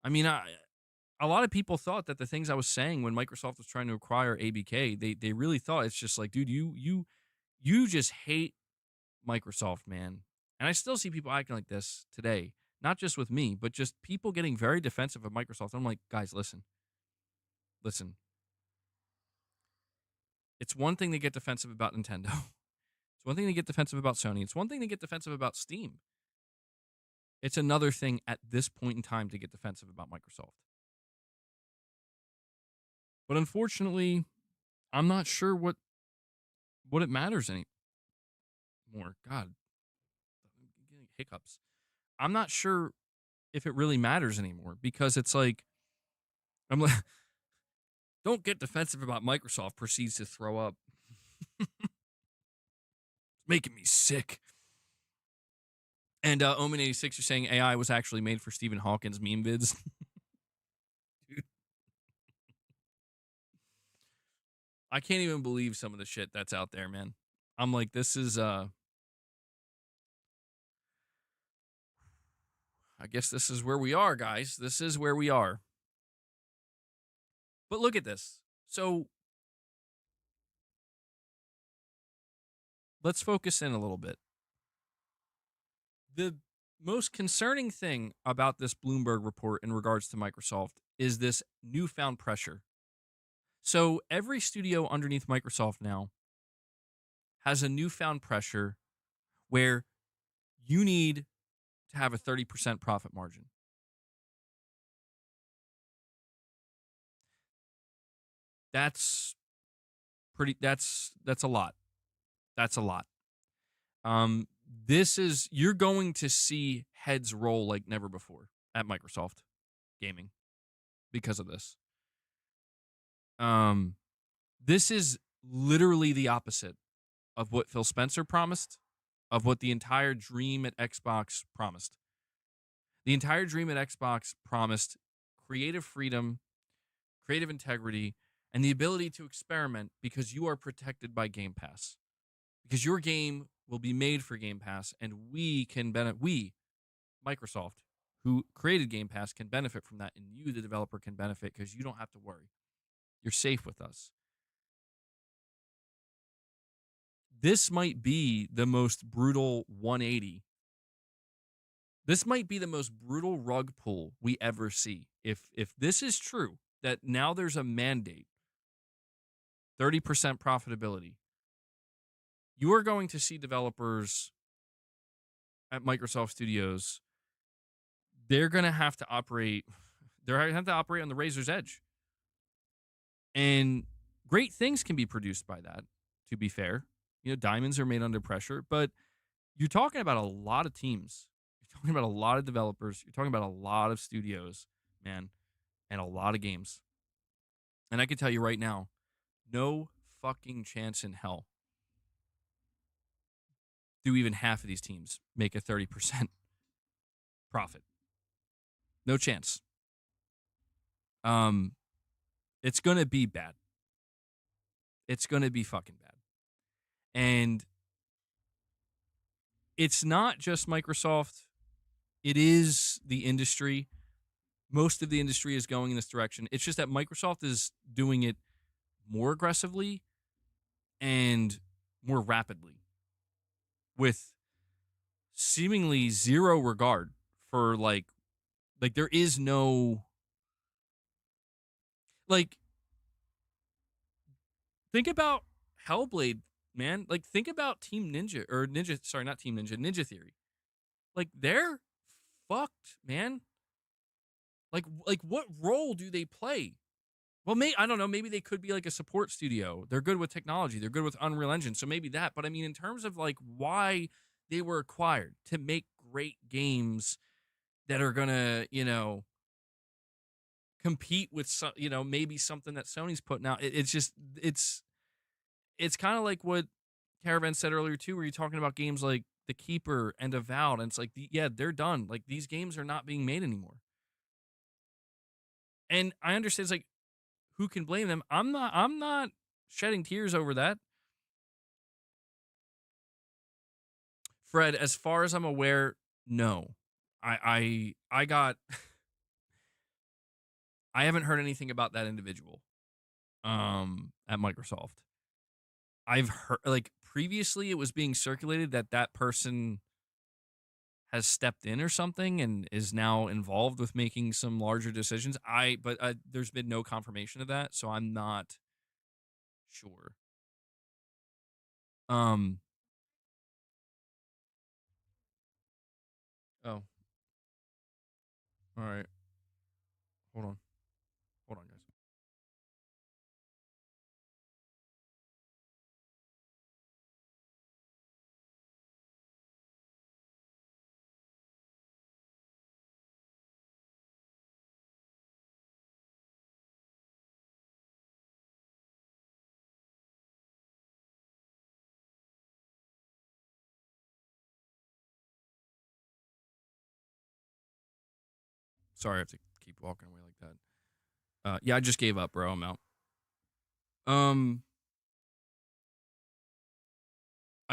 I mean, a lot of people thought that the things I was saying when Microsoft was trying to acquire ABK, they really thought it's just like, dude, you just hate Microsoft, man. And I still see people acting like this today, not just with me, but just people getting very defensive of Microsoft. I'm like, guys, listen. It's one thing to get defensive about Nintendo. It's one thing to get defensive about Sony. It's one thing to get defensive about Steam. It's another thing at this point in time to get defensive about Microsoft. But unfortunately, I'm not sure what it matters anymore. God, I'm getting hiccups. I'm not sure if it really matters anymore because it's like, I'm like, don't get defensive about Microsoft, proceeds to throw up. It's making me sick. And Omen86 are saying AI was actually made for Stephen Hawking's meme vids. Dude. I can't even believe some of the shit that's out there, man. I'm like, this is I guess this is where we are, guys. This is where we are. But look at this. So let's focus in a little bit. The most concerning thing about this Bloomberg report in regards to Microsoft is this newfound pressure. So every studio underneath Microsoft now has a newfound pressure where you need to have a 30% profit margin. That's that's a lot. That's a lot. You're going to see heads roll like never before at Microsoft Gaming because of this. This is literally the opposite of what Phil Spencer promised, of what the entire dream at Xbox promised. The entire dream at Xbox promised creative freedom, creative integrity, and the ability to experiment because you are protected by Game Pass. Because your game will be made for Game Pass, and we, Microsoft, who created Game Pass, can benefit from that, and you, the developer, can benefit because you don't have to worry. You're safe with us. This might be the most brutal 180. This might be the most brutal rug pull we ever see. If this is true, that now there's a mandate, 30% profitability, you are going to see developers at Microsoft Studios, they're going to have to operate on the razor's edge. And great things can be produced by that, to be fair. You know, diamonds are made under pressure, but you're talking about a lot of teams. You're talking about a lot of developers. You're talking about a lot of studios, man, and a lot of games. And I can tell you right now, no fucking chance in hell do even half of these teams make a 30% profit. No chance. It's going to be bad. It's going to be fucking bad. And it's not just Microsoft. It is the industry. Most of the industry is going in this direction. It's just that Microsoft is doing it more aggressively and more rapidly with seemingly zero regard for like there is no like think about Hellblade, man. Like think about Ninja Theory. Like they're fucked, man. Like what role do they play? Well, I don't know. Maybe they could be like a support studio. They're good with technology. They're good with Unreal Engine. So maybe that. But I mean, in terms of like why they were acquired to make great games that are gonna, compete with some, maybe something that Sony's putting out. It's kind of like what Caravan said earlier too, where you're talking about games like The Keeper and Avowed, and it's like, they're done. Like these games are not being made anymore. And I understand it's like, who can blame them? I'm not shedding tears over that. Fred, as far as I'm aware, no. I got I haven't heard anything about that individual at Microsoft. I've heard like previously it was being circulated that person has stepped in or something and is now involved with making some larger decisions. But there's been no confirmation of that, so I'm not sure. Oh. All right. Hold on. Hold on, guys. Sorry, I have to keep walking away like that. Yeah, I just gave up, bro. I'm out. I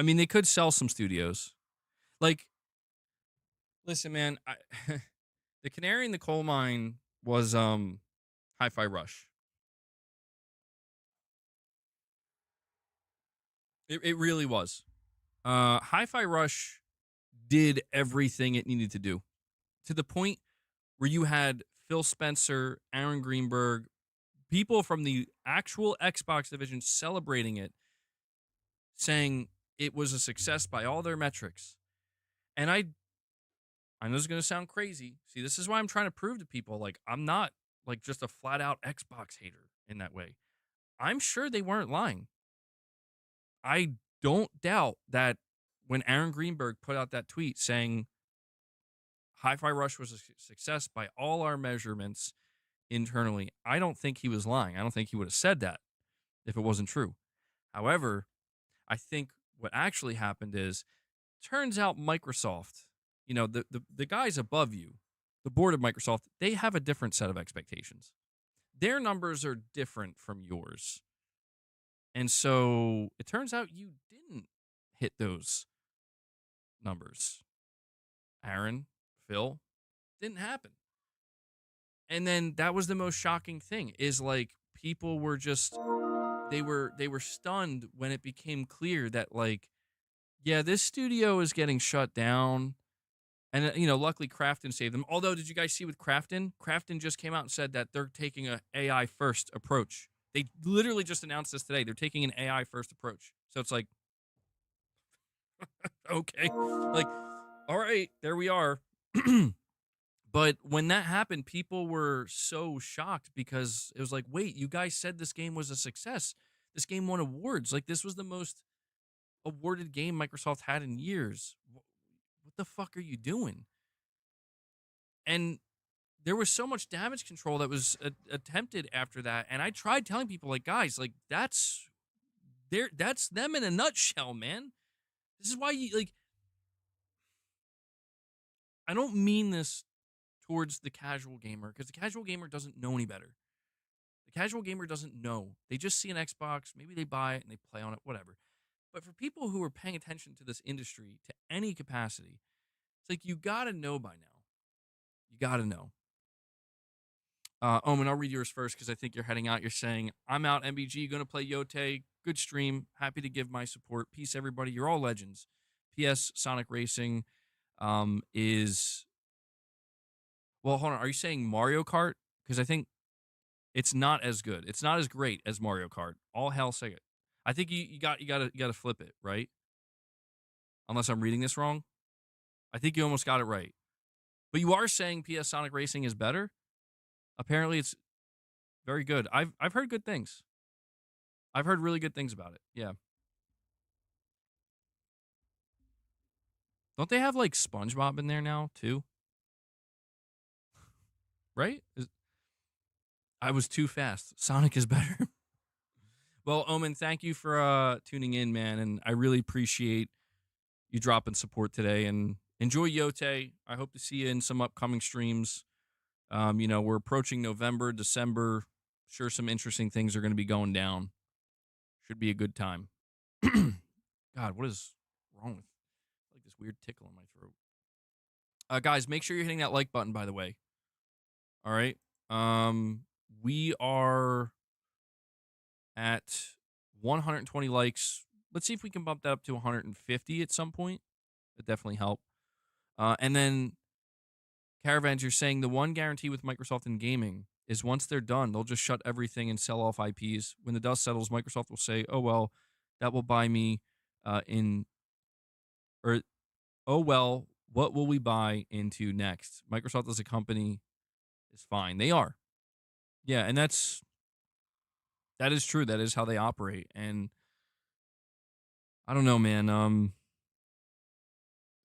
mean, they could sell some studios. Like, listen, man, the canary in the coal mine was Hi-Fi Rush. It really was. Hi-Fi Rush did everything it needed to do, to the point where you had Phil Spencer, Aaron Greenberg, people from the actual Xbox division celebrating it, saying it was a success by all their metrics. And I know this is going to sound crazy. See, this is why I'm trying to prove to people, like, I'm not like just a flat out Xbox hater in that way. I'm sure they weren't lying. I don't doubt that when Aaron Greenberg put out that tweet saying Hi-Fi Rush was a success by all our measurements internally, I don't think he was lying. I don't think he would have said that if it wasn't true. However, I think what actually happened is, turns out Microsoft, you know, the guys above you, the board of Microsoft, they have a different set of expectations. Their numbers are different from yours. And so it turns out you didn't hit those numbers. Aaron, Phil, didn't happen. And then that was the most shocking thing, is like people were just they were stunned when it became clear that, like, yeah, this studio is getting shut down. And you know, luckily Crafton saved them. Although, did you guys see with Crafton? Crafton just came out and said that they're taking a AI first approach. They literally just announced this today. They're taking an AI first approach. So it's like, okay, like, all right, there we are. But when that happened, people were so shocked because it was like, wait, you guys said this game was a success. This game won awards. Like, this was the most awarded game Microsoft had in years. What the fuck are you doing? And there was so much damage control that was attempted after that. And I tried telling people, like, guys, like, that's them in a nutshell, man. This is why you, like, I don't mean this towards the casual gamer, because the casual gamer doesn't know any better. The casual gamer doesn't know. They just see an Xbox, maybe they buy it and they play on it, whatever. But for people who are paying attention to this industry to any capacity, it's like, you got to know by now. You got to know. Omen, I'll read yours first because I think you're heading out. You're saying, I'm out, MBG, going to play Yotei. Good stream. Happy to give my support. Peace, everybody. You're all legends. PS Sonic Racing is... Well, hold on. Are you saying Mario Kart? Because I think it's not as good. It's not as great as Mario Kart. All hell Sega. I think you gotta flip it, right? Unless I'm reading this wrong. I think you almost got it right. But you are saying PS Sonic Racing is better? Apparently it's very good. I've heard good things. I've heard really good things about it. Yeah. Don't they have like SpongeBob in there now too? Right? I was too fast. Sonic is better. Well, Omen, thank you for tuning in, man, and I really appreciate you dropping support today. And enjoy Yotei. I hope to see you in some upcoming streams. You know, we're approaching November, December. Sure, some interesting things are going to be going down. Should be a good time. God, what is wrong with like this weird tickle in my throat? Guys, make sure you're hitting that like button, by the way. All right. We are at 120 likes. Let's see if we can bump that up to 150 at some point. That definitely help. And then Caravans, you're saying the one guarantee with Microsoft in gaming is once they're done, they'll just shut everything and sell off IPs. When the dust settles, Microsoft will say, oh, well, that will buy me oh, well, what will we buy into next? Microsoft as a company is fine. They are. Yeah, and that is true. That is how they operate. And I don't know, man.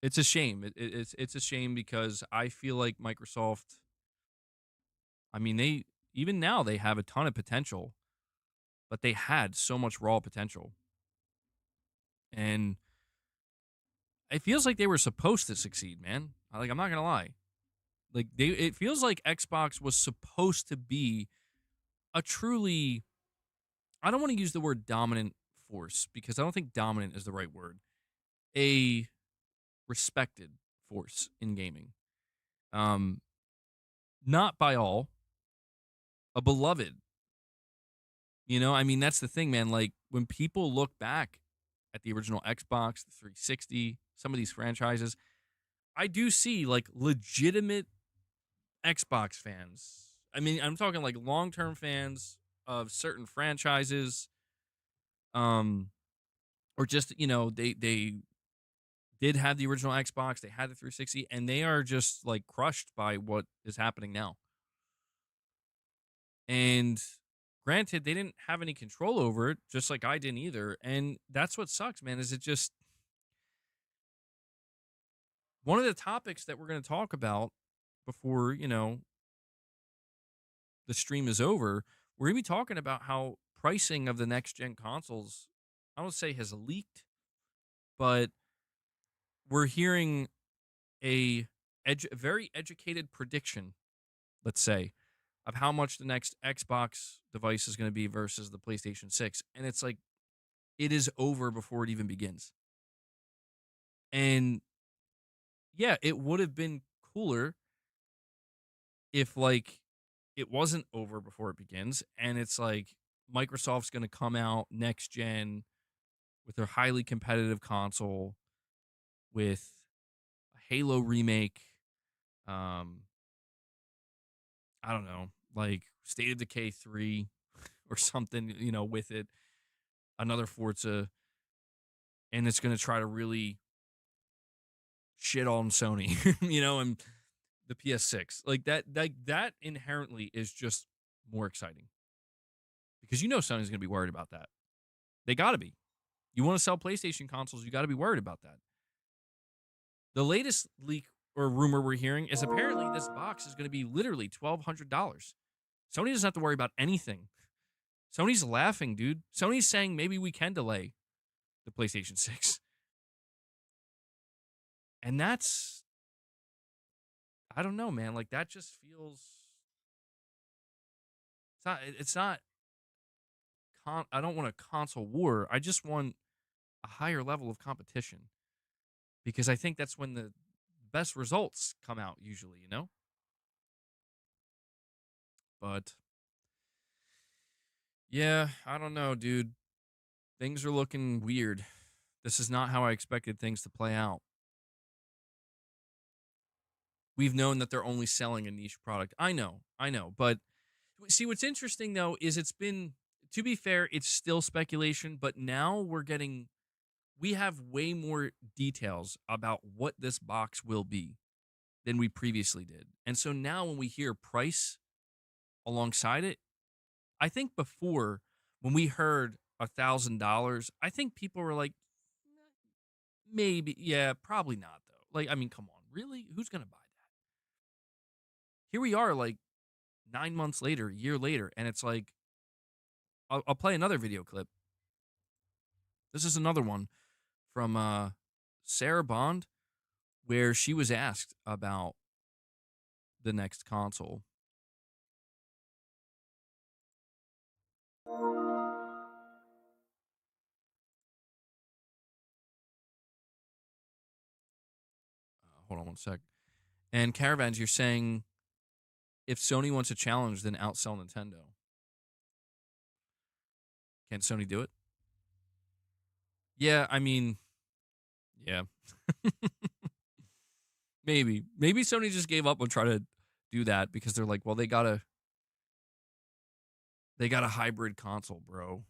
It's a shame. It's a shame because I feel like Microsoft, I mean, they even now they have a ton of potential, but they had so much raw potential. And it feels like they were supposed to succeed, man. Like, I'm not going to lie. Like, it feels like Xbox was supposed to be a truly, I don't want to use the word dominant force because I don't think dominant is the right word. A respected force in gaming. Not by all, a beloved. You know, I mean, that's the thing, man. Like, when people look back at the original Xbox, the 360, some of these franchises, I do see like legitimate Xbox fans. I mean, I'm talking like long-term fans of certain franchises, or just they did have the original Xbox, they had the 360, and they are just like crushed by what is happening now. And granted, they didn't have any control over it, just like I didn't either. And that's what sucks, man. Is it just one of the topics that we're going to talk about before the stream is over? We're going to be talking about how pricing of the next gen consoles, I don't say has leaked, but we're hearing a very educated prediction, let's say, of how much the next Xbox device is going to be versus the PlayStation 6. And it's like, it is over before it even begins. And yeah, it would have been cooler if like it wasn't over before it begins. And it's like Microsoft's going to come out next gen with their highly competitive console with a Halo remake. I don't know, like State of Decay 3 or something, with it, another Forza, and it's going to try to really shit on Sony, and the PS6. Like that inherently is just more exciting. Because Sony's going to be worried about that. They got to be. You want to sell PlayStation consoles, you got to be worried about that. The latest leak or rumor we're hearing is apparently this box is going to be literally $1,200. Sony doesn't have to worry about anything. Sony's laughing, dude. Sony's saying maybe we can delay the PlayStation 6. And that's, I don't know, man. Like, that just feels, it's not, I don't want a console war. I just want a higher level of competition. Because I think that's when the best results come out usually, But yeah, I don't know, dude. Things are looking weird. This is not how I expected things to play out. We've known that they're only selling a niche product. I know. But see, what's interesting though is it's been, to be fair, it's still speculation, but now we have way more details about what this box will be than we previously did. And so now when we hear price alongside it, I think before, when we heard $1,000, I think people were like, maybe, yeah, probably not though. Like, I mean, come on, really? Who's going to buy that? Here we are like 9 months later, a year later, and it's like, I'll play another video clip. This is another one from Sarah Bond, where she was asked about the next console. Hold on one sec. And Caravans, you're saying if Sony wants a challenge, then outsell Nintendo. Can Sony do it? Yeah, I mean, yeah. Maybe Sony just gave up on trying to do that because they're like, well, they got a hybrid console, bro.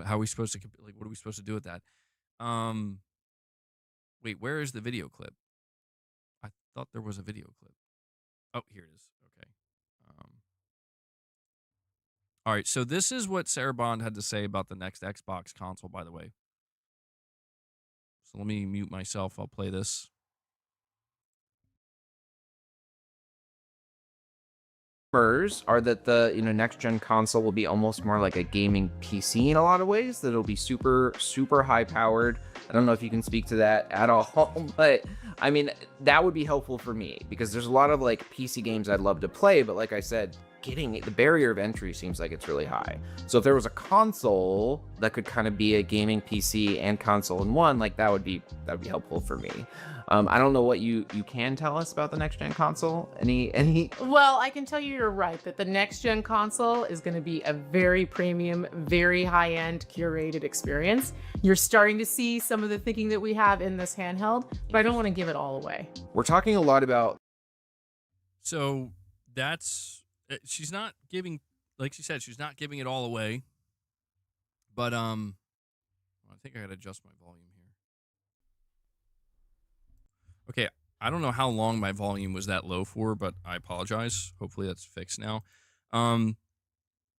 How are we supposed to, like, what are we supposed to do with that? Wait, where is the video clip? I thought there was a video clip. Oh, here it is. Okay. All right, so this is what Sarah Bond had to say about the next Xbox console, by the way. So let me mute myself. I'll play this. Are that the next gen console will be almost more like a gaming PC in a lot of ways, that it'll be super high powered. I don't know if you can speak to that at all, but I mean, that would be helpful for me because there's a lot of like PC games I'd love to play, but like I said, getting the barrier of entry seems like it's really high. So if there was a console that could kind of be a gaming PC and console in one, like that would be helpful for me. I don't know what you can tell us about the next gen console. Any? Well, I can tell you you're right that the next gen console is going to be a very premium, very high end curated experience. You're starting to see some of the thinking that we have in this handheld, but I don't want to give it all away. We're talking a lot about. So that's she's not giving, like she said, she's not giving it all away. But I think I gotta adjust my volume here. Okay, I don't know how long my volume was that low for, but I apologize. Hopefully that's fixed now.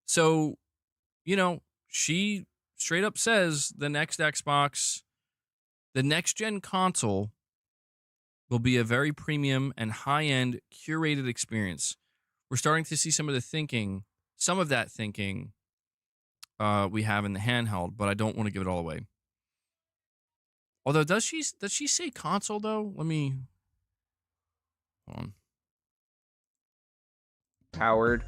So, she straight up says the next Xbox, the next gen console will be a very premium and high-end curated experience. We're starting to see some of that thinking we have in the handheld, but I don't want to give it all away. Although, does she say console though? Let me hold on. Powered.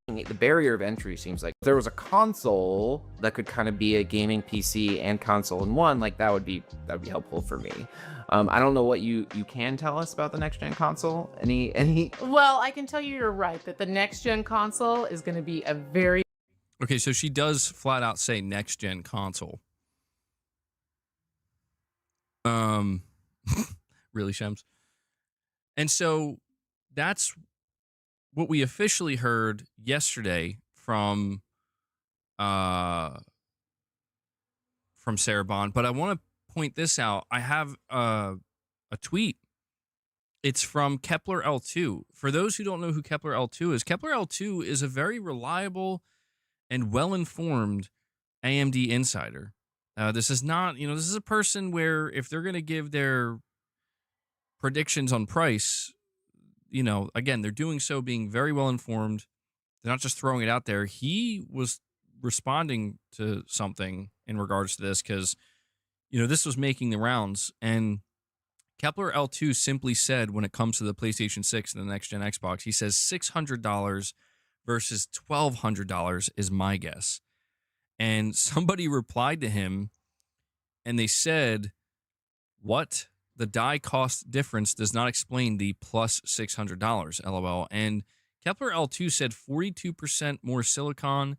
The barrier of entry seems like if there was a console that could kind of be a gaming PC and console in one, like that would be helpful for me. I don't know what you can tell us about the next gen console. Any? Well, I can tell you you're right that the next gen console is going to be a very. Okay, so she does flat out say next gen console. Really, Shems? And so that's what we officially heard yesterday from Sarah Bond. But I want to point this out. I have a tweet. It's from Kepler L2. For those who don't know who Kepler L2 is, Kepler L2 is a very reliable and well-informed AMD insider. This is not, this is a person where if they're going to give their predictions on price, again, they're doing so being very well-informed. They're not just throwing it out there. He was responding to something in regards to this because, this was making the rounds. And Kepler L2 simply said when it comes to the PlayStation 6 and the next-gen Xbox, he says $600 versus $1,200 is my guess. And somebody replied to him, and they said, what? The die cost difference does not explain the plus $600, LOL. And Kepler L2 said 42% more silicon,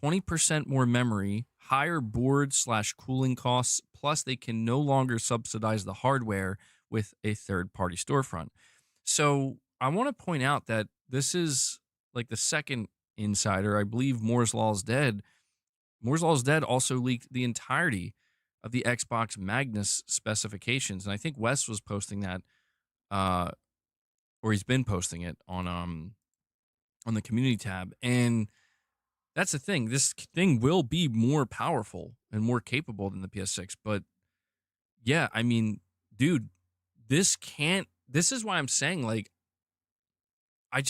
20% more memory, higher board/cooling costs, plus they can no longer subsidize the hardware with a third-party storefront. So I want to point out that this is like the second insider. I believe Moore's Law is Dead. Moore's Law is Dead also leaked the entirety of the Xbox Magnus specifications. And I think Wes was posting that, or he's been posting it on the community tab. And that's the thing. This thing will be more powerful and more capable than the PS6. But yeah, I mean, dude, this is why I'm saying, like, I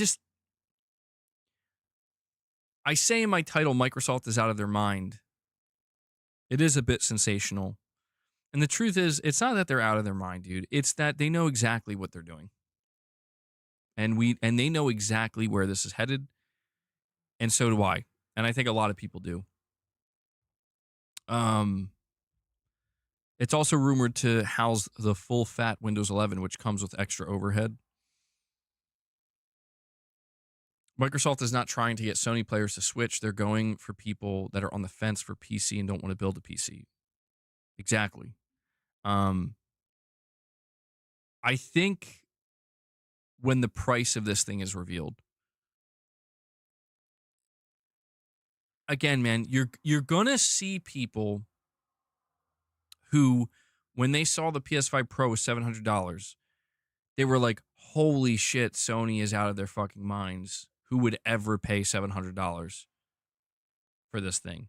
say in my title, Microsoft is out of their mind. It is a bit sensational. And the truth is, it's not that they're out of their mind, dude. It's that they know exactly what they're doing. And they know exactly where this is headed. And so do I. And I think a lot of people do. It's also rumored to house the full fat Windows 11, which comes with extra overhead. Microsoft is not trying to get Sony players to switch. They're going for people that are on the fence for PC and don't want to build a PC. Exactly. I think when the price of this thing is revealed, again, man, you're gonna see people who, when they saw the PS5 Pro was $700, they were like, "Holy shit, Sony is out of their fucking minds. Who would ever pay $700 for this thing?"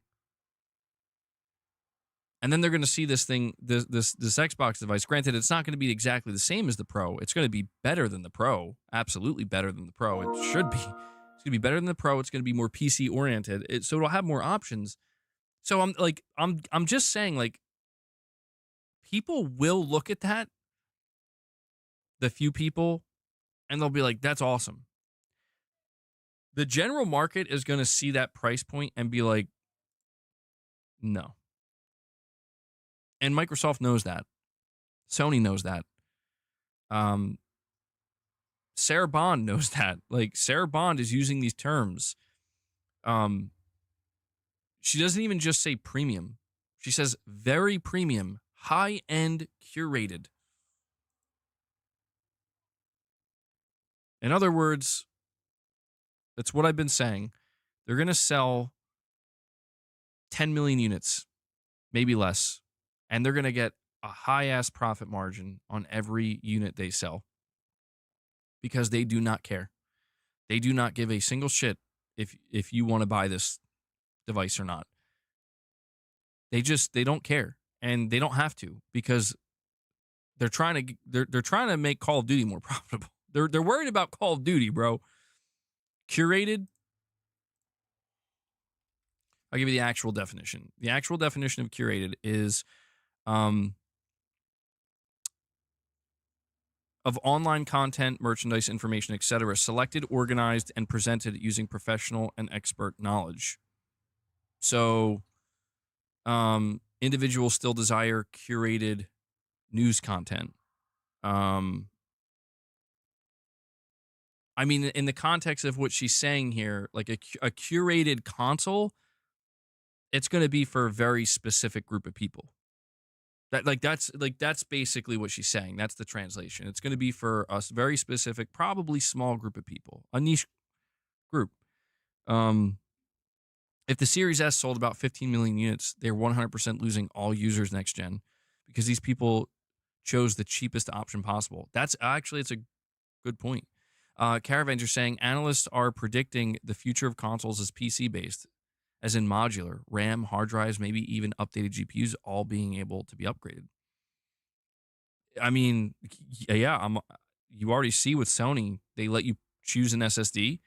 And then they're going to see this thing, this Xbox device. Granted, it's not going to be exactly the same as the Pro. It's going to be better than the Pro. Absolutely better than the Pro. It should be. It's going to be better than the Pro. It's going to be more PC oriented. So it'll have more options. So I'm just saying, like, people will look at that, the few people, and they'll be like, "That's awesome." The general market is going to see that price point and be like, no. And Microsoft knows that. Sony knows that. Sarah Bond knows that. Like, Sarah Bond is using these terms. She doesn't even just say premium. She says very premium, high-end, curated. In other words, that's what I've been saying. They're going to sell 10 million units, maybe less, and they're going to get a high-ass profit margin on every unit they sell because they do not care. They do not give a single shit if you want to buy this device or not. They don't care, and they don't have to because they're trying to make Call of Duty more profitable. They're worried about Call of Duty, bro. Curated. I'll give you the actual definition. The actual definition of curated is of online content, merchandise, information, etc., selected, organized, and presented using professional and expert knowledge. So, individuals still desire curated news content. I mean, in the context of what she's saying here, like a curated console, it's going to be for a very specific group of people. That's basically what she's saying. That's the translation. It's going to be for a very specific, probably small group of people, a niche group. If the Series S sold about 15 million units, they're 100% losing all users next gen because these people chose the cheapest option possible. It's a good point. Caravans are saying analysts are predicting the future of consoles is PC based, as in modular, RAM, hard drives, maybe even updated GPUs, all being able to be upgraded. I mean, yeah, you already see with Sony, they let you choose an SSD,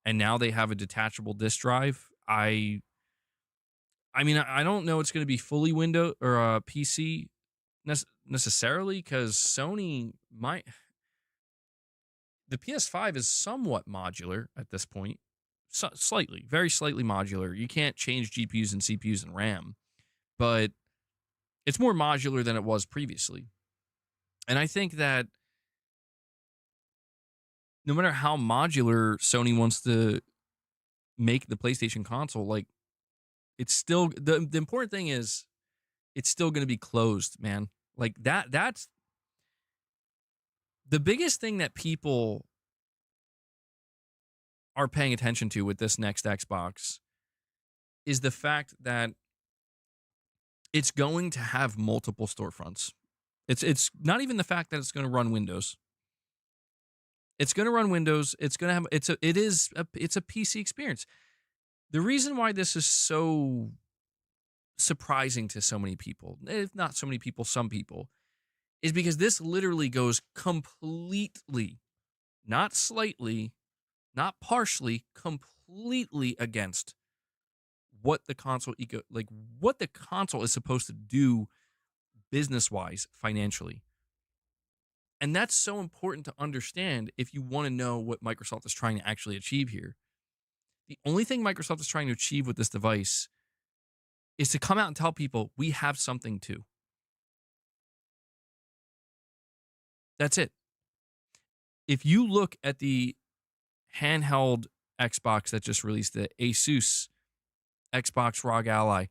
and now they have a detachable disk drive. I mean, I don't know it's going to be fully Windows or PC necessarily because Sony might. The PS5 is somewhat modular at this point, slightly, very slightly modular. You can't change GPUs and CPUs and RAM, but it's more modular than it was previously. And I think that no matter how modular Sony wants to make the PlayStation console, like, it's still the important thing is it's still going to be closed, man. Like that's the biggest thing that people are paying attention to with this next Xbox is the fact that it's going to have multiple storefronts. It's not even the fact that it's going to run Windows. It's going to run Windows. It's going to have it's a PC experience. The reason why this is so surprising to so many people, if not so many people, some people, is because this literally goes completely, not slightly, not partially, completely against what the console what the console is supposed to do business-wise, financially. And that's so important to understand if you want to know what Microsoft is trying to actually achieve here. The only thing Microsoft is trying to achieve with this device is to come out and tell people we have something too. That's it. If you look at the handheld Xbox that just released, the Asus Xbox ROG Ally,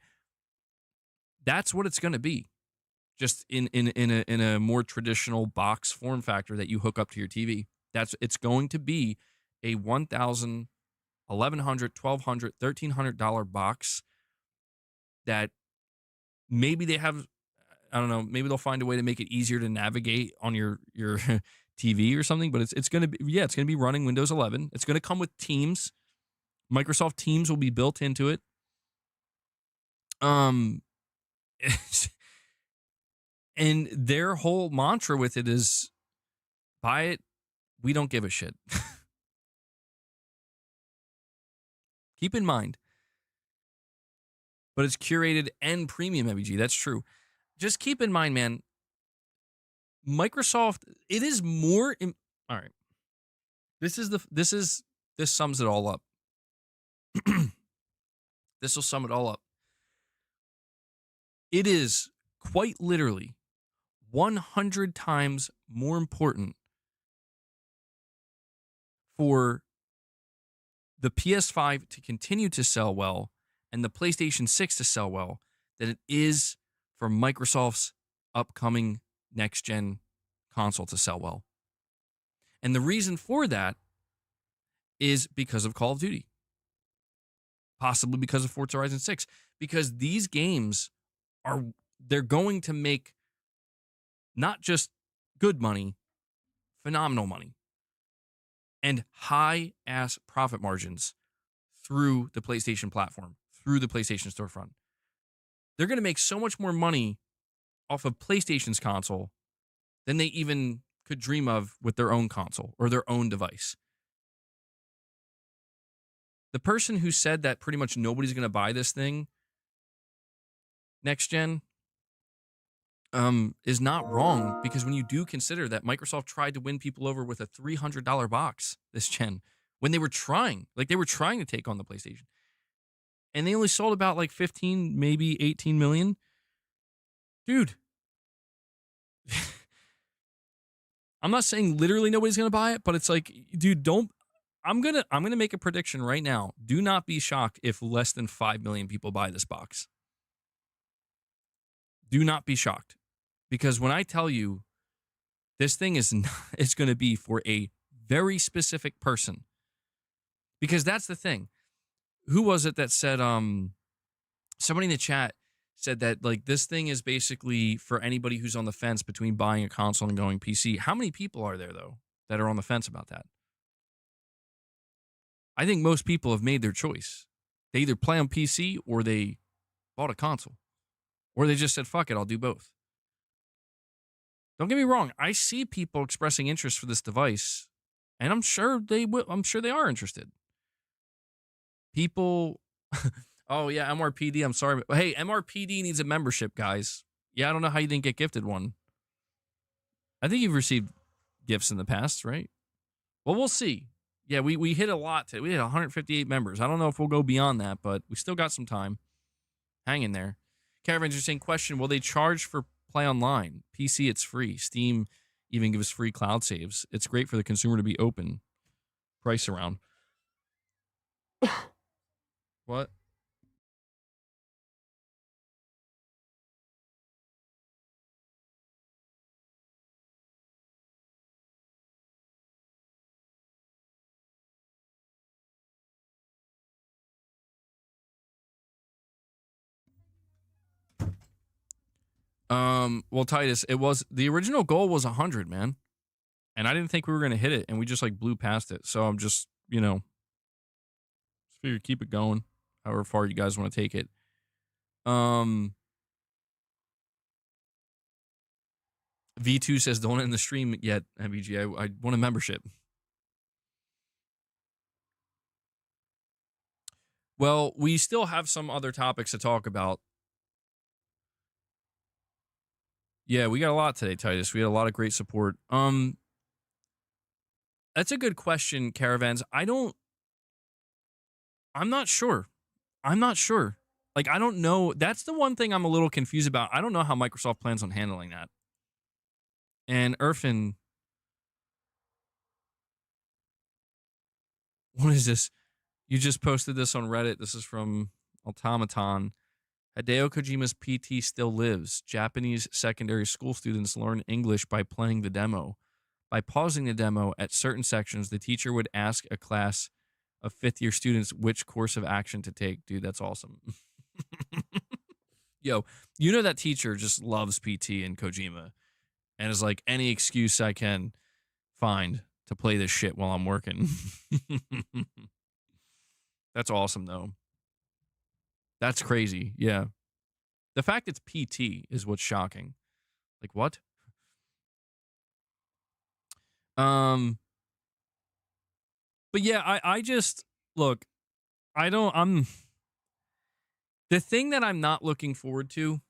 that's what it's going to be. Just in a more traditional box form factor that you hook up to your TV. It's going to be a $1,000, $1,100, $1,200, $1,300 box that maybe they have, I don't know, maybe they'll find a way to make it easier to navigate on your TV or something, but it's going to be, it's going to be running Windows 11. It's going to come with Teams. Microsoft Teams will be built into it. And their whole mantra with it is, buy it, we don't give a shit. Keep in mind. But it's curated and premium, MEG. That's true. Just keep in mind, man, Microsoft, it is more... all right. This is this sums it all up. This will sum it all up. It is quite literally 100 times more important for the PS5 to continue to sell well and the PlayStation 6 to sell well than it is for Microsoft's upcoming next-gen console to sell well. And the reason for that is because of Call of Duty. Possibly because of Forza Horizon 6. Because these games they're going to make not just good money, phenomenal money, and high-ass profit margins through the PlayStation platform, through the PlayStation storefront. They're going to make so much more money off of PlayStation's console than they even could dream of with their own console or their own device. The person who said that pretty much nobody's going to buy this thing next gen is not wrong, because when you do consider that Microsoft tried to win people over with a $300 box this gen when they were trying to take on the PlayStation, and they only sold about like 15, maybe 18 million. Dude, I'm not saying literally nobody's going to buy it, but it's like, dude, I'm going to make a prediction right now. Do not be shocked if less than 5 million people buy this box. Do not be shocked. Because when I tell you this thing is going to be for a very specific person. Because that's the thing. Who was it that said, somebody in the chat said that like this thing is basically for anybody who's on the fence between buying a console and going PC. How many people are there, though, that are on the fence about that? I think most people have made their choice. They either play on PC or they bought a console. Or they just said, fuck it, I'll do both. Don't get me wrong. I see people expressing interest for this device, and I'm sure they will. I'm sure they are interested. People, oh yeah, MRPD, I'm sorry. But, hey, MRPD needs a membership, guys. Yeah, I don't know how you didn't get gifted one. I think you've received gifts in the past, right? Well, we'll see. Yeah, we hit a lot today. We hit 158 members. I don't know if we'll go beyond that, but we still got some time. Hang in there. Caravan's interesting question. Will they charge for play online? PC, it's free. Steam even gives free cloud saves. It's great for the consumer to be open. Price around. What? Well, Titus, it was the original goal was 100, man. And I didn't think we were going to hit it, and we just like blew past it. So I'm just, just figure keep it going, however far you guys want to take it. V2 says, don't end the stream yet, MBG. I want a membership. Well, we still have some other topics to talk about. Yeah, we got a lot today, Titus. We had a lot of great support. That's a good question, Caravans. I'm not sure. Like, I don't know. That's the one thing I'm a little confused about. I don't know how Microsoft plans on handling that. And Irfan, what is this? You just posted this on Reddit. This is from Automaton. Hideo Kojima's PT still lives. Japanese secondary school students learn English by playing the demo. By pausing the demo at certain sections, the teacher would ask a class of fifth-year students which course of action to take. Dude, that's awesome. Yo, you know that teacher just loves PT and Kojima and is like, any excuse I can find to play this shit while I'm working. That's awesome, though. That's crazy. Yeah. The fact it's PT is what's shocking. Like, what? But yeah, I just, look, the thing that I'm not looking forward to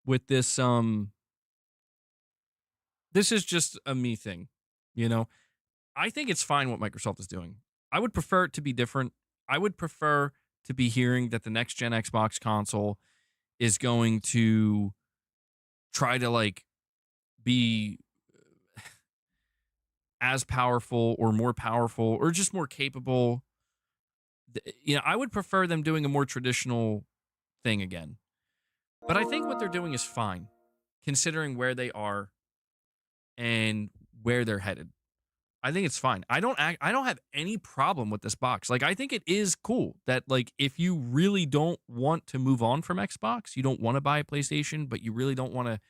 with this, this is just a me thing, I think it's fine what Microsoft is doing. I would prefer it to be different. I would prefer to be hearing that the next gen Xbox console is going to try to like be as powerful or more powerful or just more capable. You know, I would prefer them doing a more traditional thing again. But I think what they're doing is fine, considering where they are and where they're headed. I think it's fine. I don't have any problem with this box. Like, I think it is cool that, like, if you really don't want to move on from Xbox, you don't want to buy a PlayStation, but you really don't want to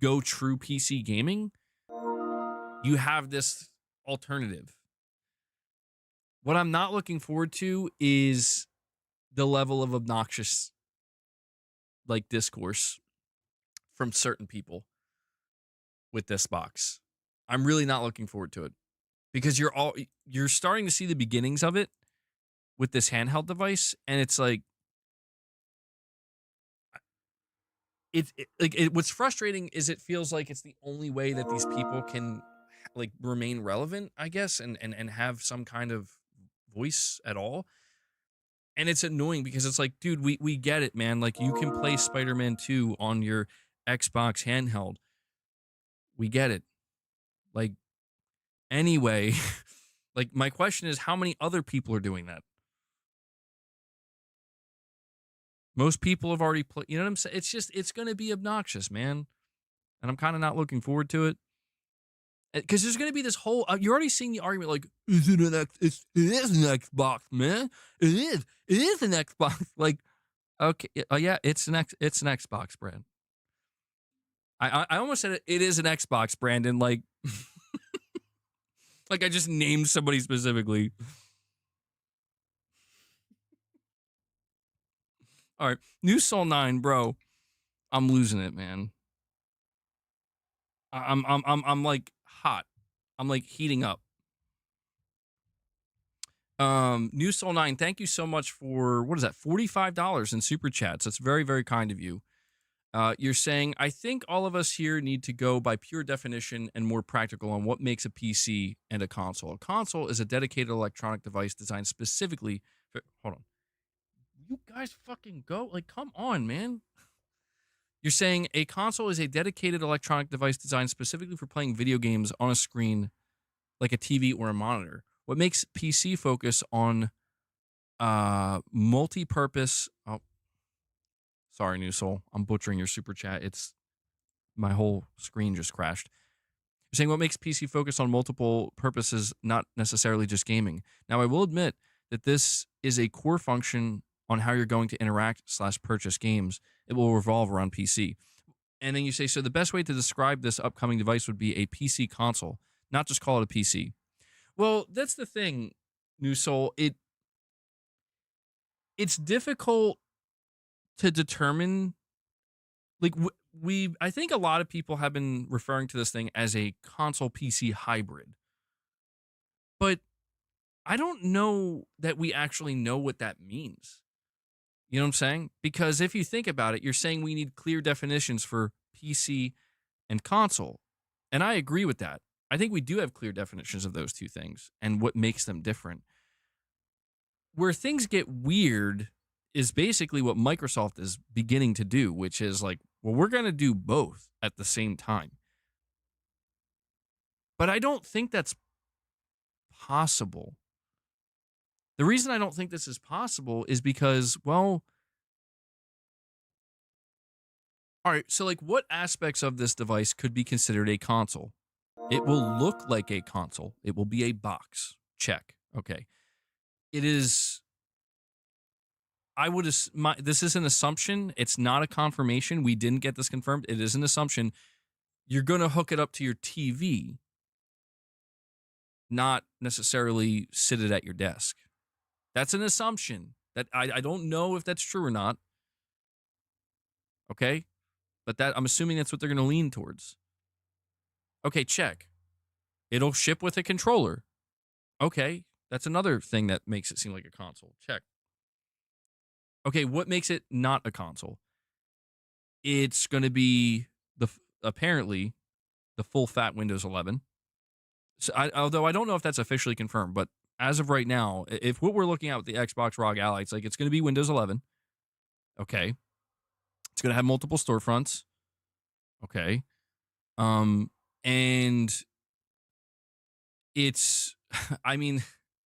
go true PC gaming, you have this alternative. What I'm not looking forward to is the level of obnoxious, like, discourse from certain people with this box. I'm really not looking forward to it because you're starting to see the beginnings of it with this handheld device, and it's like what's frustrating is it feels like it's the only way that these people can like remain relevant, I guess, and have some kind of voice at all. And it's annoying because it's like, dude, we get it, man. Like, you can play Spider-Man 2 on your Xbox handheld. We get it. Like, anyway, like, my question is, how many other people are doing that? Most people have already played. You know what I'm saying? It's going to be obnoxious, man. And I'm kind of not looking forward to it. Because there's going to be this whole, you're already seeing the argument like, it is an Xbox, man. It is an Xbox. Like, okay, yeah, it's an Xbox brand. I almost said it is an Xbox, Brandon. Like, like I just named somebody specifically. All right, New Soul 9, bro. I'm losing it, man. I'm like hot. I'm like heating up. New Soul 9, thank you so much for, what is that, $45 in super chats. That's very, very kind of you. You're saying, I think all of us here need to go by pure definition and more practical on what makes a PC and a console. A console is a dedicated electronic device designed specifically for, hold on. You guys fucking go. Like, come on, man. You're saying a console is a dedicated electronic device designed specifically for playing video games on a screen like a TV or a monitor. What makes PC focus on multi-purpose... Oh, sorry, New Soul. I'm butchering your super chat. It's my whole screen just crashed. You're saying what makes PC focus on multiple purposes, not necessarily just gaming. Now, I will admit that this is a core function on how you're going to interact/purchase games. It will revolve around PC. And then you say, so the best way to describe this upcoming device would be a PC console, not just call it a PC. Well, that's the thing, New Soul. It's difficult to determine. Like, I think a lot of people have been referring to this thing as a console PC hybrid. But I don't know that we actually know what that means. You know what I'm saying? Because if you think about it, you're saying we need clear definitions for PC and console. And I agree with that. I think we do have clear definitions of those two things and what makes them different. Where things get weird is basically what Microsoft is beginning to do, which is like, well, we're going to do both at the same time. But I don't think that's possible. The reason I don't think this is possible is because, well, all right, so like what aspects of this device could be considered a console? It will look like a console. It will be a box. Check. Okay. It is, this is an assumption. It's not a confirmation. We didn't get this confirmed. It is an assumption. You're going to hook it up to your TV, not necessarily sit it at your desk. That's an assumption that I don't know if that's true or not. Okay? But that I'm assuming that's what they're going to lean towards. Okay, check. It'll ship with a controller. Okay, that's another thing that makes it seem like a console. Check. Okay, what makes it not a console? It's going to be apparently the full fat Windows 11. So although I don't know if that's officially confirmed, but as of right now, if what we're looking at with the Xbox ROG Ally, it's like it's going to be Windows 11. Okay. It's going to have multiple storefronts. Okay. And it's, I mean,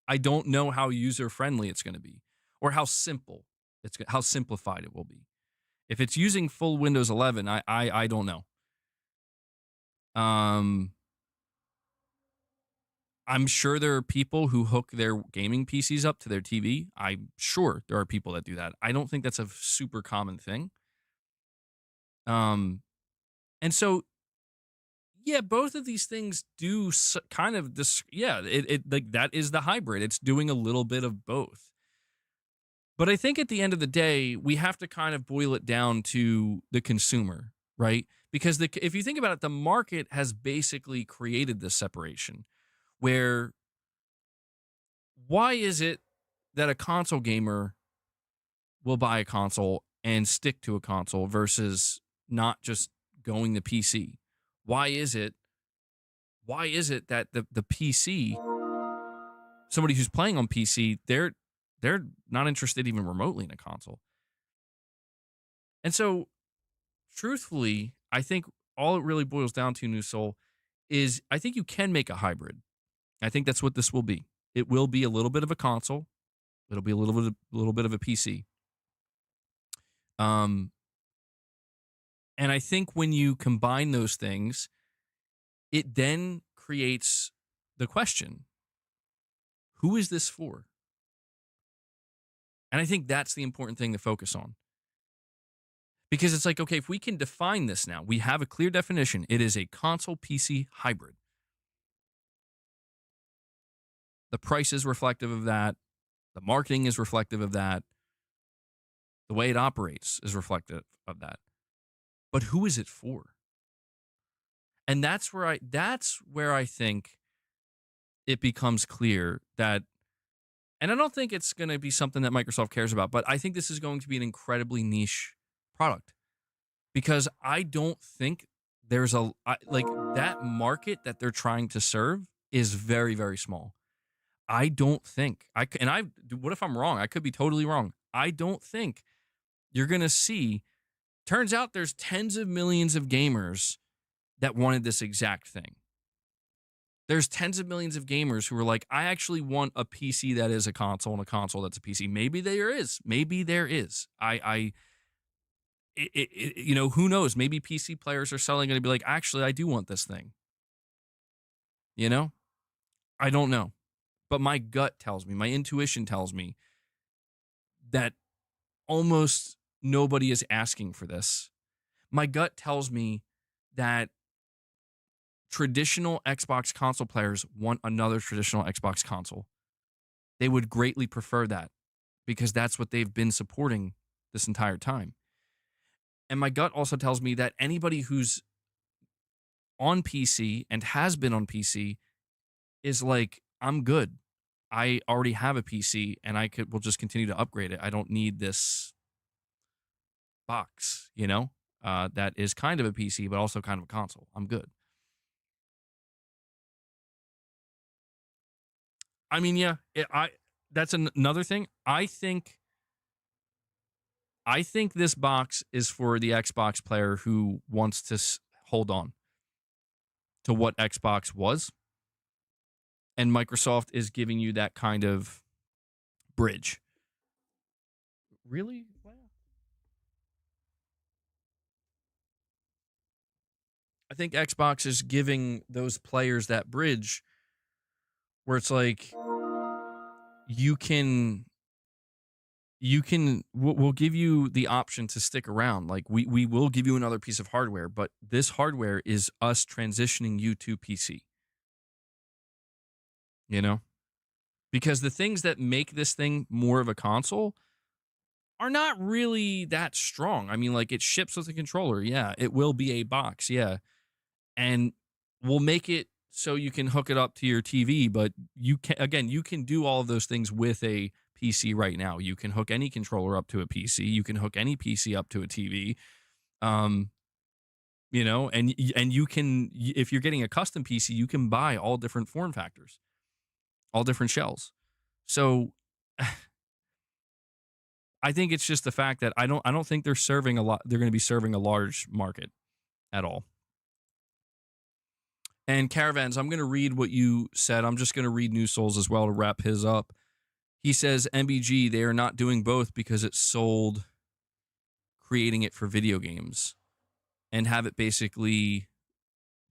I don't know how user friendly it's going to be or how simple how simplified it will be. If it's using full Windows 11, I don't know. I'm sure there are people who hook their gaming PCs up to their TV. I'm sure there are people that do that. I don't think that's a super common thing. And so, yeah, both of these things do kind of this. Yeah, it like that is the hybrid. It's doing a little bit of both. But I think at the end of the day, we have to kind of boil it down to the consumer, right? Because if you think about it, the market has basically created this separation where why is it that a console gamer will buy a console and stick to a console versus not just going to PC? Why is it that the PC, somebody who's playing on PC, they're not interested even remotely in a console? And so, truthfully, I think all it really boils down to, New Soul, is I think you can make a hybrid. I think that's what this will be. It will be a little bit of a console. It'll be a little bit of a PC. And I think when you combine those things, it then creates the question, who is this for? And I think that's the important thing to focus on. Because it's like, okay, if we can define this now, we have a clear definition. It is a console PC hybrid. The price is reflective of that. The marketing is reflective of that. The way it operates is reflective of that. But who is it for? And that's where I think it becomes clear that, and I don't think it's going to be something that Microsoft cares about, but I think this is going to be an incredibly niche product because I don't think there's like that market that they're trying to serve is very, very small. I don't think what if I'm wrong? I could be totally wrong. I don't think you're going to see, turns out there's tens of millions of gamers that wanted this exact thing. There's tens of millions of gamers who are like, I actually want a PC that is a console and a console that's a PC. Maybe there is. Who knows? Maybe PC players are suddenly going to be like, actually, I do want this thing. You know? I don't know. But my gut tells me, my intuition tells me that almost nobody is asking for this. My gut tells me that traditional Xbox console players want another traditional Xbox console. They would greatly prefer that because that's what they've been supporting this entire time. And my gut also tells me that anybody who's on PC and has been on PC is like, I'm good. I already have a PC and will just continue to upgrade it. I don't need this box, that is kind of a PC, but also kind of a console. I'm good. I mean, yeah, that's another thing. I think this box is for the Xbox player who wants to hold on to what Xbox was. And Microsoft is giving you that kind of bridge. Really? Wow. I think Xbox is giving those players that bridge where it's like, we'll give you the option to stick around. Like we will give you another piece of hardware, but this hardware is us transitioning you to PC. Because the things that make this thing more of a console are not really that strong. I mean, like it ships with a controller. Yeah. It will be a box. Yeah. And we'll make it so you can hook it up to your TV, but you can do all of those things with a PC right now. You can hook any controller up to a PC. You can hook any PC up to a TV. you know, and you can, if you're getting a custom PC, you can buy all different form factors, all different shells. So I think it's just the fact that I don't think they're serving a lot. They're going to be serving a large market at all. And Caravans, I'm going to read what you said. I'm just going to read New Souls as well to wrap his up. He says, MBG, they are not doing both because it's sold creating it for video games and have it basically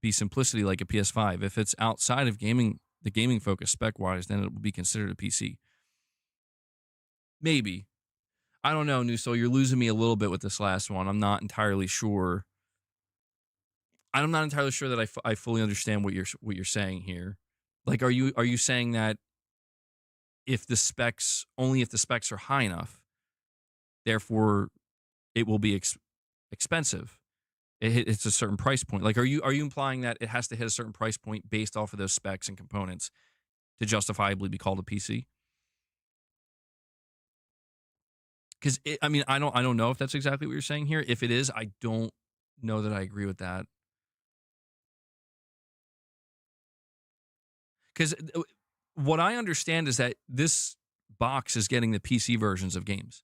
be simplicity like a PS5. If it's outside of gaming, the gaming focus spec-wise, then it will be considered a PC. Maybe. I don't know, New Soul. You're losing me a little bit with this last one. I'm not entirely sure. I'm not entirely sure that I fully understand what you're saying here. Like, are you saying that if the specs are high enough, therefore it will be expensive? It's a certain price point. Like, are you implying that it has to hit a certain price point based off of those specs and components to justifiably be called a PC? Because I mean, I don't know if that's exactly what you're saying here. If it is, I don't know that I agree with that. Because what I understand is that this box is getting the PC versions of games.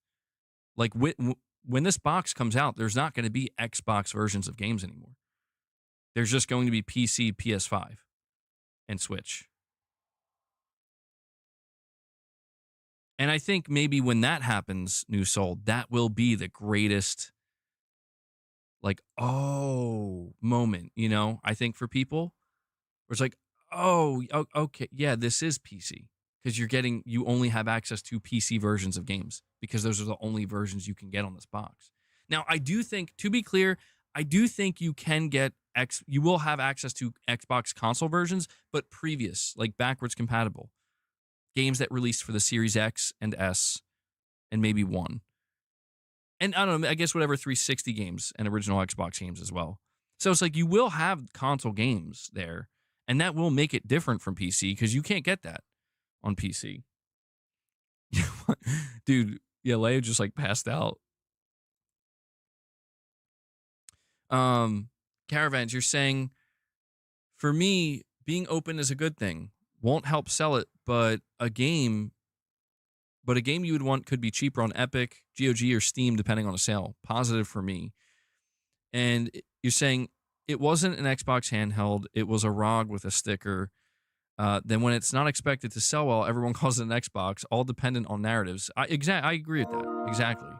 Like, when this box comes out, there's not going to be Xbox versions of games anymore. There's just going to be PC, PS5, and Switch. And I think maybe when that happens, New Soul, that will be the greatest, like, oh, moment, you know, I think for people. Where it's like, oh, okay, yeah, this is PC. Because you only have access to PC versions of games because those are the only versions you can get on this box. Now, I do think, to be clear, I do think you can get you will have access to Xbox console versions, but previous, like backwards compatible games that released for the Series X and S and maybe one. And I don't know, I guess whatever 360 games and original Xbox games as well. So it's like you will have console games there, and that will make it different from PC because you can't get that on PC. Dude, yeah, Leia just like passed out. Caravans, you're saying, for me, being open is a good thing. Won't help sell it, but a game you would want could be cheaper on Epic, GOG, or Steam, depending on a sale. Positive for me. And you're saying it wasn't an Xbox handheld. It was a ROG with a sticker. Then when it's not expected to sell well, everyone calls it an Xbox, all dependent on narratives. I agree with that. Exactly.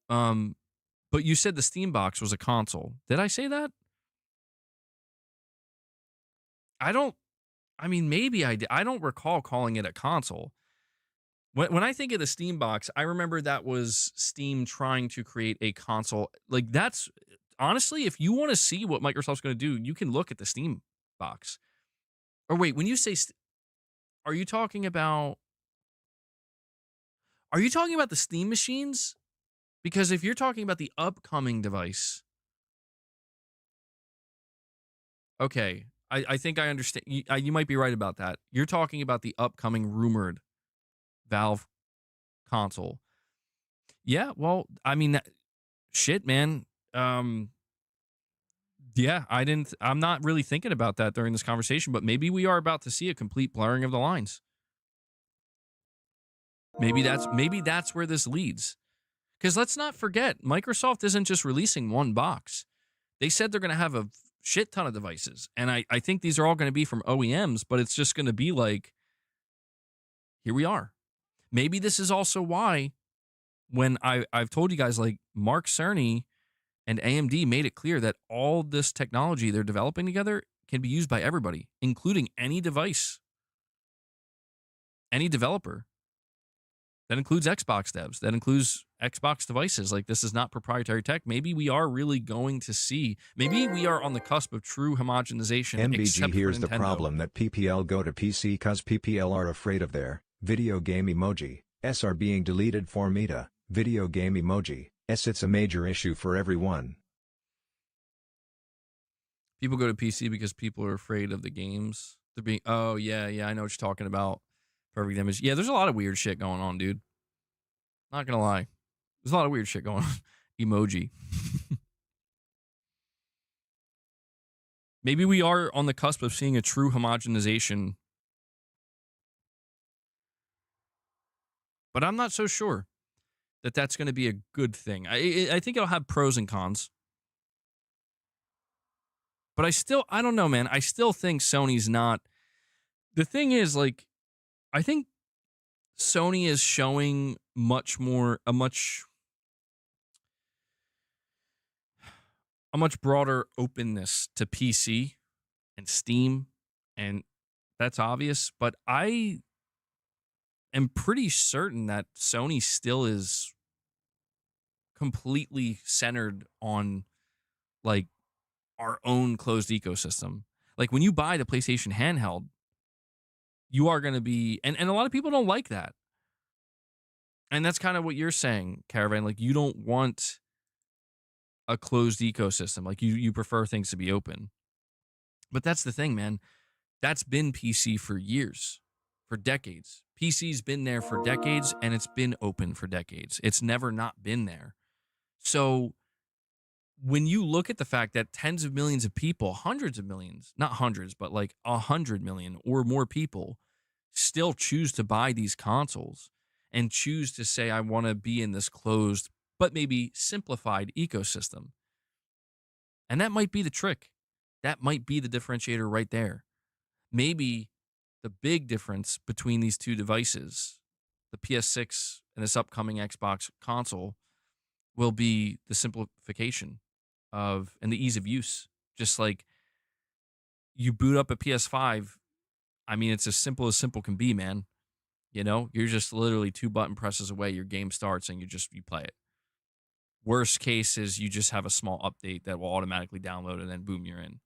But you said the Steam box was a console. Did I say that? Maybe I did. I don't recall calling it a console. When I think of the Steam box, I remember that was Steam trying to create a console. Like, that's honestly, if you want to see what Microsoft's going to do, you can look at the Steam box. Or wait, when you say, are you talking about the Steam machines? Because if you're talking about the upcoming device, okay, I think I understand. You might be right about that. You're talking about the upcoming rumored Valve console. Yeah, well, I mean, shit, man. Yeah, I'm not really thinking about that during this conversation, but maybe we are about to see a complete blurring of the lines. Maybe that's where this leads. Because let's not forget, Microsoft isn't just releasing one box. They said they're going to have a shit ton of devices. And I think these are all going to be from OEMs, but it's just going to be like, here we are. Maybe this is also why when I've told you guys, like, Mark Cerny and AMD made it clear that all this technology they're developing together can be used by everybody, including any device, any developer. That includes Xbox devs. That includes Xbox devices. Like, this is not proprietary tech. Maybe we are really going to see, maybe we are on the cusp of true homogenization. MBG, here's the problem that PPL go to PC cause PPL are afraid of their video game emoji. S are being deleted for meta, video game emoji. S it's a major issue for everyone. People go to PC because people are afraid of the games. They're being, oh, yeah, I know what you're talking about. Perfect image. Yeah, there's a lot of weird shit going on, dude. Not gonna lie. There's a lot of weird shit going on. Emoji. Maybe we are on the cusp of seeing a true homogenization, but I'm not so sure that that's going to be a good thing. I think it'll have pros and cons, but I don't know, man. I still think Sony's not. The thing is, like, I think Sony is showing a much broader openness to PC and Steam, and that's obvious, but I am pretty certain that Sony still is completely centered on like our own closed ecosystem. Like when you buy the PlayStation handheld, you are going to be, and a lot of people don't like that. And that's kind of what you're saying, Caravan. Like you don't want a closed ecosystem. Like you prefer things to be open. But that's the thing, man. That's been PC for years, for decades. PC's been there for decades and it's been open for decades. It's never not been there. So when you look at the fact that tens of millions of people, hundreds of millions, not hundreds, but like 100 million or more people still choose to buy these consoles and choose to say, I want to be in this closed, but maybe simplified ecosystem. And that might be the trick. That might be the differentiator right there. Maybe the big difference between these two devices, the PS6 and this upcoming Xbox console, will be the simplification of and the ease of use. Just like you boot up a PS5, I mean, it's as simple can be, man. You know, you're just literally 2 button presses away, your game starts and you play it. Worst case is you just have a small update that will automatically download and then boom, you're in.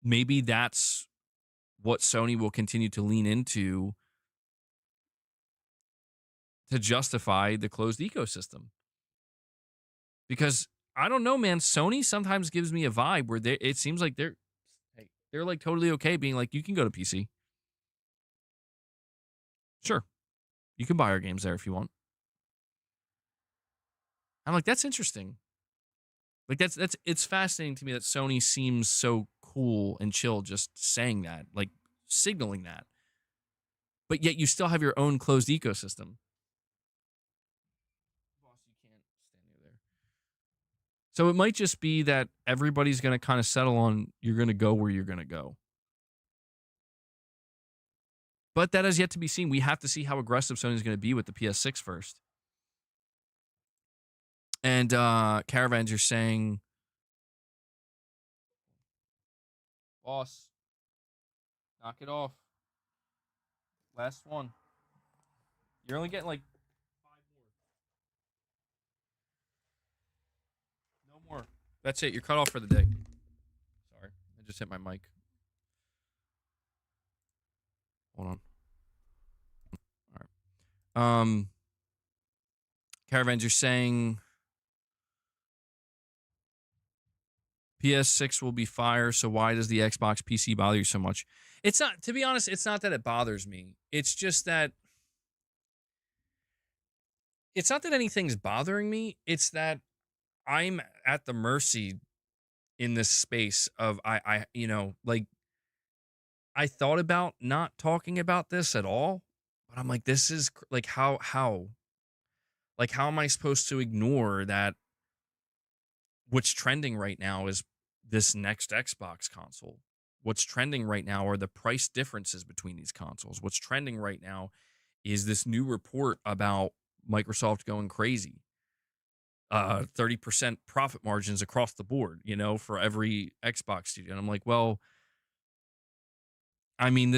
Maybe that's what Sony will continue to lean into to justify the closed ecosystem. Because I don't know, man. Sony sometimes gives me a vibe where it seems like they're like totally okay being like, you can go to PC. Sure. You can buy our games there if you want. I'm like, that's interesting. Like it's fascinating to me that Sony seems so cool and chill just saying that, like signaling that. But yet you still have your own closed ecosystem. Boss, you can't stand near there. So it might just be that everybody's going to kind of settle on you're going to go where you're going to go. But that has yet to be seen. We have to see how aggressive Sony's going to be with the PS6 first. And Caravans, you're saying, boss, knock it off. Last one. You're only getting like 5 more. No more. That's it. You're cut off for the day. Sorry. I just hit my mic. Hold on. All right. Caravans, you're saying PS6 will be fire, so why does the Xbox PC bother you so much? It's not, to be honest, it's not that it bothers me. It's just that it's not that anything's bothering me. It's that I'm at the mercy in this space of I thought about not talking about this at all, but I'm like, this is like how am I supposed to ignore that? What's trending right now is this next Xbox console. What's trending right now are the price differences between these consoles. What's trending right now is this new report about Microsoft going crazy. 30% profit margins across the board, for every Xbox studio. And I'm like, well, I mean,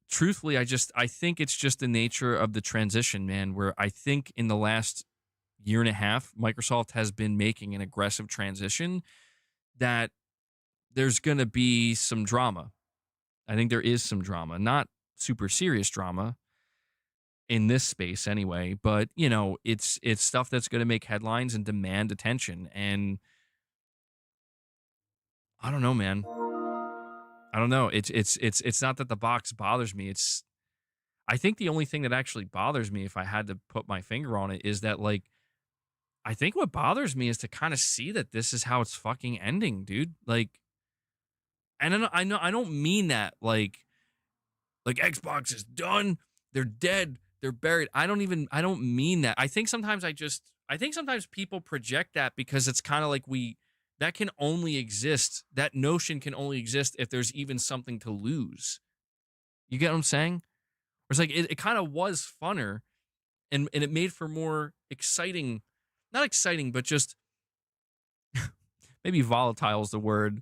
truthfully, I think it's just the nature of the transition, man, where I think in the last year and a half, Microsoft has been making an aggressive transition that there's going to be some drama. I think there is some drama, not super serious drama in this space anyway, but it's stuff that's going to make headlines and demand attention. And I don't know, man. I don't know. It's not that the box bothers me. I think the only thing that actually bothers me, if I had to put my finger on it, is that like I think what bothers me is to kind of see that this is how it's fucking ending, dude. Like, and I know I don't mean that like Xbox is done, they're dead, they're buried. I don't mean that. I think sometimes people project that because it's kind of like that can only exist. That notion can only exist if there's even something to lose. You get what I'm saying? It's like it kind of was funner and it made for more exciting, not exciting, but just maybe volatile is the word,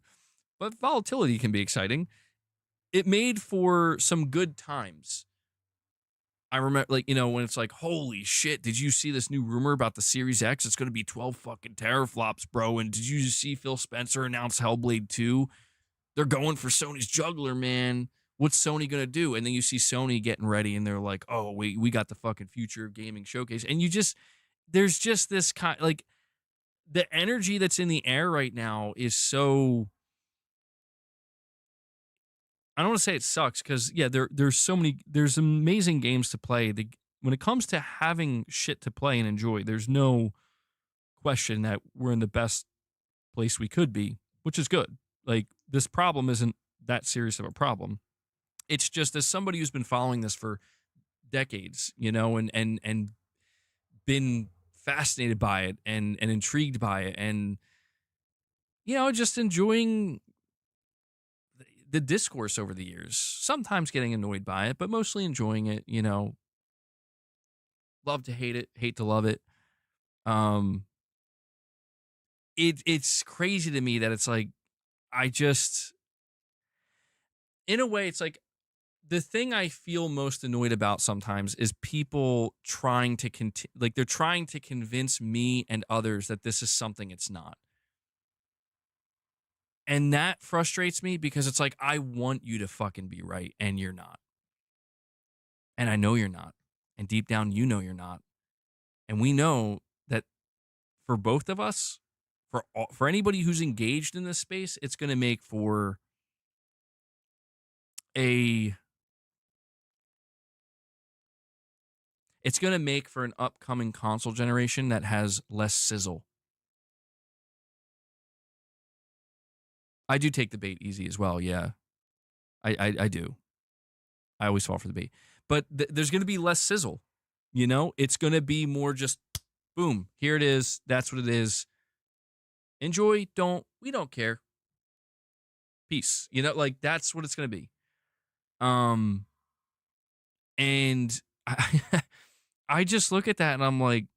but volatility can be exciting. It made for some good times. I remember, like, when it's like, holy shit, did you see this new rumor about the Series X? It's going to be 12 fucking teraflops, bro. And did you see Phil Spencer announce Hellblade 2? They're going for Sony's juggler, man. What's Sony going to do? And then you see Sony getting ready and they're like, oh, we got the fucking future of gaming showcase. And there's just this kind, like, the energy that's in the air right now is so, I don't want to say it sucks because yeah, there's amazing games to play. When it comes to having shit to play and enjoy, there's no question that we're in the best place we could be, which is good. Like, this problem isn't that serious of a problem. It's just, as somebody who's been following this for decades, and been fascinated by it and intrigued by it, and just enjoying the discourse over the years, sometimes getting annoyed by it, but mostly enjoying it, love to hate it, hate to love it. It's crazy to me that it's like, in a way, it's like the thing I feel most annoyed about sometimes is people trying to they're trying to convince me and others that this is something it's not. And that frustrates me because it's like, I want you to fucking be right and you're not. And I know you're not. And deep down, you're not. And we know that for both of us, for anybody who's engaged in this space, it's going to make for an upcoming console generation that has less sizzle. I do take the bait easy as well, yeah. I do. I always fall for the bait. But there's going to be less sizzle, It's going to be more just, boom, here it is. That's what it is. Enjoy, we don't care. Peace. Like, that's what it's going to be. And I just look at that and I'm like,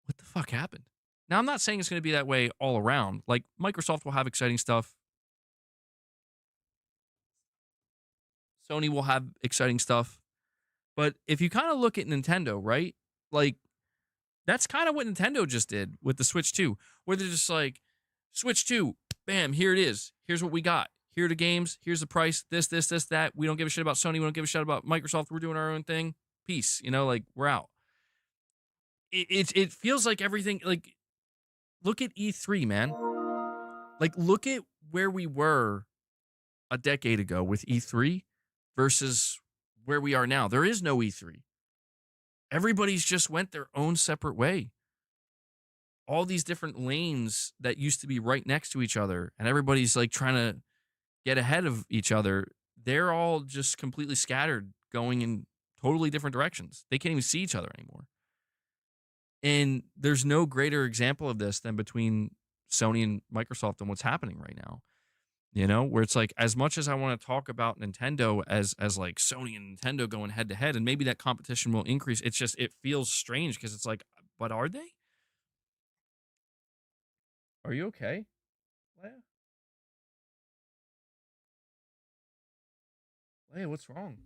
what the fuck happened? Now, I'm not saying it's going to be that way all around. Like, Microsoft will have exciting stuff. Sony will have exciting stuff. But if you kind of look at Nintendo, right? Like, that's kind of what Nintendo just did with the Switch 2, where they're just like, Switch 2, bam, here it is. Here's what we got. Here are the games. Here's the price. This, that. We don't give a shit about Sony. We don't give a shit about Microsoft. We're doing our own thing. Peace. Like, we're out. It feels like everything, like, look at E3, man. Like, look at where we were a decade ago with E3 versus where we are now. There is no E3. Everybody's just went their own separate way. All these different lanes that used to be right next to each other, and everybody's like trying to get ahead of each other. They're all just completely scattered, going in totally different directions. They can't even see each other anymore. And there's no greater example of this than between Sony and Microsoft and what's happening right now. Where it's like, as much as I want to talk about Nintendo as like Sony and Nintendo going head to head, and maybe that competition will increase, it's just, it feels strange because it's like, but are they? Are you okay, Leia? Leia, what's wrong?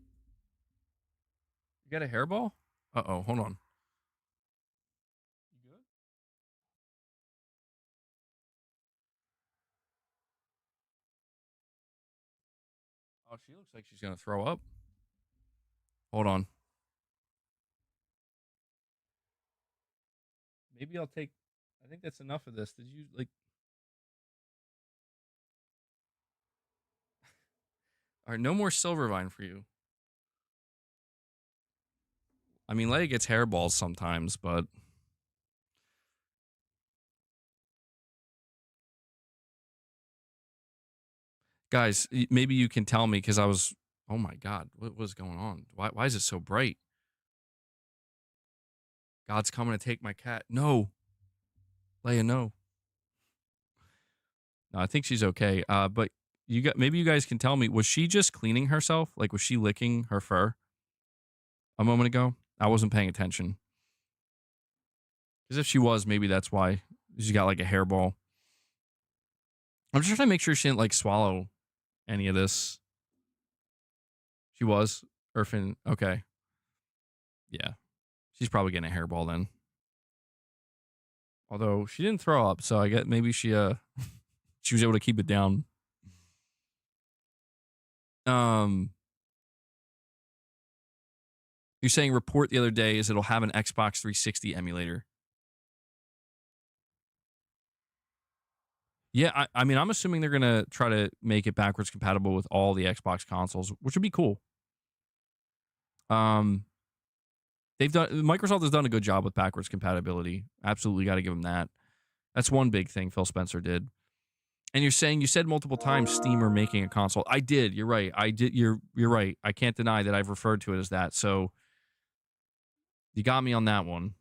You got a hairball? Uh-oh, hold on. You good? Oh, she looks like she's gonna throw up. Hold on. Maybe I'll take, I think that's enough of this. Did you, like... All right, no more Silvervine for you. I mean, Leia gets hairballs sometimes, but Guys, maybe you can tell me because I was, oh my God, what was going on? Why is it so bright? God's coming to take my cat. No. Leia, no. No, I think she's okay. But maybe you guys can tell me, was she just cleaning herself? Like, was she licking her fur a moment ago? I wasn't paying attention. Because if she was, maybe that's why she got like a hairball. I'm just trying to make sure she didn't like swallow any of this. She was. Irfin, okay. Yeah. She's probably getting a hairball then. Although she didn't throw up, so I get maybe she she was able to keep it down. You're saying report the other day is it'll have an Xbox 360 emulator. Yeah, I mean, I'm assuming they're gonna try to make it backwards compatible with all the Xbox consoles, which would be cool. Microsoft has done a good job with backwards compatibility. Absolutely got to give them that. That's one big thing Phil Spencer did. And you said multiple times Steam are making a console. I did. You're right. I did. You're right. I can't deny that I've referred to it as that. So you got me on that one.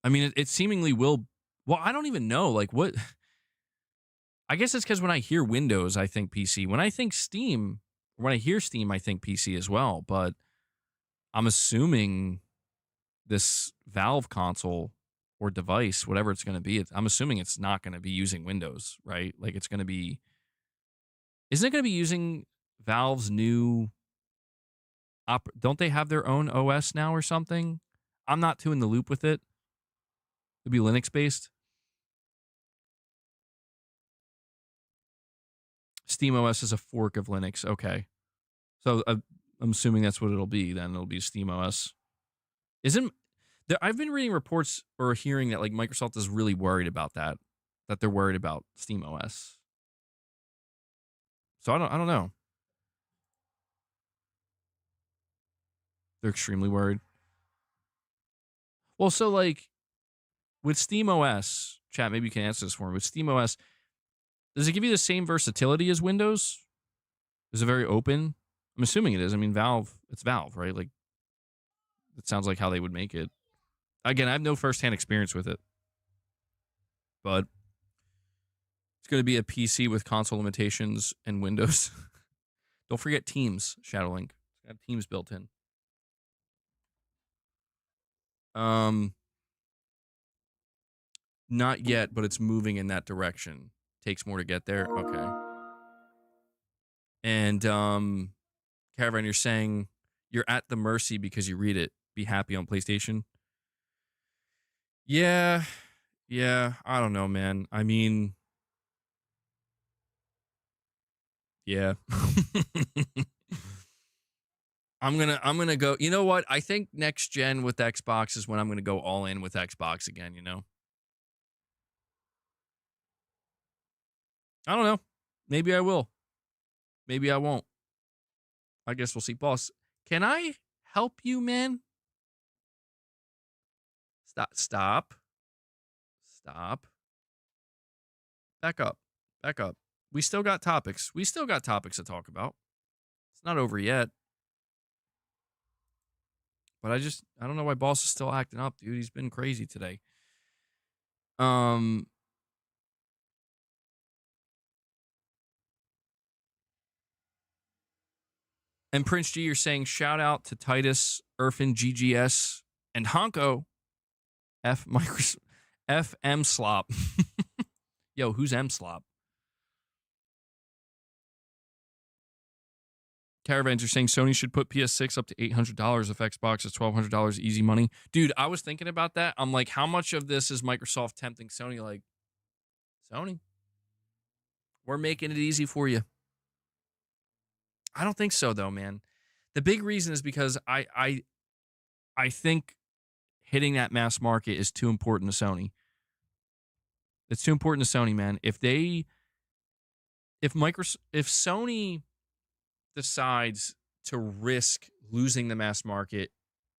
I mean, it seemingly will. Well, I don't even know. Like what? I guess it's because when I hear Windows, I think PC. When I think Steam, when I hear Steam, I think PC as well. But I'm assuming this Valve console or device, whatever it's going to be, I'm assuming it's not going to be using Windows, right? Like it's going to be, isn't it going to be using Valve's new, don't they have their own OS now or something? I'm not too in the loop with it. It'd be Linux based. Steam OS is a fork of Linux. Okay. So I'm assuming that's what it'll be then. It'll be Steam OS. I've been reading reports or hearing that like Microsoft is really worried about that they're worried about Steam OS. So I don't know. They're extremely worried. Well, so like with Steam OS, chat, maybe you can answer this for me. With Steam OS, does it give you the same versatility as Windows? Is it very open? I'm assuming it is. I mean, it's Valve, right? Like, it sounds like how they would make it. Again, I have no firsthand experience with it. But it's going to be a PC with console limitations and Windows. Don't forget Teams, Shadowlink. It's got Teams built in. Not yet, but it's moving in that direction. Takes more to get there. Okay. And Caravan, you're saying you're at the mercy because you read it. Be happy on PlayStation. Yeah, I don't know, man. I mean, yeah. I'm gonna go. You know what? I think next gen with Xbox is when I'm gonna go all in with Xbox again. You know. I don't know. Maybe I will. Maybe I won't. I guess we'll see. Boss, can I help you, man? Stop. Back up. We still got topics. To talk about. It's not over yet. But I don't know why Boss is still acting up, dude. He's been crazy today. And Prince G, you're saying shout out to Titus, Irfin, GGS, and Honko. F M Slop. Yo, who's M Slop? Caravans are saying Sony should put PS6 up to $800 if Xbox is $1,200 easy money. Dude, I was thinking about that. I'm like, how much of this is Microsoft tempting Sony? Like, Sony, we're making it easy for you. I don't think so, though, man. The big reason is because I think hitting that mass market is too important to Sony. It's too important to Sony, man. If Sony decides to risk losing the mass market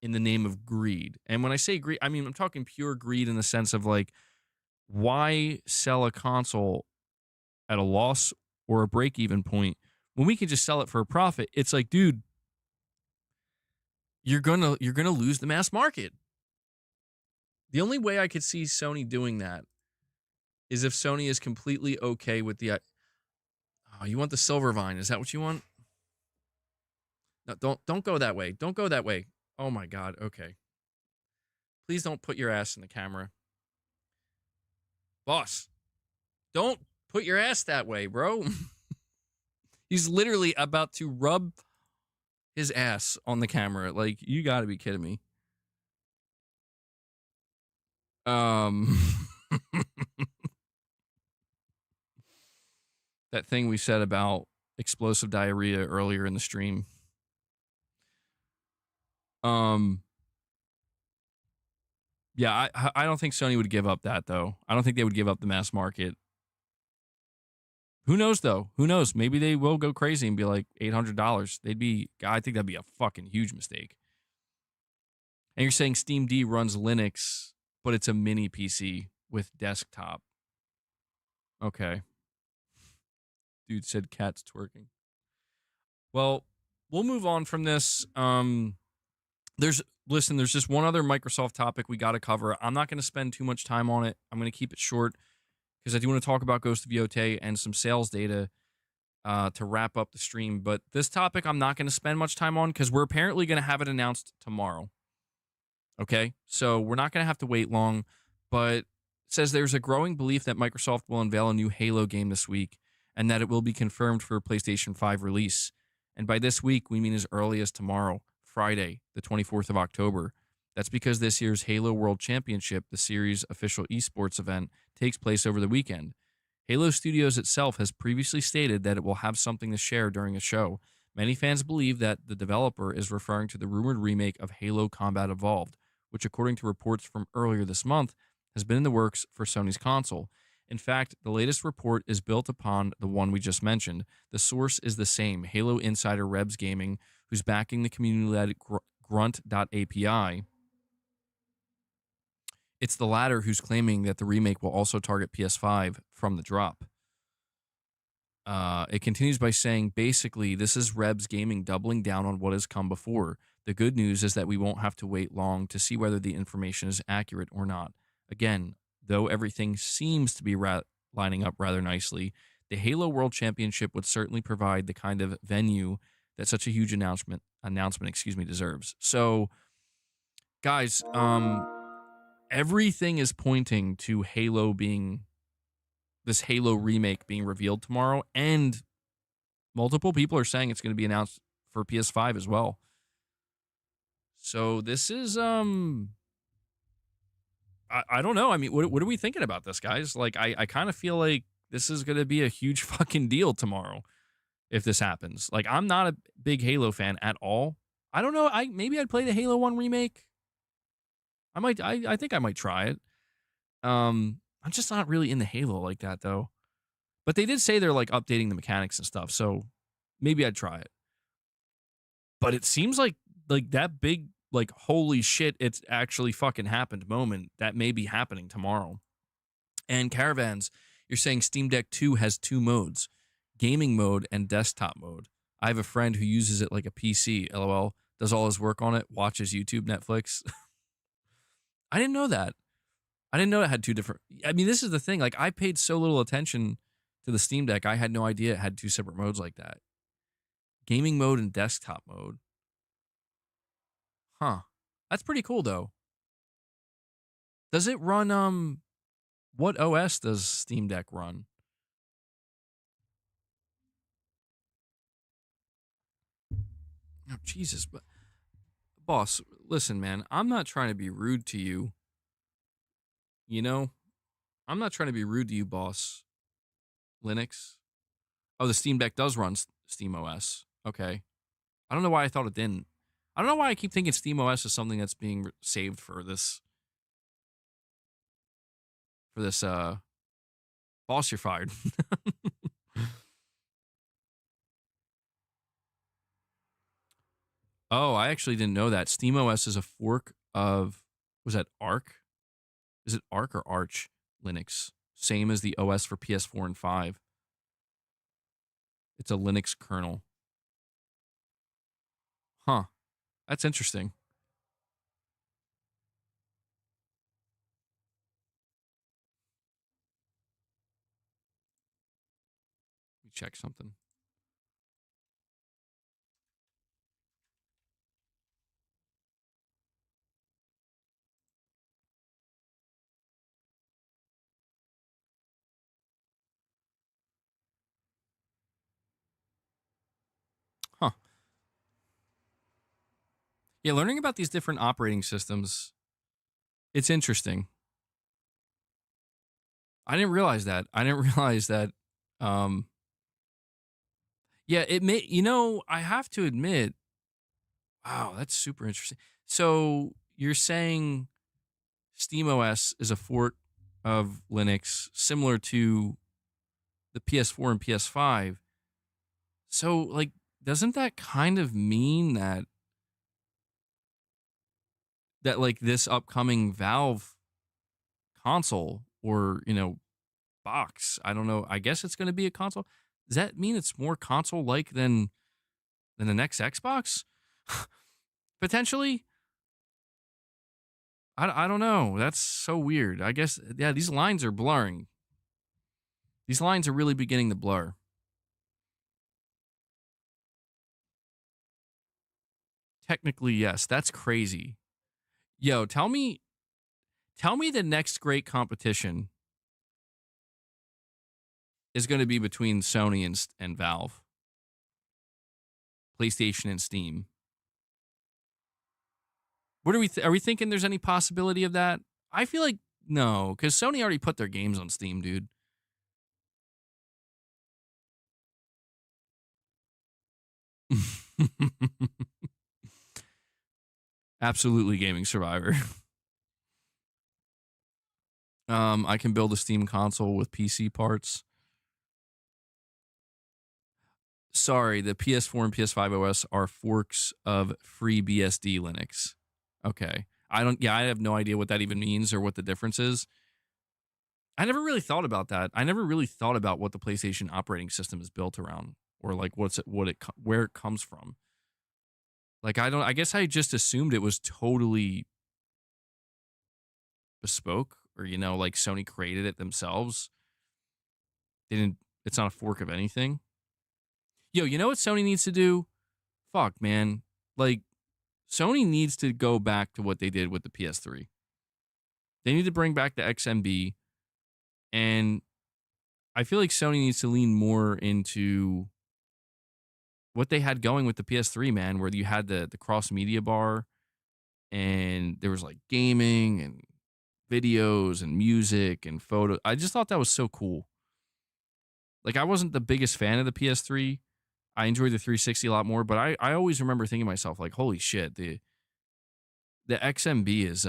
in the name of greed, and when I say greed, I mean I'm talking pure greed in the sense of like, why sell a console at a loss or a break-even point when we can just sell it for a profit. It's like, dude, you're gonna lose the mass market. The only way I could see Sony doing that is if Sony is completely okay with the. Oh, you want the silver vine? Is that what you want? No, don't go that way. Don't go that way. Oh my God. Okay. Please don't put your ass in the camera, boss. Don't put your ass that way, bro. He's literally about to rub his ass on the camera. Like, you got to be kidding me. That thing we said about explosive diarrhea earlier in the stream. Yeah, I don't think Sony would give up that, though. I don't think they would give up the mass market. Who knows, though? Who knows? Maybe they will go crazy and be like $800. I think that'd be a fucking huge mistake. And you're saying Steam D runs Linux, but it's a mini PC with desktop. Okay. Dude said cat's twerking. Well, we'll move on from this. There's just one other Microsoft topic we got to cover. I'm not going to spend too much time on it. I'm going to keep it short because I do want to talk about Ghost of Yotei and some sales data to wrap up the stream. But this topic I'm not going to spend much time on because we're apparently going to have it announced tomorrow. Okay, so we're not going to have to wait long, but it says there's a growing belief that Microsoft will unveil a new Halo game this week and that it will be confirmed for a PlayStation 5 release. And by this week, we mean as early as tomorrow, Friday, the 24th of October. That's because this year's Halo World Championship, the series' official esports event, takes place over the weekend. Halo Studios itself has previously stated that it will have something to share during a show. Many fans believe that the developer is referring to the rumored remake of Halo Combat Evolved, which, according to reports from earlier this month, has been in the works for Sony's console. In fact, the latest report is built upon the one we just mentioned. The source is the same, Halo insider Rebs Gaming, who's backing the community-led Grunt.api. It's the latter who's claiming that the remake will also target PS5 from the drop. It continues by saying, basically, this is Rebs Gaming doubling down on what has come before. The good news is that we won't have to wait long to see whether the information is accurate or not. Again, though everything seems to be lining up rather nicely, the Halo World Championship would certainly provide the kind of venue that such a huge announcement deserves. So, guys, everything is pointing to this Halo remake being revealed tomorrow, and multiple people are saying it's going to be announced for PS5 as well. So this is I don't know. I mean, what are we thinking about this, guys? Like, I kind of feel like this is going to be a huge fucking deal tomorrow if this happens. Like, I'm not a big Halo fan at all. I don't know. Maybe I'd play the Halo 1 remake. I think I might try it. I'm just not really into Halo like that, though. But they did say they're like updating the mechanics and stuff, so maybe I'd try it. But it seems like that big, like, holy shit, it's actually fucking happened moment that may be happening tomorrow. And Caravans, you're saying Steam Deck 2 has two modes, gaming mode and desktop mode. I have a friend who uses it like a PC, LOL, does all his work on it, watches YouTube, Netflix. I didn't know that. I didn't know it had two different. I mean, this is the thing. Like, I paid so little attention to the Steam Deck. I had no idea it had two separate modes like that. Gaming mode and desktop mode. Huh. That's pretty cool, though. Does it run, what OS does Steam Deck run? Oh, Jesus. But, boss, listen, man. I'm not trying to be rude to you. You know? I'm not trying to be rude to you, boss. Linux. Oh, the Steam Deck does run Steam OS. Okay. I don't know why I thought it didn't. I don't know why I keep thinking Steam OS is something that's being saved for this. Boss, you're fired. Oh, I actually didn't know that. Steam OS is a fork of, was that Arc? Is it Arc or Arch Linux? Same as the OS for PS4 and 5. It's a Linux kernel. Huh. That's interesting. Let me check something. Huh. Yeah, learning about these different operating systems, it's interesting. I didn't realize that. Um, yeah, it may, I have to admit, wow, that's super interesting. So you're saying SteamOS is a fork of Linux similar to the PS4 and PS5. So, like, doesn't that kind of mean that like this upcoming Valve console or, box, I don't know, I guess it's going to be a console. Does that mean it's more console like than the next Xbox? Potentially? I don't know. That's so weird. I guess, yeah, these lines are blurring. These lines are really beginning to blur. Technically, yes. That's crazy. Yo, tell me the next great competition is going to be between Sony and Valve, PlayStation and Steam. What are we are we thinking there's any possibility of that? I feel like no, cuz Sony already put their games on Steam, dude. Absolutely gaming survivor. I can build a Steam console with PC parts. Sorry, the PS4 and PS5 OS are forks of FreeBSD Linux. Okay. I have no idea what that even means or what the difference is. I never really thought about that. I never really thought about what the PlayStation operating system is built around or like where it comes from. Like I guess I just assumed it was totally bespoke or like Sony created it themselves. They didn't It's not a fork of anything. Yo, you know what Sony needs to do? Fuck, man. Like Sony needs to go back to what they did with the PS3. They need to bring back the XMB, and I feel like Sony needs to lean more into what they had going with the PS3, man, where you had the cross media bar and there was like gaming and videos and music and photo. I just thought that was so cool. Like I wasn't the biggest fan of the PS3. I enjoyed the 360 a lot more, but I always remember thinking to myself like, holy shit, the XMB is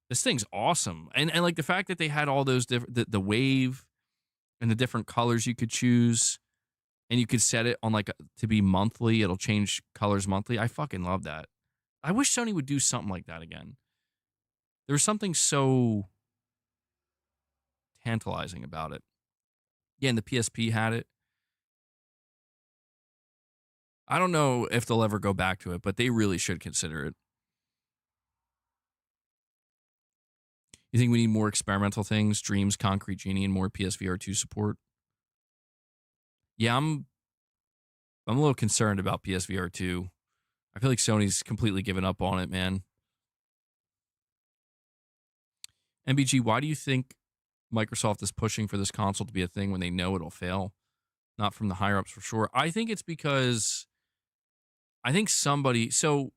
this thing's awesome. And like the fact that they had all those different the wave and the different colors you could choose and you could set it on like to be monthly, it'll change colors monthly. I fucking love that. I wish Sony would do something like that again. There was something so tantalizing about it. Yeah, and the PSP had it. I don't know if they'll ever go back to it, but they really should consider it. You think we need more experimental things, Dreams, Concrete Genie, and more PSVR 2 support? Yeah, I'm a little concerned about PSVR 2. I feel like Sony's completely given up on it, man. MBG, why do you think Microsoft is pushing for this console to be a thing when they know it'll fail? Not from the higher ups for sure. I think it's because I think so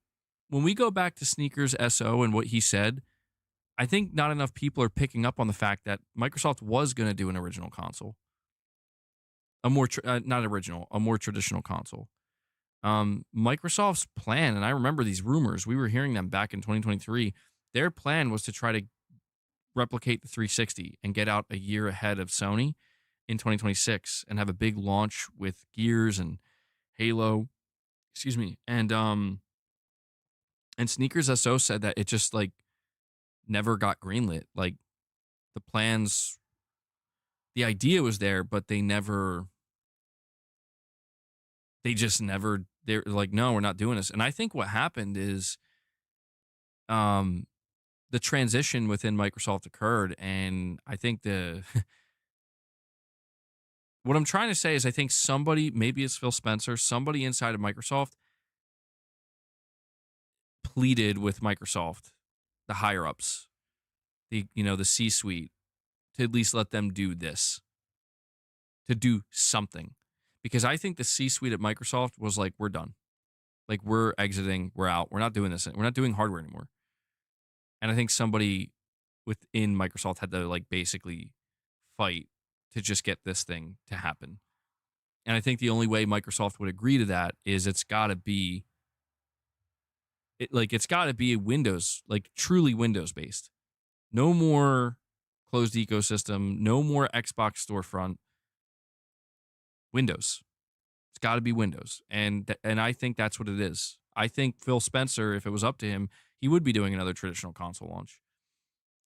when we go back to Sneakers SO and what he said, I think not enough people are picking up on the fact that Microsoft was going to do an original console. A more not original, a more traditional console. Microsoft's plan, and I remember these rumors, we were hearing them back in 2023. Their plan was to try to replicate the 360 and get out a year ahead of Sony in 2026 and have a big launch with Gears and Halo. Excuse me. And Sneakers SO said that it just like never got greenlit. Like the plans, the idea was there, but they never they just never, they're like, no, we're not doing this. And I think what happened is the transition within Microsoft occurred. And I think what I'm trying to say is I think somebody, maybe it's Phil Spencer, somebody inside of Microsoft pleaded with Microsoft, the higher ups, the C-suite, to at least let them do this, to do something. Because I think the C-suite at Microsoft was like, we're done. Like, we're exiting, we're out. We're not doing this. We're not doing hardware anymore. And I think somebody within Microsoft had to like basically fight to just get this thing to happen. And I think the only way Microsoft would agree to that is it's got to be Windows, like truly Windows based. No more closed ecosystem, no more Xbox storefront. Windows. It's got to be Windows. And I think that's what it is. I think Phil Spencer, if it was up to him, he would be doing another traditional console launch.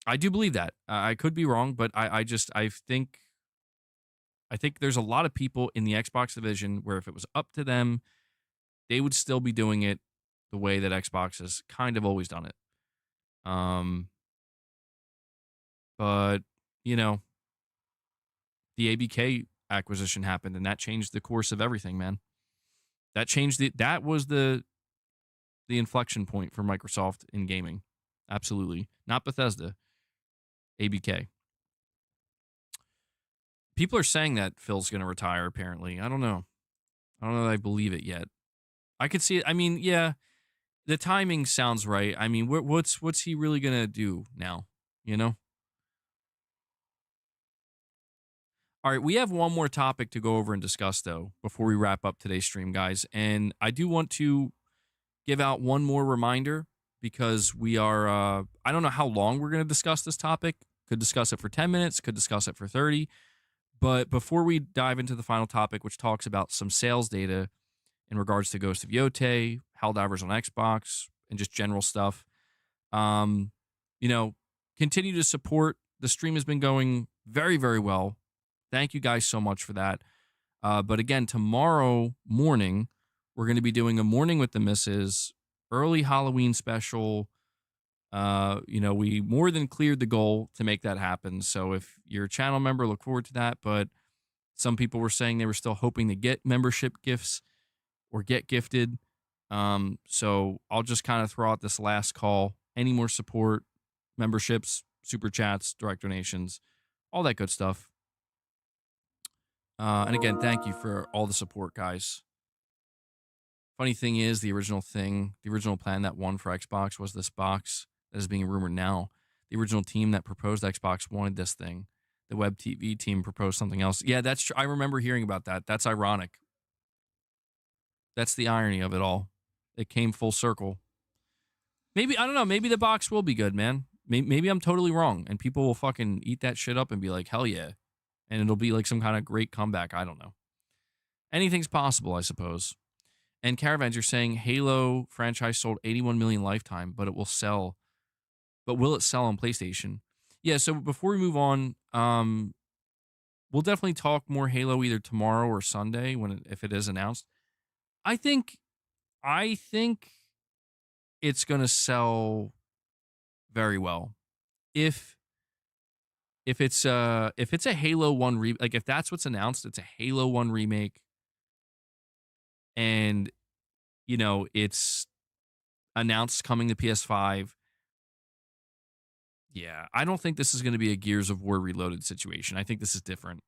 I do believe that. I could be wrong, but I think there's a lot of people in the Xbox division where if it was up to them, they would still be doing it the way that Xbox has kind of always done it. But the ABK acquisition happened, and that changed the course of everything, man. That was the inflection point for Microsoft in gaming. Absolutely. Not Bethesda. ABK. People are saying that Phil's going to retire, apparently. I don't know that I believe it yet. I could see it. I mean, yeah, the timing sounds right. I mean, what's he really going to do now? All right, we have one more topic to go over and discuss, though, before we wrap up today's stream, guys. And I do want to give out one more reminder because we are, I don't know how long we're going to discuss this topic. Could discuss it for 10 minutes, could discuss it for 30. But before we dive into the final topic, which talks about some sales data in regards to Ghost of Yotei, Helldivers on Xbox, and just general stuff, continue to support. The stream has been going very, very well. Thank you guys so much for that. But again, tomorrow morning, we're going to be doing a Morning with the Misses early Halloween special. We more than cleared the goal to make that happen. So if you're a channel member, look forward to that. But some people were saying they were still hoping to get membership gifts or get gifted. So I'll just kind of throw out this last call. Any more support, memberships, super chats, direct donations, all that good stuff. And again, thank you for all the support, guys. Funny thing is, the original plan that won for Xbox was this box that is being rumored now. The original team that proposed Xbox wanted this thing. The Web TV team proposed something else. Yeah, that's true. I remember hearing about that. That's ironic. That's the irony of it all. It came full circle. Maybe, I don't know, maybe the box will be good, man. Maybe I'm totally wrong, and people will fucking eat that shit up and be like, hell yeah. And it'll be like some kind of great comeback. I don't know. Anything's possible, I suppose. And Caravans, you're saying Halo franchise sold 81 million lifetime, but will it sell on PlayStation? Yeah, so before we move on, we'll definitely talk more Halo either tomorrow or Sunday if it is announced. I think it's going to sell very well. If it's a Halo 1 like if that's what's announced, it's a Halo 1 remake, and it's announced coming to PS5. Yeah, I don't think this is going to be a Gears of War Reloaded situation. I think this is different.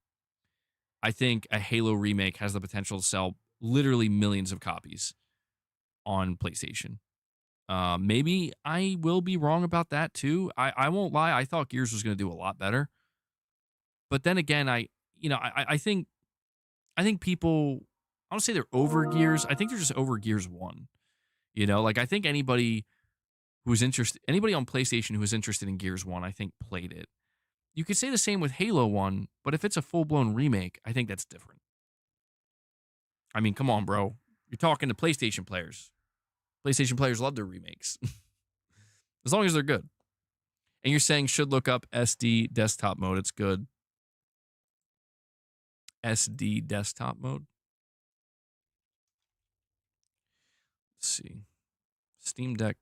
I think a Halo remake has the potential to sell literally millions of copies on PlayStation. Maybe I will be wrong about that too. I won't lie. I thought Gears was going to do a lot better. But then again, I think people, I don't say they're over Gears. I think they're just over Gears 1. I think anybody on PlayStation who was interested in Gears 1, I think played it. You could say the same with Halo 1, but if it's a full-blown remake, I think that's different. I mean, come on, bro. You're talking to PlayStation players. PlayStation players love their remakes. As long as they're good. And you're saying should look up SD desktop mode. It's good. SD desktop mode? Let's see. Steam Deck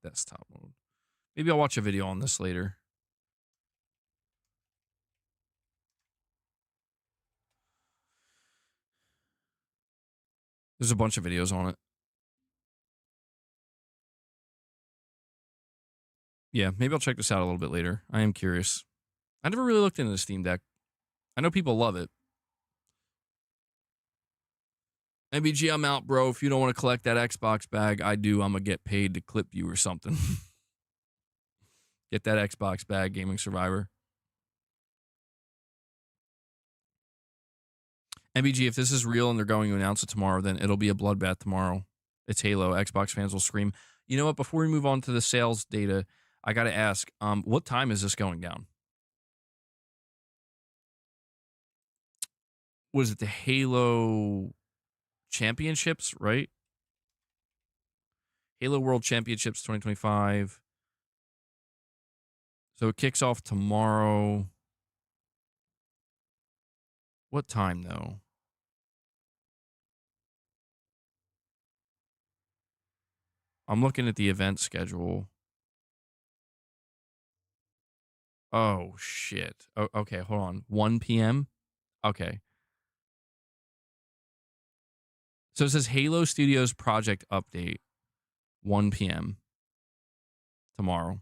desktop mode. Maybe I'll watch a video on this later. There's a bunch of videos on it. Yeah, maybe I'll check this out a little bit later. I am curious. I never really looked into the Steam Deck. I know people love it. MBG, I'm out, bro. If you don't want to collect that Xbox bag, I do. I'm going to get paid to clip you or something. Get that Xbox bag, Gaming Survivor. MBG, if this is real and they're going to announce it tomorrow, then it'll be a bloodbath tomorrow. It's Halo. Xbox fans will scream. You know what? Before we move on to the sales data, I got to ask, what time is this going down? Was it the Halo Championships, right? Halo World Championships 2025. So it kicks off tomorrow. What time, though? I'm looking at the event schedule. Oh, shit. Oh, okay, hold on. 1 p.m.? Okay. So it says Halo Studios Project Update, 1 p.m. tomorrow.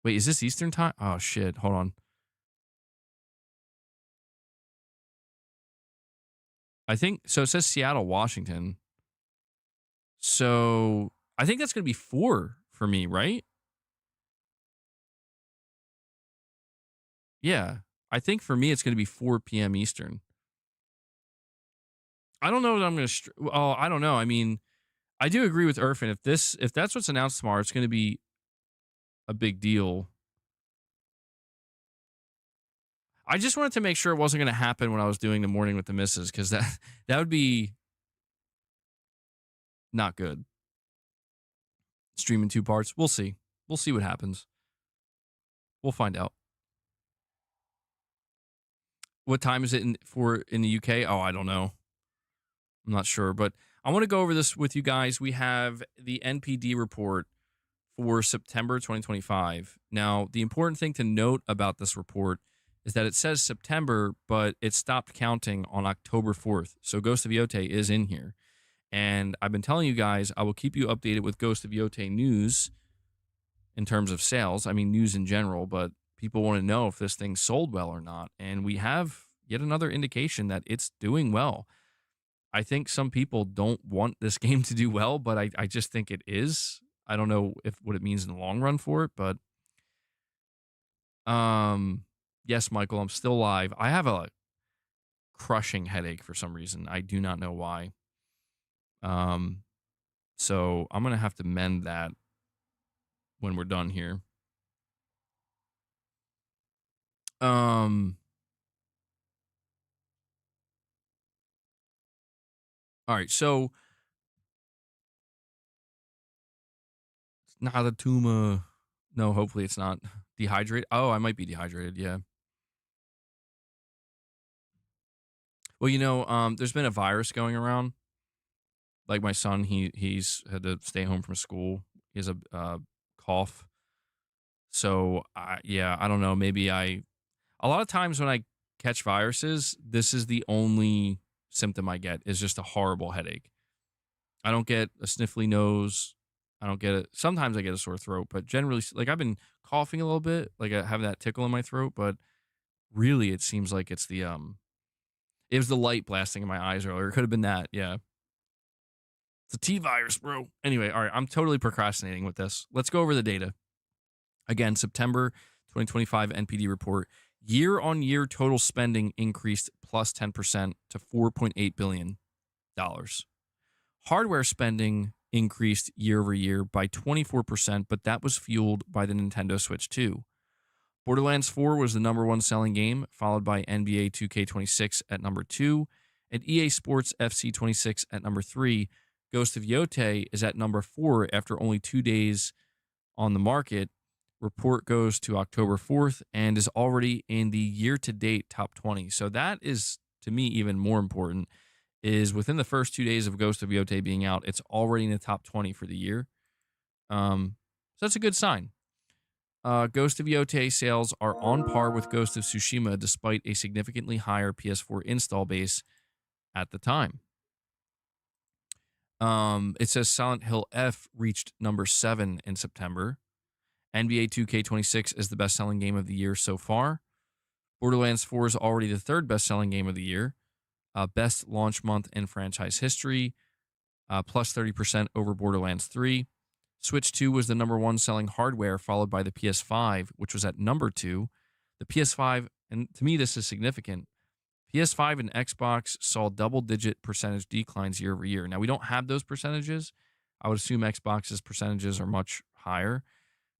Wait, is this Eastern time? Oh, shit. Hold on. I think, so it says Seattle, Washington. So I think that's going to be 4 for me, right? Yeah. I think for me, it's going to be 4 p.m. Eastern. I don't know that I'm going to, oh, I don't know. I mean, I do agree with Irfan. If that's what's announced tomorrow, it's going to be a big deal. I just wanted to make sure it wasn't going to happen when I was doing the morning with the misses, because that would be not good. Stream in 2 parts. We'll see. We'll see what happens. We'll find out. What time is it in the UK? Oh, I don't know. I'm not sure, but I want to go over this with you guys. We have the NPD report for September 2025. Now, the important thing to note about this report is that it says September, but it stopped counting on October 4th. So Ghost of Yotei is in here. And I've been telling you guys, I will keep you updated with Ghost of Yotei news in terms of sales. I mean, news in general, but people want to know if this thing sold well or not. And we have yet another indication that it's doing well. I think some people don't want this game to do well, but I just think it is. I don't know what it means in the long run for it, but yes, Michael, I'm still live. I have a crushing headache for some reason. I do not know why. So I'm gonna have to mend that when we're done here. All right, so not a tumor. No, hopefully it's not dehydrated. Oh, I might be dehydrated. Yeah. Well, there's been a virus going around. Like my son, he's had to stay home from school. He has a cough. So I don't know. Maybe a lot of times when I catch viruses, this is the only symptom I get is just a horrible headache. I don't get a sniffly nose. I don't get it. Sometimes I get a sore throat, but generally, like I've been coughing a little bit, like I have that tickle in my throat, but really it seems like it's it was the light blasting in my eyes earlier. It could have been that. Yeah. It's a T virus, bro. Anyway, all right. I'm totally procrastinating with this. Let's go over the data. Again, September 2025 NPD report. Year-on-year total spending increased plus 10% to $4.8 billion. Hardware spending increased year over year by 24%, but that was fueled by the Nintendo Switch 2. Borderlands 4 was the number 1 selling game, followed by NBA 2K26 at number 2, and EA Sports FC 26 at number 3. Ghost of Yotei is at number 4 after only 2 days on the market. Report goes to October 4th and is already in the year-to-date top 20. So that is, to me, even more important. is within the first 2 days of Ghost of Yotei being out, it's already in the top 20 for the year. So that's a good sign. Ghost of Yotei sales are on par with Ghost of Tsushima despite a significantly higher PS4 install base at the time. It says Silent Hill F reached number 7 in September. NBA 2K26 is the best-selling game of the year so far. Borderlands 4 is already the third best-selling game of the year. Best launch month in franchise history, plus 30% over Borderlands 3. Switch 2 was the number 1 selling hardware, followed by the PS5, which was at number 2. The PS5, and to me this is significant, PS5 and Xbox saw double-digit percentage declines year over year. Now, we don't have those percentages. I would assume Xbox's percentages are much higher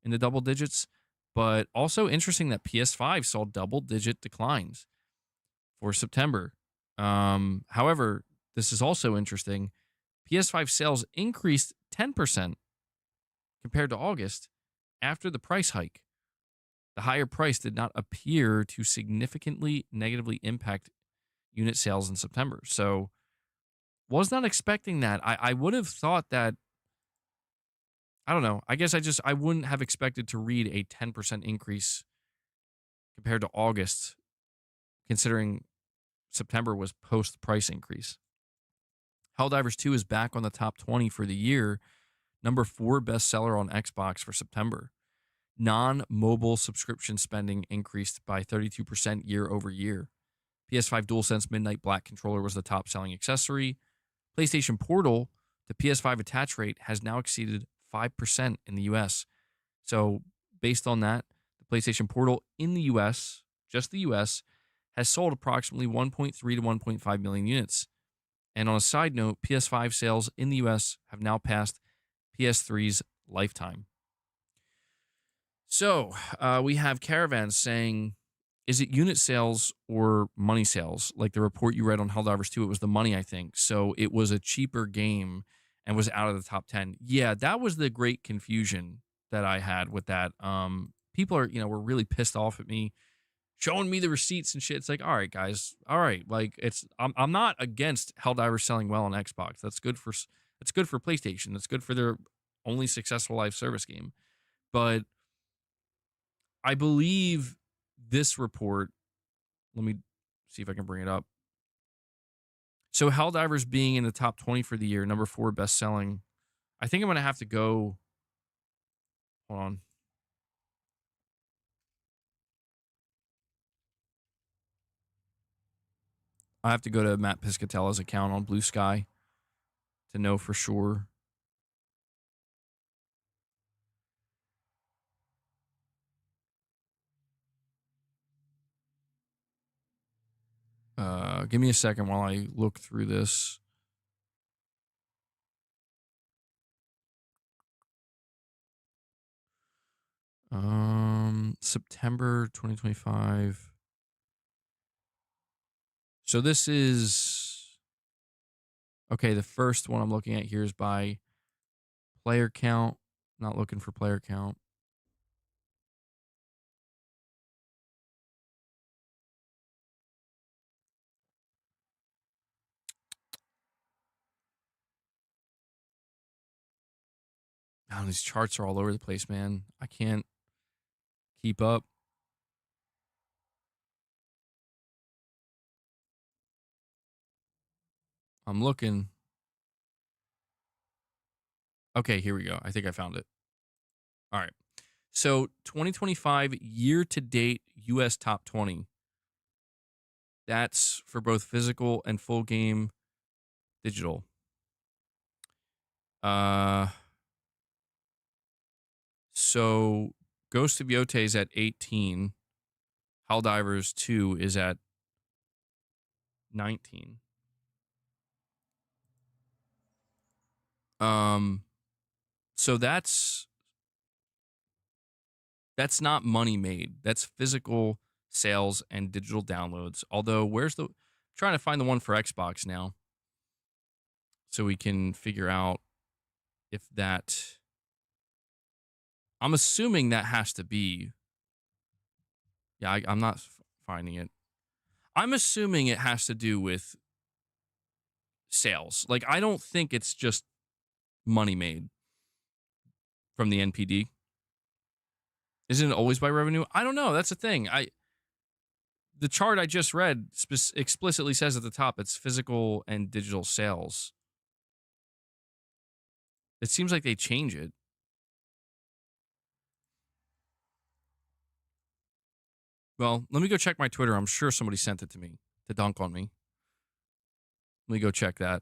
in the double digits. But also interesting that PS5 saw double-digit declines for September. However, this is also interesting. PS5 sales increased 10% compared to August after the price hike. The higher price did not appear to significantly negatively impact unit sales in September. So was not expecting that. I would have thought that, I don't know. I guess I wouldn't have expected to read a 10% increase compared to August, considering September was post price increase. Helldivers 2 is back on the top 20 for the year, number 4 bestseller on Xbox for September. Non-mobile subscription spending increased by 32% year over year. PS5 DualSense Midnight Black controller was the top selling accessory. PlayStation Portal, the PS5 attach rate has now exceeded 5% in the US. So based on that, the PlayStation Portal in the US, just the US, has sold approximately 1.3 to 1.5 million units. And on a side note, PS5 sales in the US have now passed PS3's lifetime. So we have Caravan saying, is it unit sales or money sales? Like the report you read on Helldivers 2, it was the money, I think. So it was a cheaper game and was out of the top 10. Yeah, that was the great confusion that I had with that. People are, were really pissed off at me, showing me the receipts and shit. It's like, all right, guys, all right. Like I'm not against Helldivers selling well on Xbox. That's good for PlayStation. That's good for their only successful live service game. But I believe this report, let me see if I can bring it up. So Helldivers being in the top 20 for the year, number 4 best selling. I think I'm going to have to go, hold on. I have to go to Matt Piscatella's account on Blue Sky to know for sure. Give me a second while I look through this. September 2025. So this is, okay, the first one I'm looking at here is by player count. Not looking for player count. Oh, these charts are all over the place, man. I can't keep up. I'm looking. Okay, here we go. I think I found it. All right. So 2025 year-to-date U.S. top 20. That's for both physical and full game digital. So Ghost of Yotei is at 18. Helldivers 2 is at 19. So that's not money made. That's physical sales and digital downloads. Although, I'm trying to find the one for Xbox now, so we can figure out if that. I'm assuming that has to be. Yeah, I'm not finding it. I'm assuming it has to do with sales. Like, I don't think it's just money made from the NPD. Isn't it always by revenue? I don't know. That's the thing. The chart I just read explicitly says at the top it's physical and digital sales. It seems like they change it. Well, let me go check my Twitter. I'm sure somebody sent it to me to dunk on me. Let me go check that.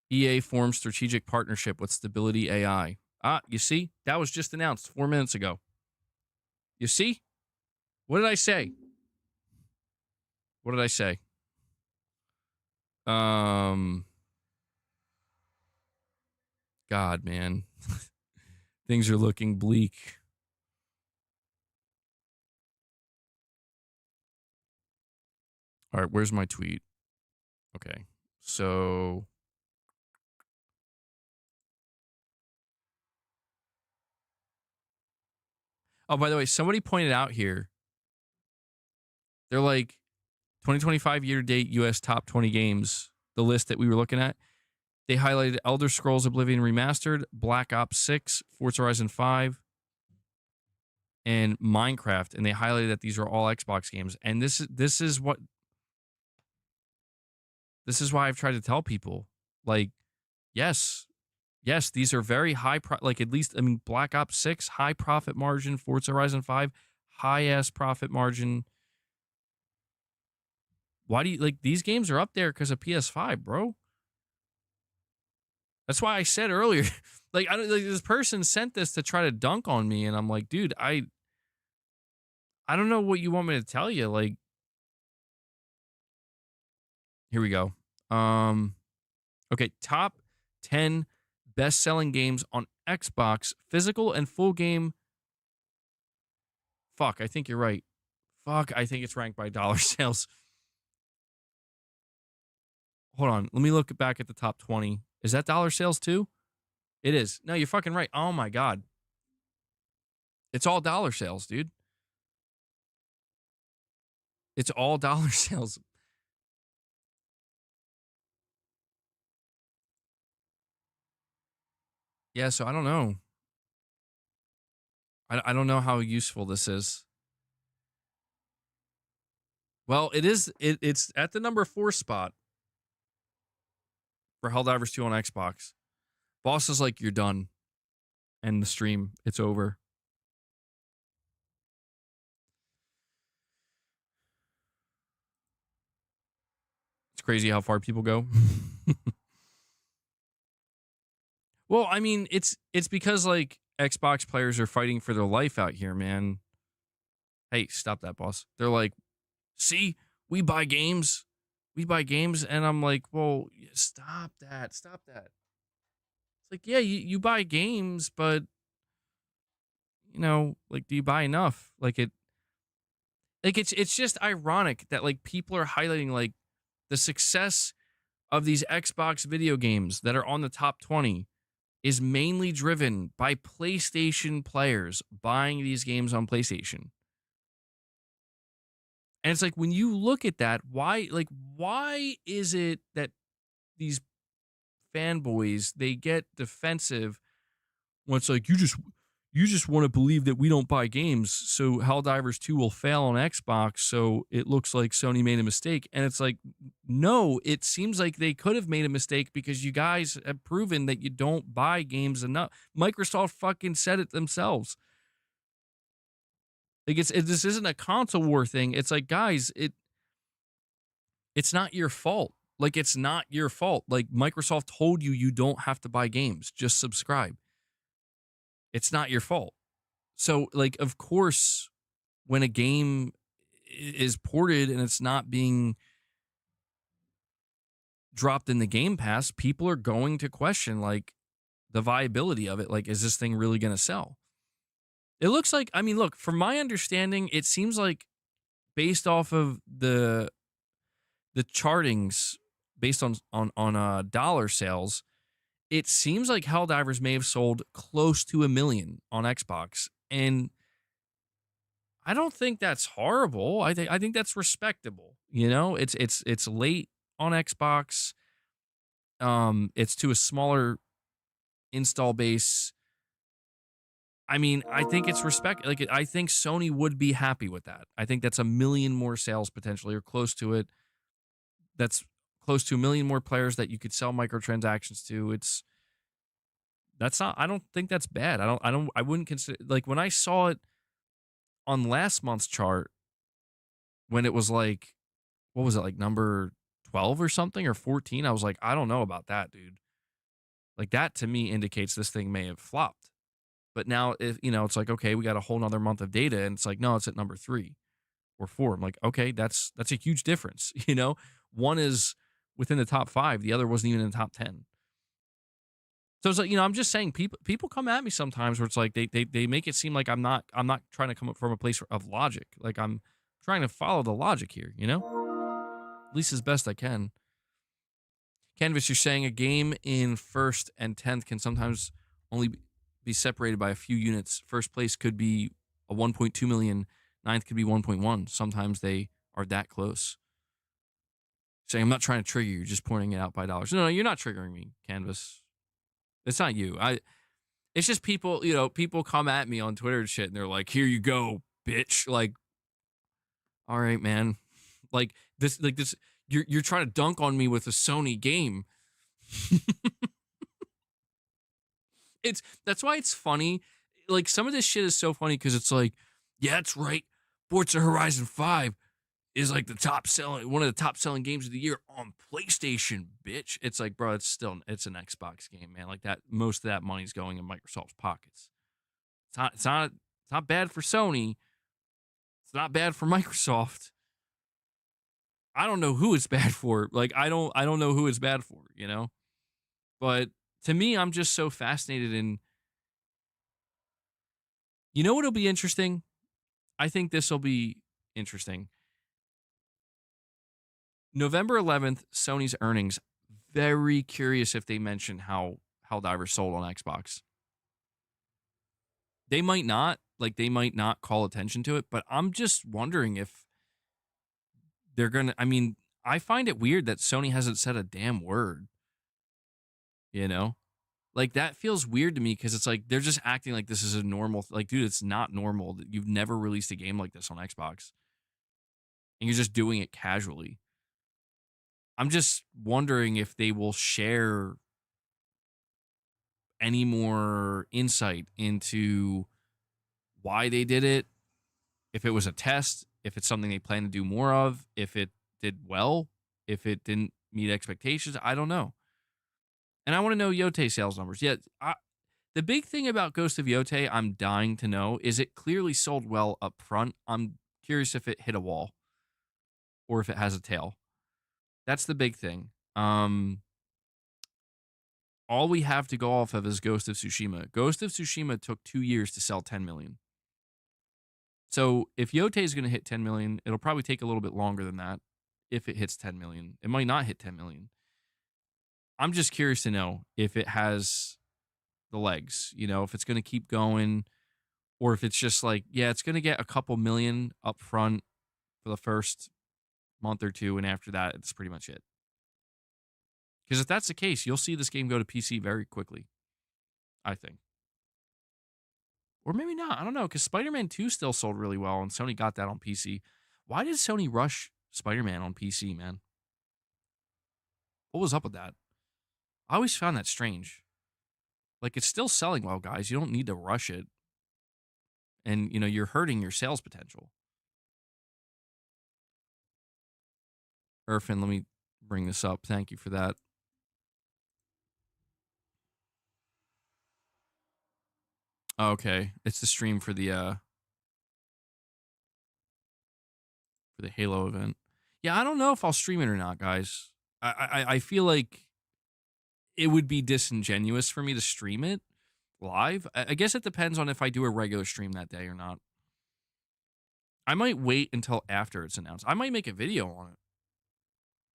EA forms strategic partnership with Stability AI. Ah, you see? That was just announced 4 minutes ago. You see? What did I say? What did I say? God, man. Things are looking bleak. All right, where's my tweet? Okay. So oh, by the way, somebody pointed out here. They're like 2025 year-to-date US top 20 games, the list that we were looking at. They highlighted Elder Scrolls Oblivion Remastered, Black Ops 6, Forza Horizon 5, and Minecraft, and they highlighted that these are all Xbox games. And this is why I've tried to tell people, like, yes, these are very high like, at least, I mean, Black Ops 6, high profit margin, Forza Horizon 5, high ass profit margin. Why do you like these games are up there because of PS5, bro? That's why I said earlier, like, I don't like this person sent this to try to dunk on me, and I'm like, dude, I don't know what you want me to tell you. Like, here we go. Okay, top 10 best-selling games on Xbox, physical and full game. Fuck, I think you're right. Fuck, I think it's ranked by dollar sales. Hold on, let me look back at the top 20. Is that dollar sales too? It is. No, you're fucking right. Oh my God. It's all dollar sales, dude. It's all dollar sales. Yeah, so I don't know. I don't know how useful this is. Well, it's at the number 4 spot for Helldivers 2 on Xbox. Boss is like, you're done. End the stream. It's over. It's crazy how far people go. Well, I mean, it's because, like, Xbox players are fighting for their life out here, man. Hey, stop that, boss. They're like, see, we buy games. We buy games. And I'm like, well, stop that. Stop that. It's like, yeah, you buy games, but, you know, like, do you buy enough? Like, it's just ironic that, like, people are highlighting, like, the success of these Xbox video games that are on the top 20 is mainly driven by PlayStation players buying these games on PlayStation. And it's like, when you look at that, why is it that these fanboys, they get defensive when it's like, you just want to believe that we don't buy games, so Helldivers 2 will fail on Xbox, so it looks like Sony made a mistake. And it's like, no, it seems like they could have made a mistake because you guys have proven that you don't buy games enough. Microsoft fucking said it themselves. Like, this isn't a console war thing. It's like, guys, it's not your fault. Like, it's not your fault. Like, Microsoft told you don't have to buy games. Just subscribe. It's not your fault. So, like, of course, when a game is ported and it's not being dropped in the Game Pass, people are going to question, like, the viability of it. Like, is this thing really going to sell? It looks like, I mean, look, from my understanding, it seems like, based off of the chartings based on dollar sales, it seems like Helldivers may have sold close to 1 million on Xbox, and I don't think that's horrible. I think that's respectable. You know, it's late on Xbox. It's to a smaller install base. I mean, I think it's I think Sony would be happy with that. I think that's 1 million more sales potentially, or close to it. That's close to 1 million more players that you could sell microtransactions to. I don't think that's bad. I wouldn't consider, like, when I saw it on last month's chart, when it was like, what was it, like number 12 or something, or 14? I was like, I don't know about that, dude. Like, that to me indicates this thing may have flopped. But now, if it's like, okay, we got a whole nother month of data, and it's like, no, it's at number 3 or 4. I'm like, okay, that's a huge difference. One is within the top 5, the other wasn't even in the top 10. So it's like, I'm just saying, people come at me sometimes where it's like they make it seem like I'm not trying to come up from a place of logic. Like, I'm trying to follow the logic here, at least as best I can. Canvas, you're saying a game in 1st and 10th can sometimes only be separated by a few units. First place could be a 1.2 million, 9th could be 1.1. Sometimes they are that close. Saying, I'm not trying to trigger you, just pointing it out by dollars. No, you're not triggering me, Canvas. It's not you. It's just people, people come at me on Twitter and shit, and they're like, here you go, bitch. Like, all right, man. Like this, you're trying to dunk on me with a Sony game. That's why it's funny. Like, some of this shit is so funny because it's like, yeah, that's right. Forza Horizon 5 is like one of the top selling games of the year on PlayStation, bitch. It's like, bro, it's an Xbox game, man. Like, that, most of that money's going in Microsoft's pockets. It's not bad for Sony. It's not bad for Microsoft. I don't know who it's bad for. Like, I don't know who it's bad for, But to me, I'm just so fascinated in, what'll be interesting? I think this will be interesting. November 11th, Sony's earnings. Very curious if they mention how Helldivers sold on Xbox. They might not. Like, they might not call attention to it, but I'm just wondering if they're going to... I mean, I find it weird that Sony hasn't said a damn word. Like, that feels weird to me because it's like they're just acting like this is a normal... Like, dude, it's not normal. You've never released a game like this on Xbox. And you're just doing it casually. I'm just wondering if they will share any more insight into why they did it, if it was a test, if it's something they plan to do more of, if it did well, if it didn't meet expectations. I don't know. And I want to know Yotei sales numbers. Yeah, the big thing about Ghost of Yotei, I'm dying to know, is it clearly sold well up front. I'm curious if it hit a wall or if it has a tail. That's the big thing. All we have to go off of is Ghost of Tsushima. Ghost of Tsushima took 2 years to sell 10 million. So if Yotei is going to hit 10 million, it'll probably take a little bit longer than that if it hits 10 million. It might not hit 10 million. I'm just curious to know if it has the legs, if it's going to keep going, or if it's just like, yeah, it's going to get a couple million up front for the first month or two, and after that, it's pretty much it. Because if that's the case, you'll see this game go to PC very quickly, I think. Or maybe not. I don't know, because Spider-Man 2 still sold really well, and Sony got that on PC. Why did Sony rush Spider-Man on PC, man? What was up with that? I always found that strange. Like, it's still selling well, guys. You don't need to rush it. And, you're hurting your sales potential. Irfin, let me bring this up. Thank you for that. Okay, it's the stream for the Halo event. Yeah, I don't know if I'll stream it or not, guys. I feel like it would be disingenuous for me to stream it live. I guess it depends on if I do a regular stream that day or not. I might wait until after it's announced. I might make a video on it.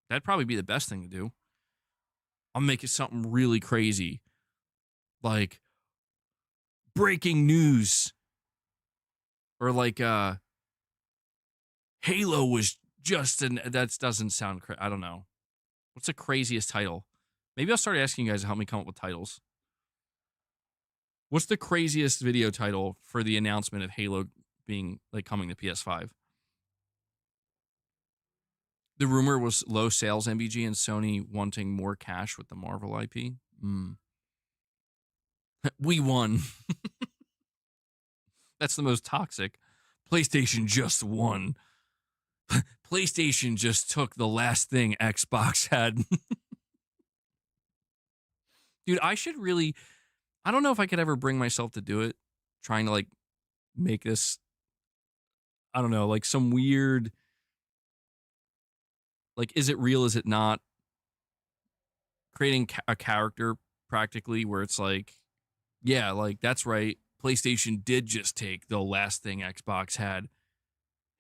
That'd probably be the best thing to do. I'll make it something really crazy. Like, breaking news. Or like, Halo was just that doesn't sound I don't know. What's the craziest title? Maybe I'll start asking you guys to help me come up with titles. What's the craziest video title for the announcement of Halo being like coming to PS5? The rumor was low sales MBG and Sony wanting more cash with the Marvel IP. We won. That's the most toxic. PlayStation just won. PlayStation just took the last thing Xbox had. Dude, I don't know if I could ever bring myself to do it. Trying to like make this, I don't know, like some weird, like, is it real? Is it not? Creating a character practically where it's like, yeah, like that's right. PlayStation did just take the last thing Xbox had.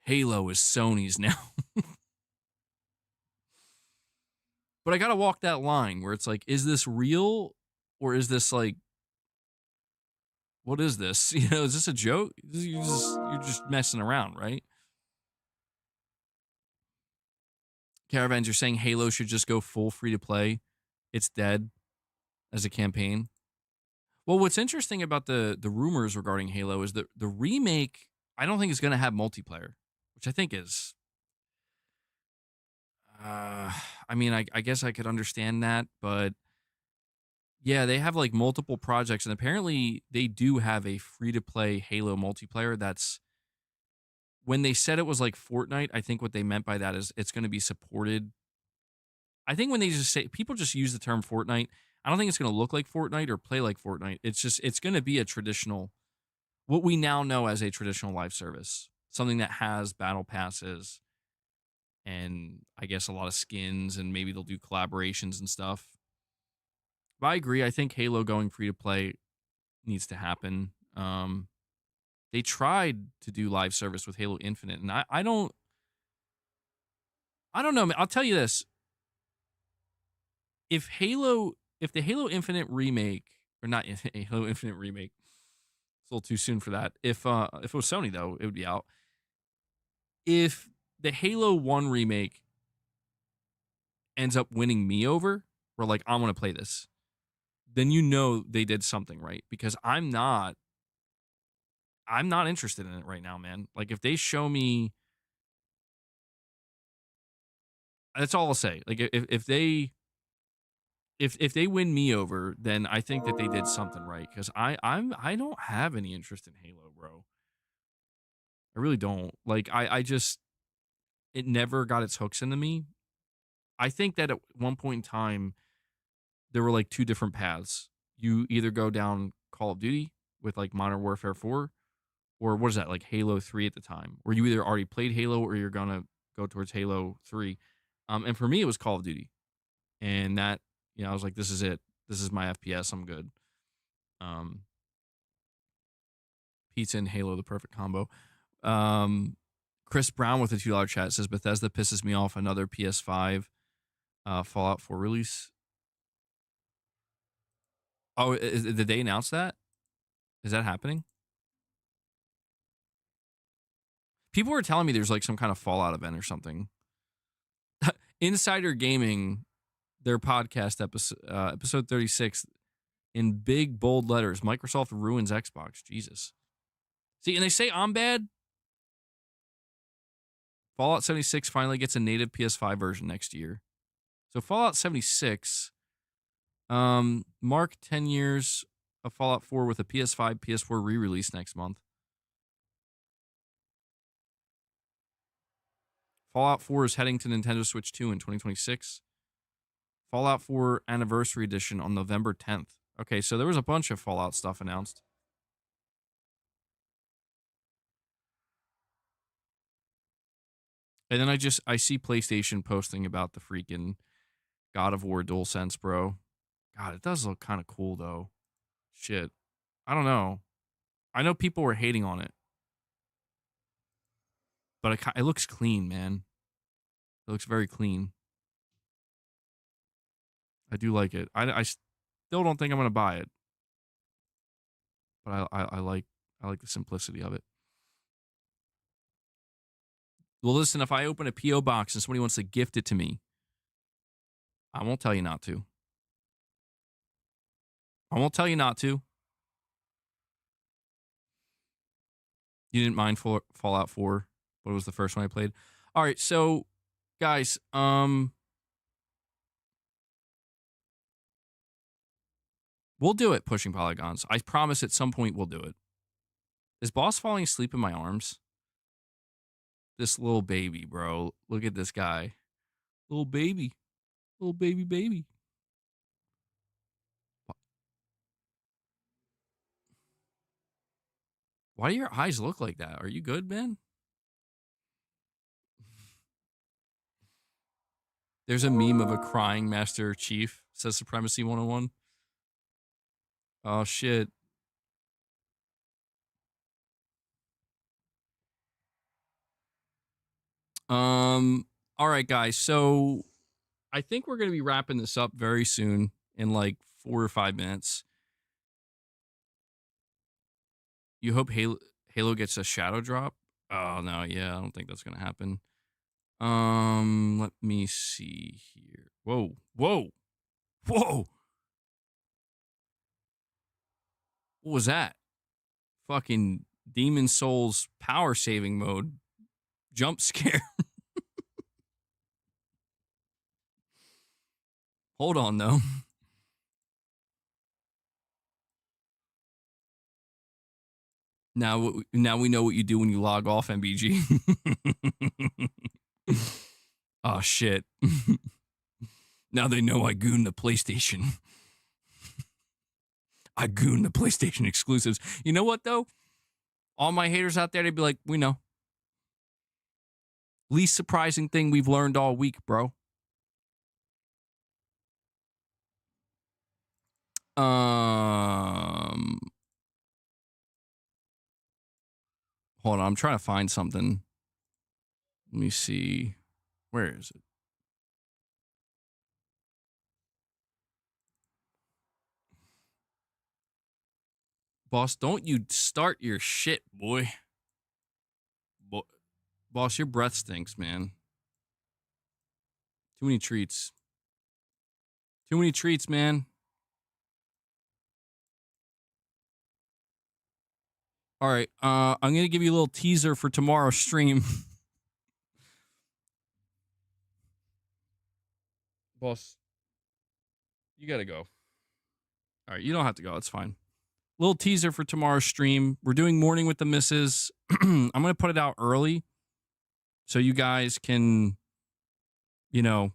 Halo is Sony's now. But I got to walk that line where it's like, is this real or is this like, what is this? You know, is this a joke? You're just messing around, right? Caravans, you're saying Halo should just go full free to play. It's dead as a campaign. Well, what's interesting about the rumors regarding Halo is that the remake, I don't think is going to have multiplayer, which I think is, I mean, I guess I could understand that, but yeah, they have like multiple projects, and apparently they do have a free to play Halo multiplayer. That's when they said it was like Fortnite. I think what they meant by that is it's going to be supported. I think when they just say, people just use the term Fortnite, I don't think it's going to look like Fortnite or play like Fortnite. It's going to be a traditional, what we now know as a traditional live service, something that has battle passes and I guess a lot of skins, and maybe they'll do collaborations and stuff. But I agree. I think Halo going free to play needs to happen. They tried to do live service with Halo Infinite, and I don't know, man. I'll tell you this. If the Halo Infinite remake, or not Halo Infinite remake, it's a little too soon for that. If it was Sony though, it would be out. If the Halo 1 remake ends up winning me over, or like I want to play this, then you know they did something right, because I'm not interested in it right now, man. Like if they show me, that's all I'll say. Like if they win me over, then I think that they did something right, because I don't have any interest in Halo, bro. I really don't. Like I just, it never got its hooks into me. I think that at one point in time there were like two different paths. You either go down Call of Duty with like Modern Warfare 4, or what is that, like Halo 3 at the time, where you either already played Halo or you're gonna go towards Halo 3. And for me it was Call of Duty. And that, you know, I was like, this is it. This is my FPS. I'm good. Pizza and Halo, the perfect combo. Chris Brown with a $2 chat says Bethesda pisses me off. Another PS5 Fallout 4 release. Oh, did they announce that? Is that happening? People were telling me there's like some kind of Fallout event or something. Insider Gaming, their podcast episode 36, in big bold letters, Microsoft ruins Xbox. Jesus. See, and they say I'm bad. Fallout 76 finally gets a native PS5 version next year. So Fallout 76, mark 10 years of Fallout 4 with a PS5, PS4 re-release next month. Fallout 4 is heading to Nintendo Switch 2 in 2026. Fallout 4 Anniversary Edition on November 10th. Okay, so there was a bunch of Fallout stuff announced. And then I see PlayStation posting about the freaking God of War DualSense, bro. God, it does look kind of cool, though. Shit. I don't know. I know people were hating on it. But it looks clean, man. It looks very clean. I do like it. I still don't think I'm going to buy it. But I like the simplicity of it. Well, listen, if I open a P.O. box and somebody wants to gift it to me, I won't tell you not to. I won't tell you not to. You didn't mind Fallout 4, but it was the first one I played. All right, so guys, we'll do it, Pushing Polygons. I promise at some point we'll do it. Is Boss falling asleep in my arms? This little baby, bro. Look at this guy. Little baby. Little baby. Why do your eyes look like that? Are you good, man? There's a meme of a crying Master Chief, says Supremacy 101. Oh, shit. All right, guys. So I think we're going to be wrapping this up very soon in like 4 or 5 minutes. You hope Halo gets a shadow drop? Oh, no. Yeah, I don't think that's going to happen. Let me see here. Whoa. What was that? Fucking Demon Souls power saving mode. Jump scare. Hold on, though. Now we know what you do when you log off, MBG. Oh, shit. Now they know I goon the PlayStation. I goon the PlayStation exclusives. You know what, though? All my haters out there, they'd be like, we know. Least surprising thing we've learned all week, bro. Hold on, I'm trying to find something. Let me see. Where is it? Boss, don't you start your shit, boy. Boss, your breath stinks, man. Too many treats. Too many treats, man. All right, I'm going to give you a little teaser for tomorrow's stream. Boss, you got to go. All right, you don't have to go. It's fine. Little teaser for tomorrow's stream. We're doing Morning with the Misses. I'm going to put it out early so you guys can, you know,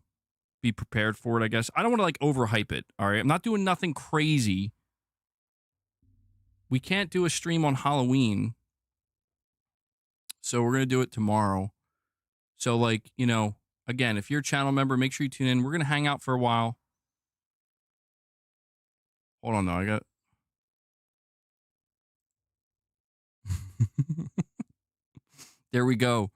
be prepared for it, I guess. I don't want to, like, overhype it, all right? I'm not doing nothing crazy. We can't do a stream on Halloween, so we're going to do it tomorrow. So, like, you know, again, if you're a channel member, make sure you tune in. We're going to hang out for a while. Hold on, though. I got... There we go.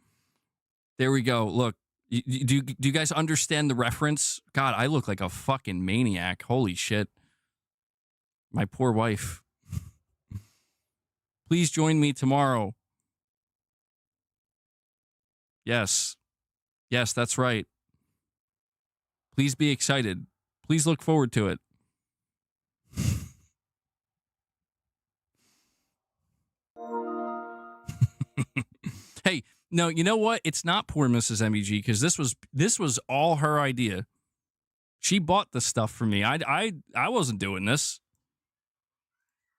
There we go. Look, do you guys understand the reference? God, I look like a fucking maniac. Holy shit. My poor wife. Please join me tomorrow. Yes. Yes, that's right. Please be excited. Please look forward to it. Hey, no, you know what? It's not poor Mrs. MEG because this was all her idea. She bought the stuff for me. I wasn't doing this.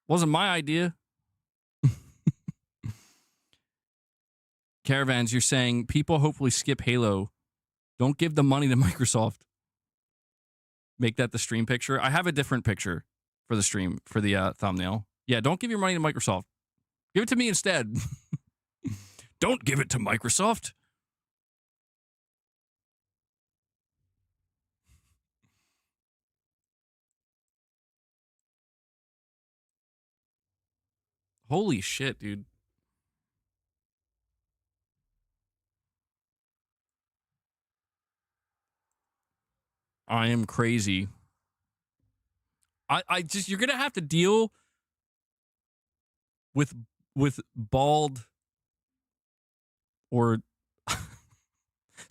Wasn't my idea. Caravans, you're saying people hopefully skip Halo. Don't give the money to Microsoft. Make that the stream picture. I have a different picture for the stream, for the thumbnail. Yeah, don't give your money to Microsoft. Give it to me instead. Don't give it to Microsoft. Holy shit, dude. I am crazy. I just, you're going to have to deal with bald or that's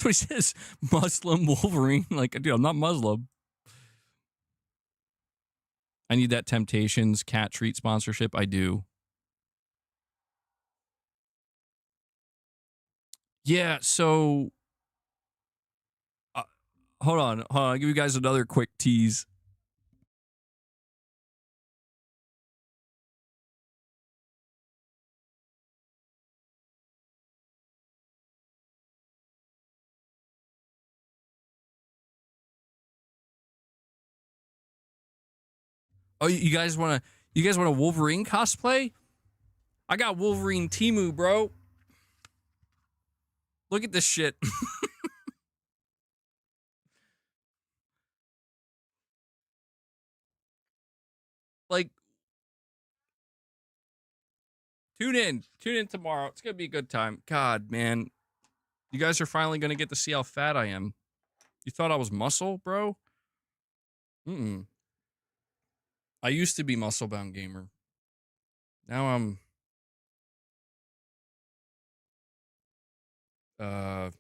what he says, Muslim Wolverine. Like, dude, I'm not Muslim. I need that Temptations cat treat sponsorship. I do. Yeah, so hold on. I'll give you guys another quick tease. Oh, you guys want a Wolverine cosplay? I got Wolverine Timu, bro. Look at this shit. Like, tune in tomorrow. It's gonna be a good time. God, man, you guys are finally gonna get to see how fat I am. You thought I was muscle, bro? I used to be muscle bound gamer. Now I'm I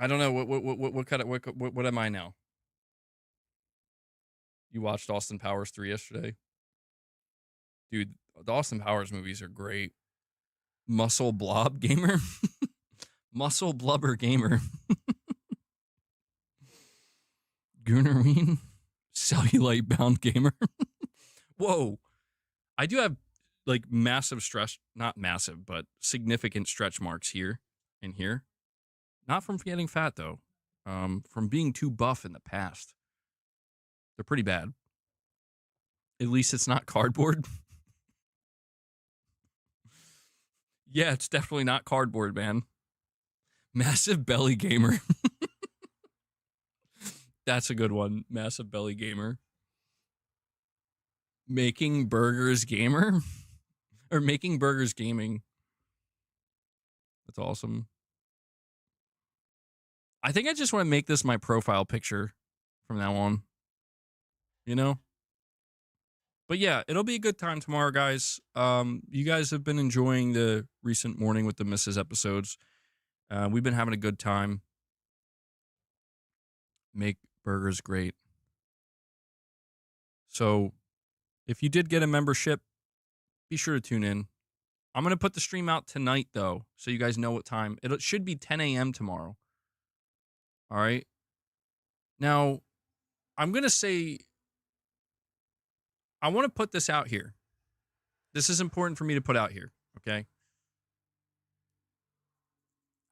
don't know what kind of what am I now? You watched Austin Powers 3 yesterday? Dude, the Austin Powers movies are great. Muscle blob gamer? Muscle blubber gamer. Goonerine? Cellulite bound gamer? Whoa. I do have like massive stretch, not massive, but significant stretch marks here and here. Not from getting fat though. From being too buff in the past. They're pretty bad. At least it's not cardboard. Yeah, it's definitely not cardboard, man. Massive belly gamer. That's a good one. Massive belly gamer. Making burgers gamer? Or making burgers gaming. That's awesome. I think I just want to make this my profile picture from now on. You know? But yeah, it'll be a good time tomorrow, guys. You guys have been enjoying the recent Morning with the Misses episodes. We've been having a good time. Make burgers great. So, if you did get a membership, be sure to tune in. I'm going to put the stream out tonight, though, so you guys know what time. It should be 10 a.m. tomorrow. All right? Now, I'm going to say, I want to put this out here. This is important for me to put out here, okay?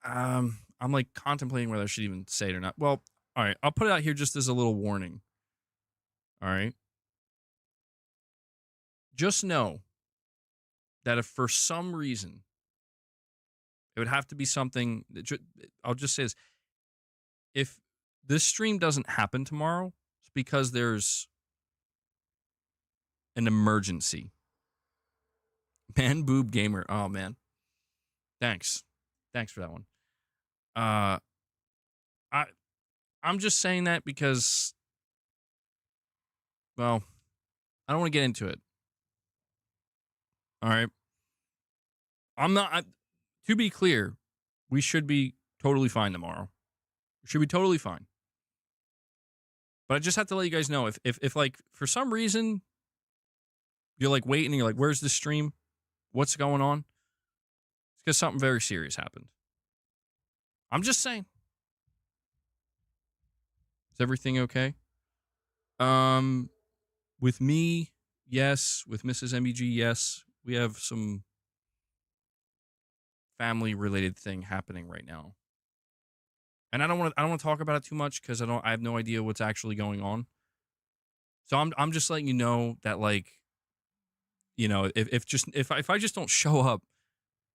I'm like contemplating whether I should even say it or not. Well, all right, I'll put it out here just as a little warning. All right? Just know that if for some reason it would have to be something that I'll just say this, if this stream doesn't happen tomorrow, it's because there's an emergency. Man boob gamer. Oh man. Thanks for that one. I'm just saying that because, well, I don't want to get into it. All right. To be clear, we should be totally fine tomorrow. We should be totally fine. But I just have to let you guys know if like for some reason you're like waiting and you're like, where's the stream? What's going on? It's because something very serious happened. I'm just saying. Is everything okay? With me, yes. With Mrs. MBG, yes. We have some family-related thing happening right now, and I don't want to talk about it too much because I have no idea what's actually going on. So I'm just letting you know that, like, you know, if I just don't show up,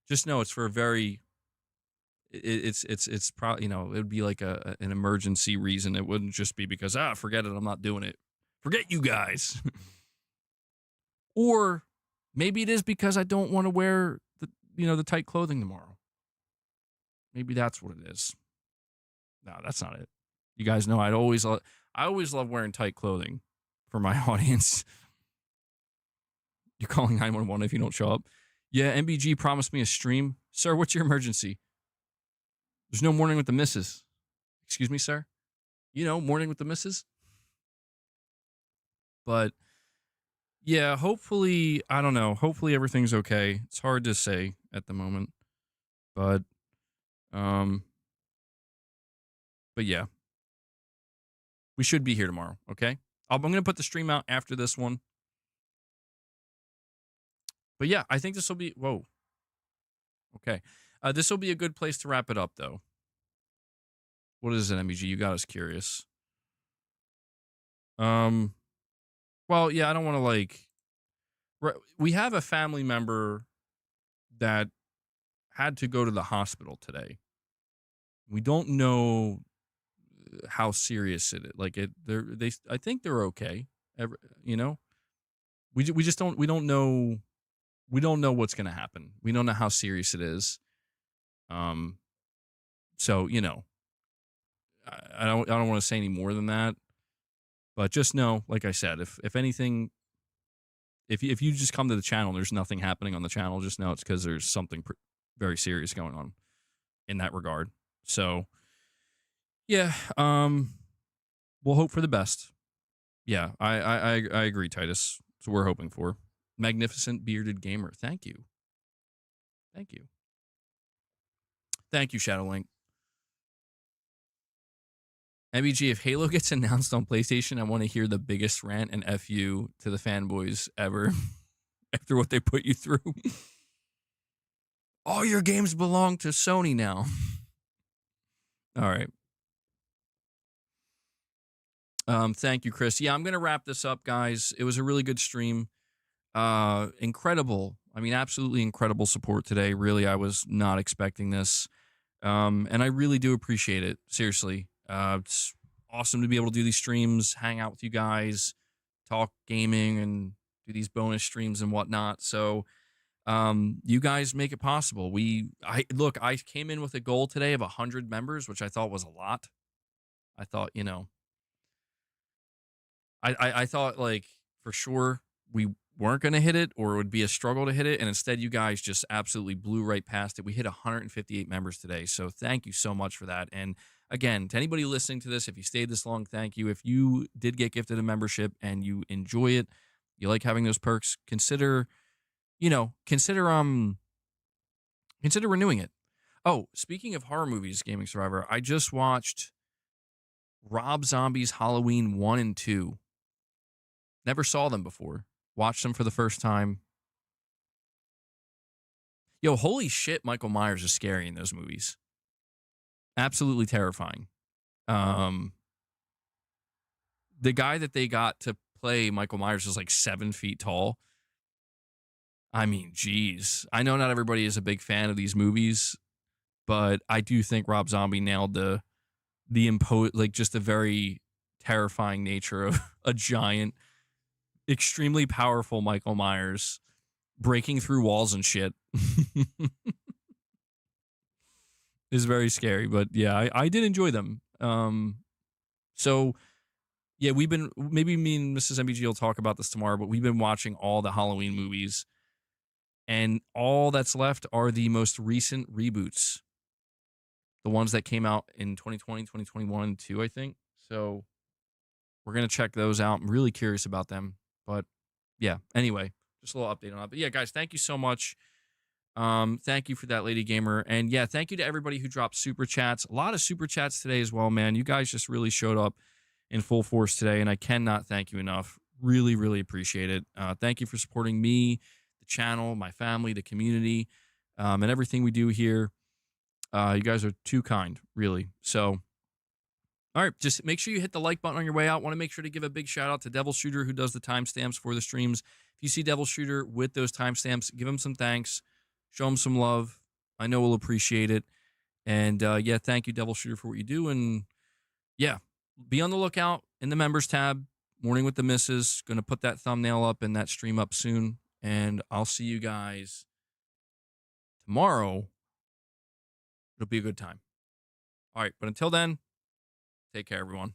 just know it's for a very it's probably, you know, it would be like an emergency reason. It wouldn't just be because forget it, I'm not doing it. Forget you guys. Or maybe it is because I don't want to wear the tight clothing tomorrow. Maybe that's what it is. No, that's not it. You guys know I always love wearing tight clothing for my audience. You're calling 911 if you don't show up. Yeah, MBG promised me a stream. Sir, what's your emergency? There's no Morning with the Misses. Excuse me, sir? You know, Morning with the Misses? But yeah, hopefully, I don't know. Hopefully everything's okay. It's hard to say at the moment. But um yeah. We should be here tomorrow, okay? I'm going to put the stream out after this one. But yeah, I think this will be whoa. Okay. This will be a good place to wrap it up though. What is it, MEG? You got us curious. Well, yeah, I don't want to like we have a family member that had to go to the hospital today. We don't know how serious it is. Like I think they're okay. You know, we just don't know what's gonna happen. We don't know how serious it is. So you know, I don't want to say any more than that. But just know, like I said, if anything, if you just come to the channel, and there's nothing happening on the channel. Just know it's because there's something very serious going on in that regard. So yeah, we'll hope for the best. Yeah, I agree, Titus. That's what we're hoping for. Magnificent bearded gamer. Thank you. Thank you. Thank you, Shadowlink. MEG, if Halo gets announced on PlayStation, I want to hear the biggest rant and FU to the fanboys ever after what they put you through. All your games belong to Sony now. All right. Thank you, Chris. Yeah, I'm going to wrap this up, guys. It was a really good stream. Incredible. I mean, absolutely incredible support today. Really, I was not expecting this. And I really do appreciate it. Seriously. It's awesome to be able to do these streams, hang out with you guys, talk gaming, and do these bonus streams and whatnot. So, you guys make it possible. I came in with a goal today of 100 members, which I thought was a lot. I thought, you know, I thought like for sure we weren't going to hit it or it would be a struggle to hit it. And instead you guys just absolutely blew right past it. We hit 158 members today. So thank you so much for that. And again, to anybody listening to this, if you stayed this long, thank you. If you did get gifted a membership and you enjoy it, you like having those perks, consider renewing it. Oh, speaking of horror movies, Gaming Survivor, I just watched Rob Zombie's Halloween 1 and 2. Never saw them before. Watched them for the first time. Yo, holy shit, Michael Myers is scary in those movies. Absolutely terrifying. The guy that they got to play Michael Myers is like 7 feet tall. I mean, geez. I know not everybody is a big fan of these movies, but I do think Rob Zombie nailed the just the very terrifying nature of a giant, extremely powerful Michael Myers breaking through walls and shit. Is very scary, but yeah, I did enjoy them. So yeah, maybe me and Mrs. MBG will talk about this tomorrow, but we've been watching all the Halloween movies, and all that's left are the most recent reboots. The ones that came out in 2020, 2021, too, I think. So we're going to check those out. I'm really curious about them. But yeah, anyway, just a little update on that. But yeah, guys, thank you so much. Thank you for that, Lady Gamer. And yeah, thank you to everybody who dropped super chats. A lot of super chats today as well, man. You guys just really showed up in full force today, and I cannot thank you enough. Really, really appreciate it. Thank you for supporting me, the channel, my family, the community, and everything we do here. You guys are too kind, really. So, all right, just make sure you hit the like button on your way out. Want to make sure to give a big shout out to Devil Shooter, who does the timestamps for the streams. If you see Devil Shooter with those timestamps, give him some thanks, show him some love. I know we'll appreciate it. And yeah, thank you, Devil Shooter, for what you do. And yeah, be on the lookout in the members tab. Morning with the Misses. Going to put that thumbnail up and that stream up soon. And I'll see you guys tomorrow. It'll be a good time. All right, but until then, take care, everyone.